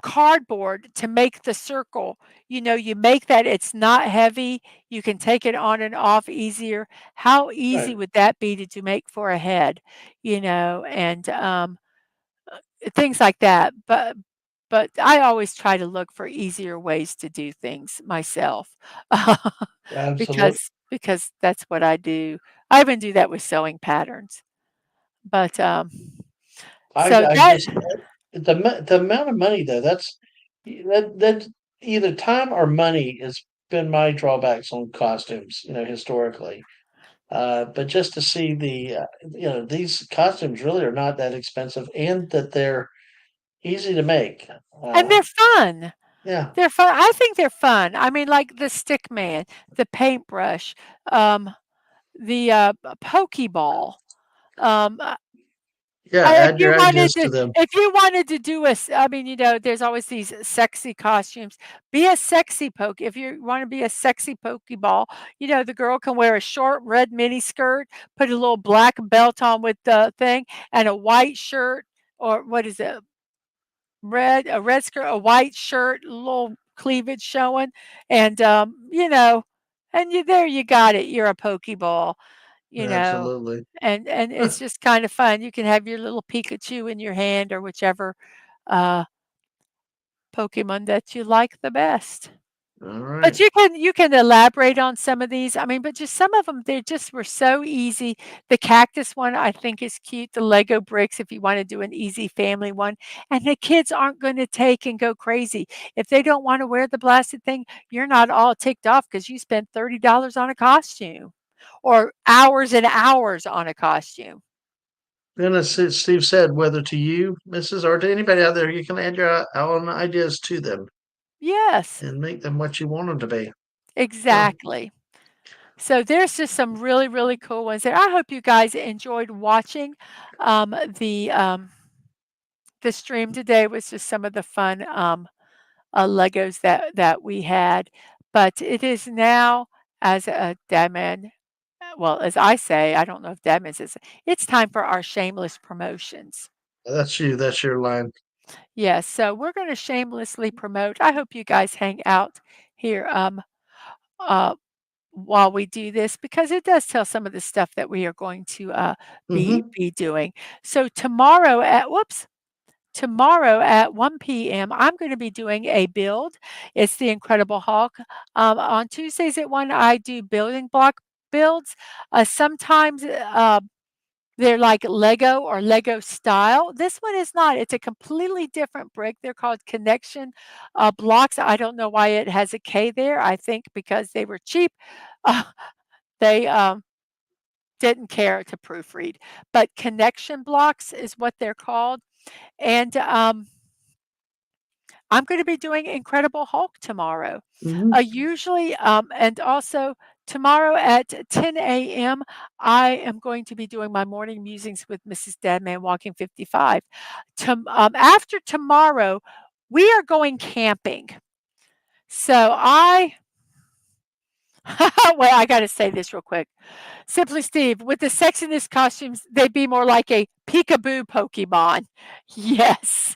cardboard to make the circle. You know, you make that it's not heavy. You can take it on and off easier. How easy Right. would that be to make for a head? And things like that. But I always try to look for easier ways to do things myself, Absolutely. because that's what I do. I even do that with sewing patterns. But so I that just the amount of money though, that either time or money has been my drawbacks on costumes, historically. But just to see these costumes really are not that expensive and that they're easy to make. and Uh, they're fun. yeah, They're fun. I think they're fun. I mean, like the stick man, the paintbrush, um, the pokeball. Yeah, I add your ideas to them. if you wanted to do a s I mean, there's always these sexy costumes. Be a sexy poke if you wanna be a sexy pokeball, the girl can wear a short red mini skirt, put a little black belt on with the thing, and a white shirt, or what is it? A red skirt, a white shirt, little cleavage showing, and, and there you got it, you're a pokeball, you know, Absolutely. and it's just kind of fun. You can have your little Pikachu in your hand or whichever, uh, Pokemon that you like the best. All But right. you can elaborate on some of these. I mean, but just some of them, they just were so easy. The cactus one, I think, is cute. The Lego bricks, if you wanna do an easy family one, and the kids aren't gonna take and go crazy. If they don't wanna wear the blasted thing, you're not all ticked off because you spent $30 on a costume or hours and hours on a costume. And as Steve said, whether to you, Mrs., or to anybody out there, you can add your own ideas to them Yes, and make them what you want them to be. So, exactly. So there's just some really, really cool ones there. I hope you guys enjoyed watching, um, the, um the stream today was just some of the fun, Legos that we had, but it is now, as a Dadman, well, as I say, I don't know if Dadman says it's time for our shameless promotions. that's you. That's your line. Yes, so we're gonna shamelessly promote. I hope you guys hang out here, uh, while we do this because it does tell some of the stuff that we are going to, Mhm. be doing. So tomorrow at 1 PM, I'm gonna be doing a build. It's the Incredible Hulk. On Tuesdays at 1, I do building block builds. Sometimes, they're like Lego or Lego style. This one is not. It's a completely different brick. They're called connection, blocks. I don't know why it has a K there. I think because they were cheap. Uh, they, didn't care to proofread, but connection blocks is what they're called, and, I'm gonna be doing Incredible Hulk tomorrow. Mhm. Usually, and also tomorrow at 10 AM, I am going to be doing my morning musings with Mrs. Deadman Walking 55. After tomorrow, we are going camping. So well, I gotta say this real quick. Simply Steve, with the sexiness costumes, they'd be more like a peekaboo Pokemon. Yes.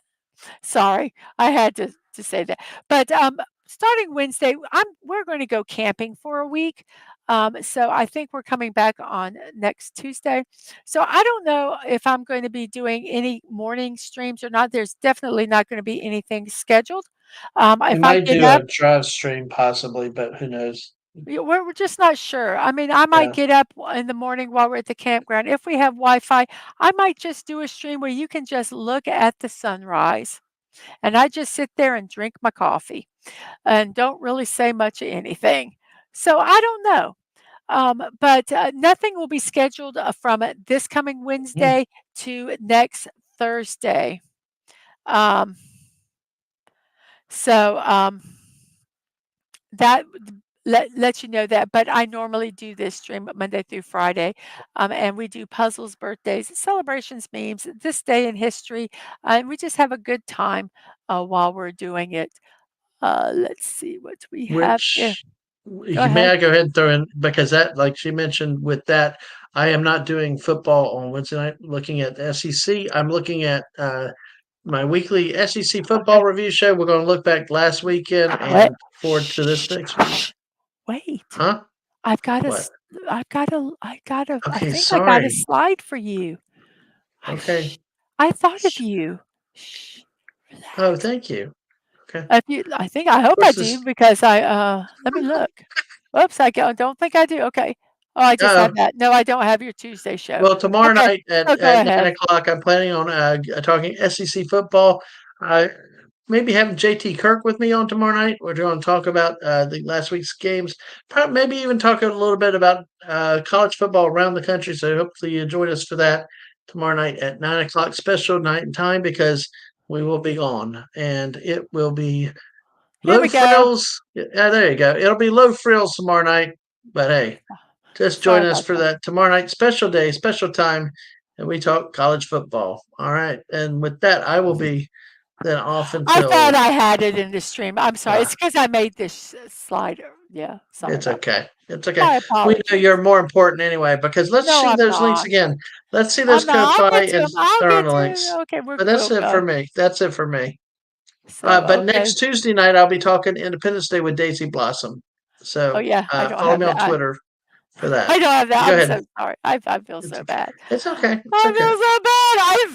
Sorry, I had to say that. But, starting Wednesday, we're gonna go camping for a week. So I think we're coming back on next Tuesday. So I don't know if I'm going to be doing any morning streams or not. There's definitely not gonna be anything scheduled. We If I might get do up a drive stream possibly, but who knows? we're just not sure. I mean, I might Yeah. get up in the morning while we're at the campground. If we have Wi-Fi, I might just do a stream where you can just look at the sunrise. And I just sit there and drink my coffee and don't really say much of anything. So I don't know. But nothing will be scheduled from this coming Mm. Wednesday to next Thursday. Um, so that let you know that. But I normally do this stream Monday through Friday, and we do puzzles, birthdays, celebrations, memes, this day in history, and we just have a good time while we're doing it. Let's see what we have here. Which Go may ahead. I go ahead and throw in because that, like she mentioned, with that, I am not doing football on Wednesday night. Looking at the SEC, I'm looking at my weekly SEC football Okay. review show. We're going to look back last weekend What? and forward to this Shh, next week. wait. Huh? I've got a What? s I Okay, think I got a sorry. slide for you. Okay. Shh. I thought of Shh. you. Shh. Oh, Relax. thank you. Okay. I Of hope I course, do this. because let me look. Oops, don't think I do. Okay. Oh, I just Uh, had that. No, I don't have your Tuesday show. well, tomorrow Okay. night So go at nine ahead. o'clock, I'm planning on talking SEC football. I maybe having JT Kirk with me on tomorrow night. We're going to talk about the last week's games. Probably, maybe even talk a little bit about college football around the country. So hopefully you join us for that tomorrow night at 9 o'clock, special night and time because we will be gone and it will be Here low we go. frills. Yeah, there you go. It'll be low frills tomorrow night. But hey, just Sorry join us about for that. that tomorrow night special day, special time. and we talk college football. All right. And with that, I will be then off I thought until I had it in the stream. I'm sorry. uh, It's because I made this slider. Yeah, sorry it's about that. okay. It's okay. My We know you're apologies. more important anyway because let's No, see I'm those links not. again. Let's see those I'm not. I'll get Ko-Fi to and him. I'll get Starna to him. links. Okay, But that's we'll it for go. me. That's it for me. So, But okay. next Tuesday night, I'll be talking Independence Day with Daisy Blossom. Oh, So yeah, I don't follow have me on that. Twitter for that. I don't have that. Go I'm ahead. so sorry. I feel It's so okay. bad. It's okay. It's I okay. feel so bad. I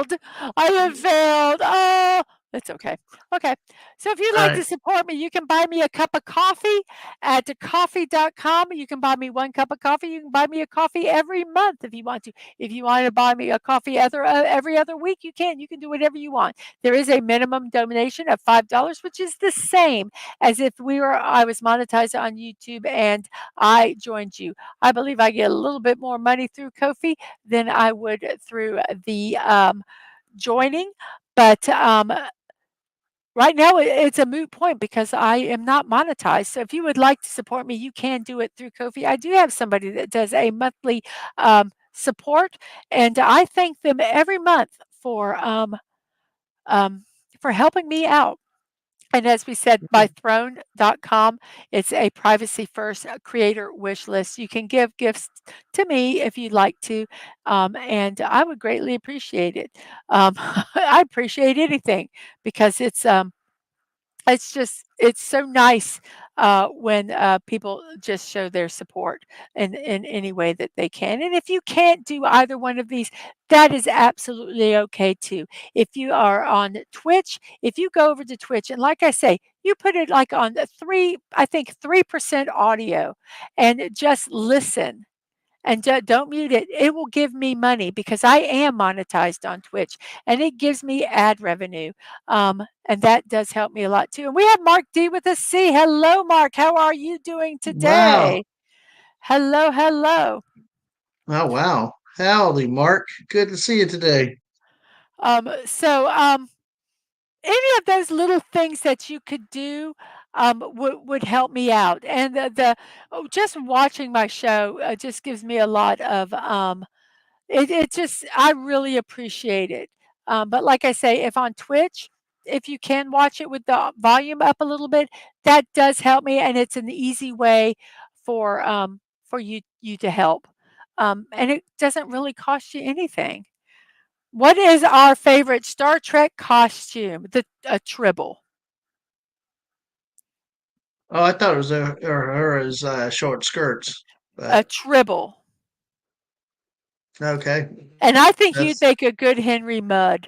failed. I have failed. Oh, it's okay. Okay. So if you'd All like to right. support me, you can buy me a cup of coffee at coffee.com. You can buy me one cup of coffee. You can buy me a coffee every month if you want to. If you want to buy me a coffee every other week, you can. You can do whatever you want. There is a minimum donation of $5, which is the same as if I was monetized on YouTube and I joined you. I believe I get a little bit more money through Kofi than I would through the joining. But right now, it's a moot point because I am not monetized. So if you would like to support me, you can do it through Kofi. I do have somebody that does a monthly support, and I thank them every month um, for helping me out. And as we said, by throne.com, it's a privacy first creator wish list. You can give gifts to me if you'd like to, and I would greatly appreciate it. I appreciate anything because it's so nice when people just show their support in any way that they can. And if you can't do either one of these, that is absolutely okay too. If you are on Twitch, if you go over to Twitch and like I say, you put it like on the I think 3% audio and just listen and don't mute it. It will give me money because I am monetized on Twitch and it gives me ad revenue. And that does help me a lot too. And we have Mark D with a C. Hello, Mark. How are you doing Wow. today? Hello, hello. Oh, wow. Howdy, Mark. Good to see you today. So, any of those little things that you could do would help me out. And just watching my show just gives me a lot of it just I really appreciate it. But like I say, if on Twitch, if you can watch it with the volume up a little bit, that does help me, and it's an easy way for you to help. And it doesn't really cost you anything. What is our favorite Star Trek costume? The a tribble. Oh, I thought it was her as short skirts, A but tribble. okay. And I think you'd That's make a good Henry Mudd.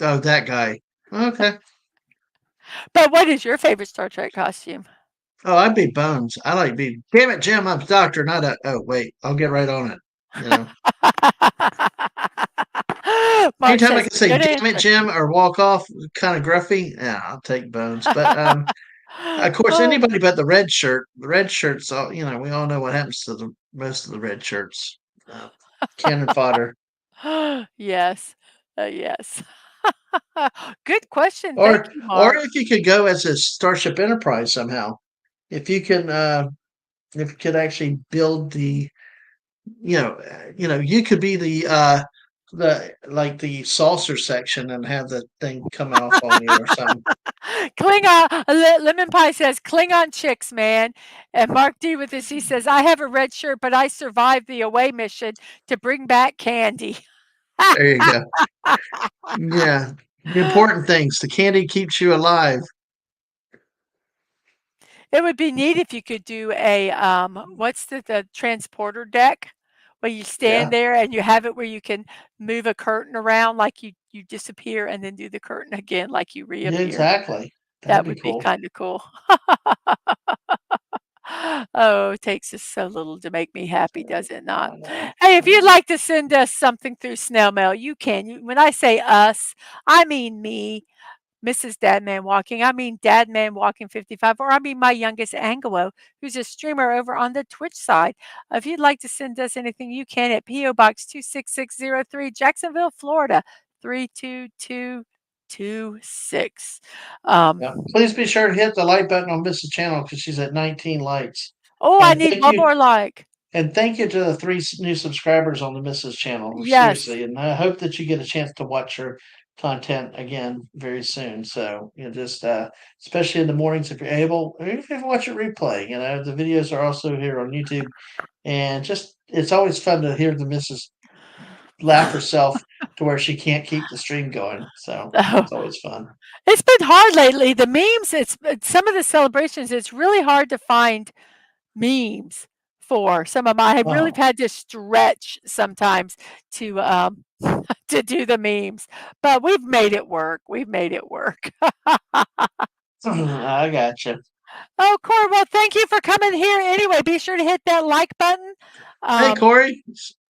oh that guy. Okay. But what is your favorite Star Trek costume? Oh, I'd be Bones. I like be. Damn it, Jim. I'm a doctor, not a. Oh, wait. I'll get right on it. You know. Mark Anytime I says, can say good "damn it, answer. Jim" or walk off, kind of gruffy. Yeah, I'll take Bones. But of course, Oh, anybody but the red shirt. The red shirts. All you know. We all know what happens to the most of the red shirts. Uh, Cannon fodder. yes. Yes. Good question. Thank Or you, or Mark. if you could go as a Starship Enterprise somehow. If you can, if you could actually build the you could be the like the saucer section and have the thing come off on you or something. Klingon, Lemon Pie says, Klingon chicks, man. And Mark D with this, he says, I have a red shirt, but I survived the away mission to bring back candy. There you go. Yeah. The important things. The candy keeps you alive. It would be neat if you could do a what's the transporter deck where you stand Yeah. there and you have it where you can move a curtain around like you disappear and then do the curtain again like you Yeah, reappear. exactly. That'd That be would be cool. kind of cool. Oh, it takes us so little to make me happy, does it not? I know. Hey, if I you'd know. like to send us something through snail mail, you can. When I say us, I mean me, Mrs. Dadman Walking. I mean Dadman Walking 55, or I mean my youngest Angelo, who's a streamer over on the Twitch side. If you'd like to send us anything, you can at P.O. Box 26603, Jacksonville, Florida, 32226. Um, Yeah. Please be sure to hit the like button on Mrs. Channel because she's at 19 likes. oh, I And need one more like. And thank you to the three new subscribers on the Mrs. channel. Yes. Seriously, and I hope that you get a chance to watch her content again very soon. So just especially in the mornings if you're able, or even if you watch it replay. The videos are also here on YouTube, and just it's always fun to hear the Mrs. laugh herself to where she can't keep the stream going. So So it's always fun. it's been hard lately. The memes, some of the celebrations, it's really hard to find memes for some of my I really Oh, had to stretch sometimes to to do the memes. But we've made it work. We've made it work. I gotcha. Oh, Corey, well, thank you for coming here anyway. Be sure to hit that like button. Hey, Um, Corey.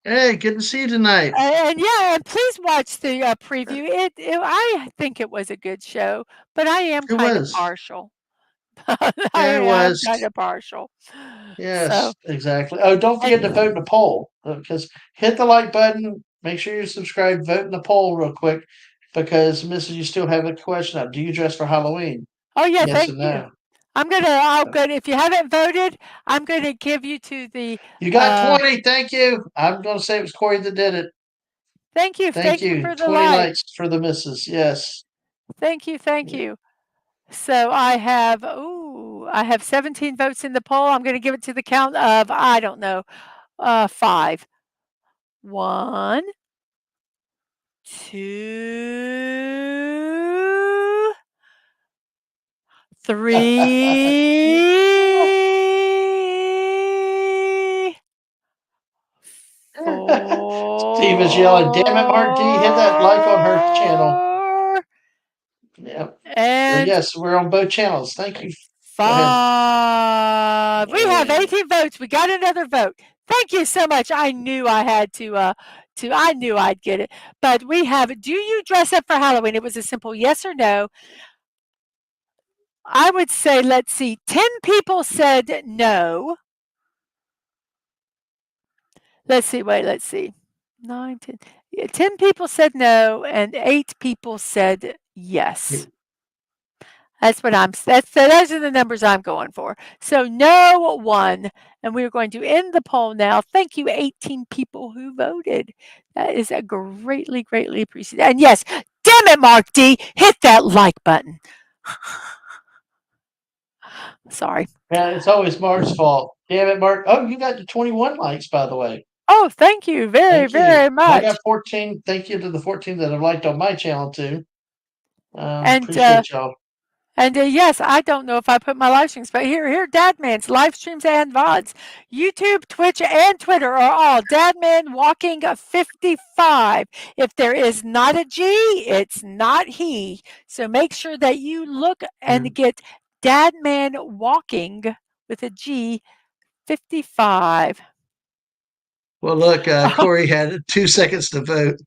Hey, good to see you tonight. and yeah, and please watch the preview. I think it was a good show, but I am It kind of was. partial. I Yeah, it am was. kind of partial. So, Yes, exactly. Oh, don't forget to vote in and the poll because hit the like button. Make sure you subscribe. Vote in the poll real quick because Mrs. You still have a question up. Do you dress for Halloween? oh yeah, Yes thank and you. no. I'm gonna, if you haven't voted, I'm gonna give you to the, You got uh, 20. Thank you. I'm going to say it was Corey that did it. Thank thank you you. for the 20 like. likes for the missus. Yes. Thank you. So I have 17 votes in the poll. I'm gonna give it to the count of, I don't know, 5. 1, 2, 3, Steve is yelling, damn it, Mark D, hit that like on her channel. 4, Yep. So, and yes, we're on both channels. Thank you. Go ahead. 5. We have And 18 votes. We got another vote. Thank you so much. I knew I had to I knew I'd get it. But we have, do you dress up for Halloween? It was a simple yes or no. I would say, let's see, 10 people said no. Let's see. 9, 10. Yeah, 10 people said no, and 8 people said yes. That's what I'm. Those are the numbers I'm going for. So no one, and we're going to end the poll now. Thank you, 18 people who voted. That is a greatly appreciated. And yes, damn it, Mark D, hit that like button. Sorry. yeah, it's always Mark's fault. Damn it, Mark. Oh, you got the 21 likes, by the way. Oh, thank you Thank you. very I got much. 14. Thank you to the 14 that have liked on my channel, too. And Appreciate y'all. yes, I don't know if I put my live streams, but here, Dadman's live streams and VODs. YouTube, Twitch, and Twitter are all Dadman Walking 55. If there is not a G, it's not he. So make sure that you look and Mm. get Dadman Walking with a G 55. Well, look, Corey had 2 seconds to vote.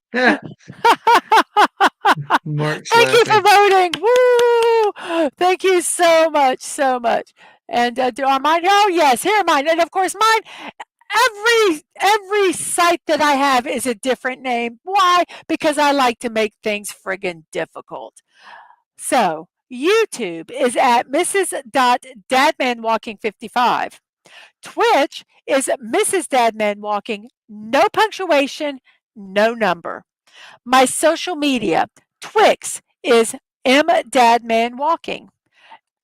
Mark's Thank you for laughing. voting. Woo! Thank you so much, so much. And do I mine? Oh yes, here are mine. And of course, mine. Every site that I have is a different name. Why? Because I like to make things friggin' difficult. So YouTube is at Mrs.Dadmanwalking55. Twitch is Mrs. Dadman Walking, no punctuation, no number. My social media, Twix is M Dadman Walking.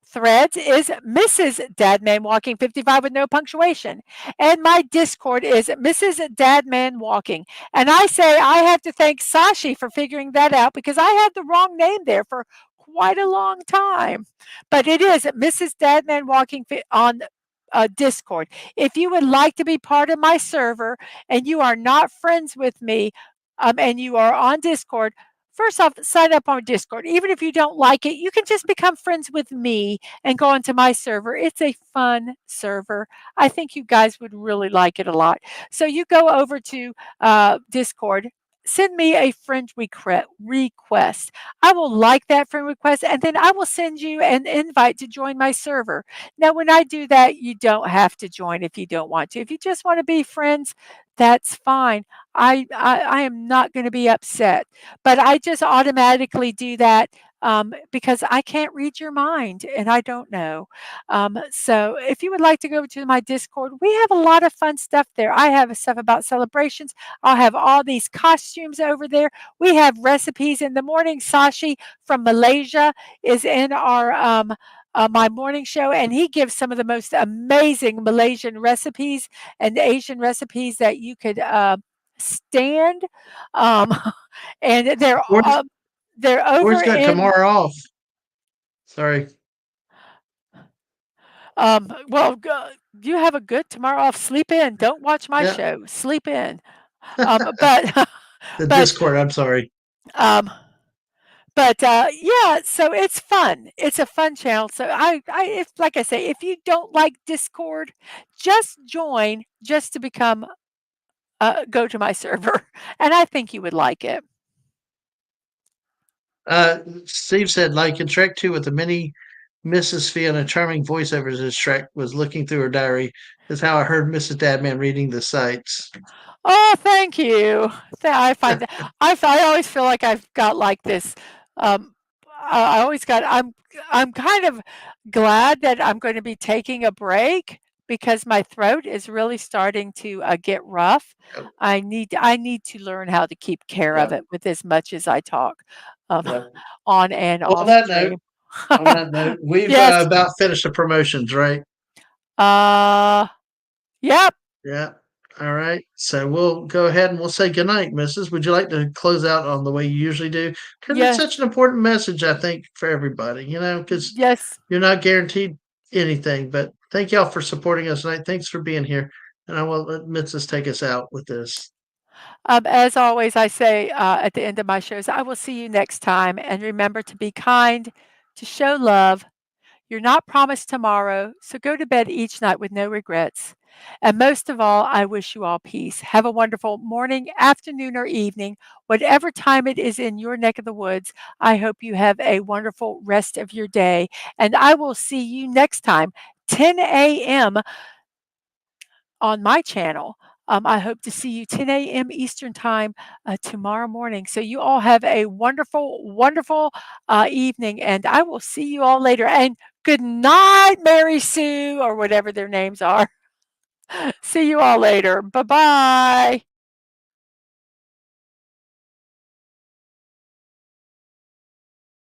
Threads is Mrs. Dadman Walking 55 with no punctuation. And my Discord is Mrs. Dadman Walking. And I say I have to thank Sashi for figuring that out because I had the wrong name there for quite a long time. But it is Mrs. Dadman Walking on Discord. If you would like to be part of my server and you are not friends with me and you are on Discord, first off, sign up on Discord. Even if you don't like it, you can just become friends with me and go onto my server. It's a fun server. I think you guys would really like it a lot. So you go over to Discord. Send me a friend request. I will like that friend request and then I will send you an invite to join my server. Now, when I do that, you don't have to join if you don't want to. If you just want to be friends, that's fine. I am not going to be upset, but I just automatically do that because I can't read your mind and I don't know. So if you would like to go to my Discord, we have a lot of fun stuff there. I have stuff about celebrations. I'll have all these costumes over there. We have recipes in the morning. Sashi from Malaysia is in our my morning show, and he gives some of the most amazing Malaysian recipes and Asian recipes that you could stand. Um, and Where's they're where's over got in tomorrow off? Sorry. well, you have a good tomorrow off. Sleep in. Don't watch my Yeah, show. Sleep in. But the but Discord. I'm sorry. um, yeah. So it's fun. It's a fun channel. So if like I say, if you don't like Discord, just join just to become go to my server, and I think you would like it. Steve said, like in Shrek 2 with the mini Mrs. Fiona charming voiceovers as Shrek was looking through her diary, is how I heard Mrs. Dadman reading the sites. Oh, thank you. I find that I always feel like I've got like this. Um, I always got. I'm kind of glad that I'm going to be taking a break because my throat is really starting to get rough. Yep, I need to learn how to keep care of yep, it with as much as I talk um, yep. on and Well, off stream. on that note, we've Yes. about finished the promotions, right? Uh. Yep. Yeah. All right. So we'll go ahead and we'll say goodnight, Mrs. Would you like to close out on the way you usually do? Because it's Yeah. such an important message, I think, for everybody, because Yes. you're not guaranteed anything. But thank y'all for supporting us tonight. Thanks for being here. And I will let Mrs. take us out with this. As always, I say at the end of my shows, I will see you next time. And remember to be kind, to show love. You're not promised tomorrow, so go to bed each night with no regrets. And most of all, I wish you all peace. Have a wonderful morning, afternoon, or evening, whatever time it is in your neck of the woods. I hope you have a wonderful rest of your day. And I will see you next time, 10 a.m. on my channel. I hope to see you 10 a.m. Eastern Time tomorrow morning. So you all have a wonderful, wonderful evening, and I will see you all later. And good night, Mary Sue, or whatever their names are. See you all later. Bye bye.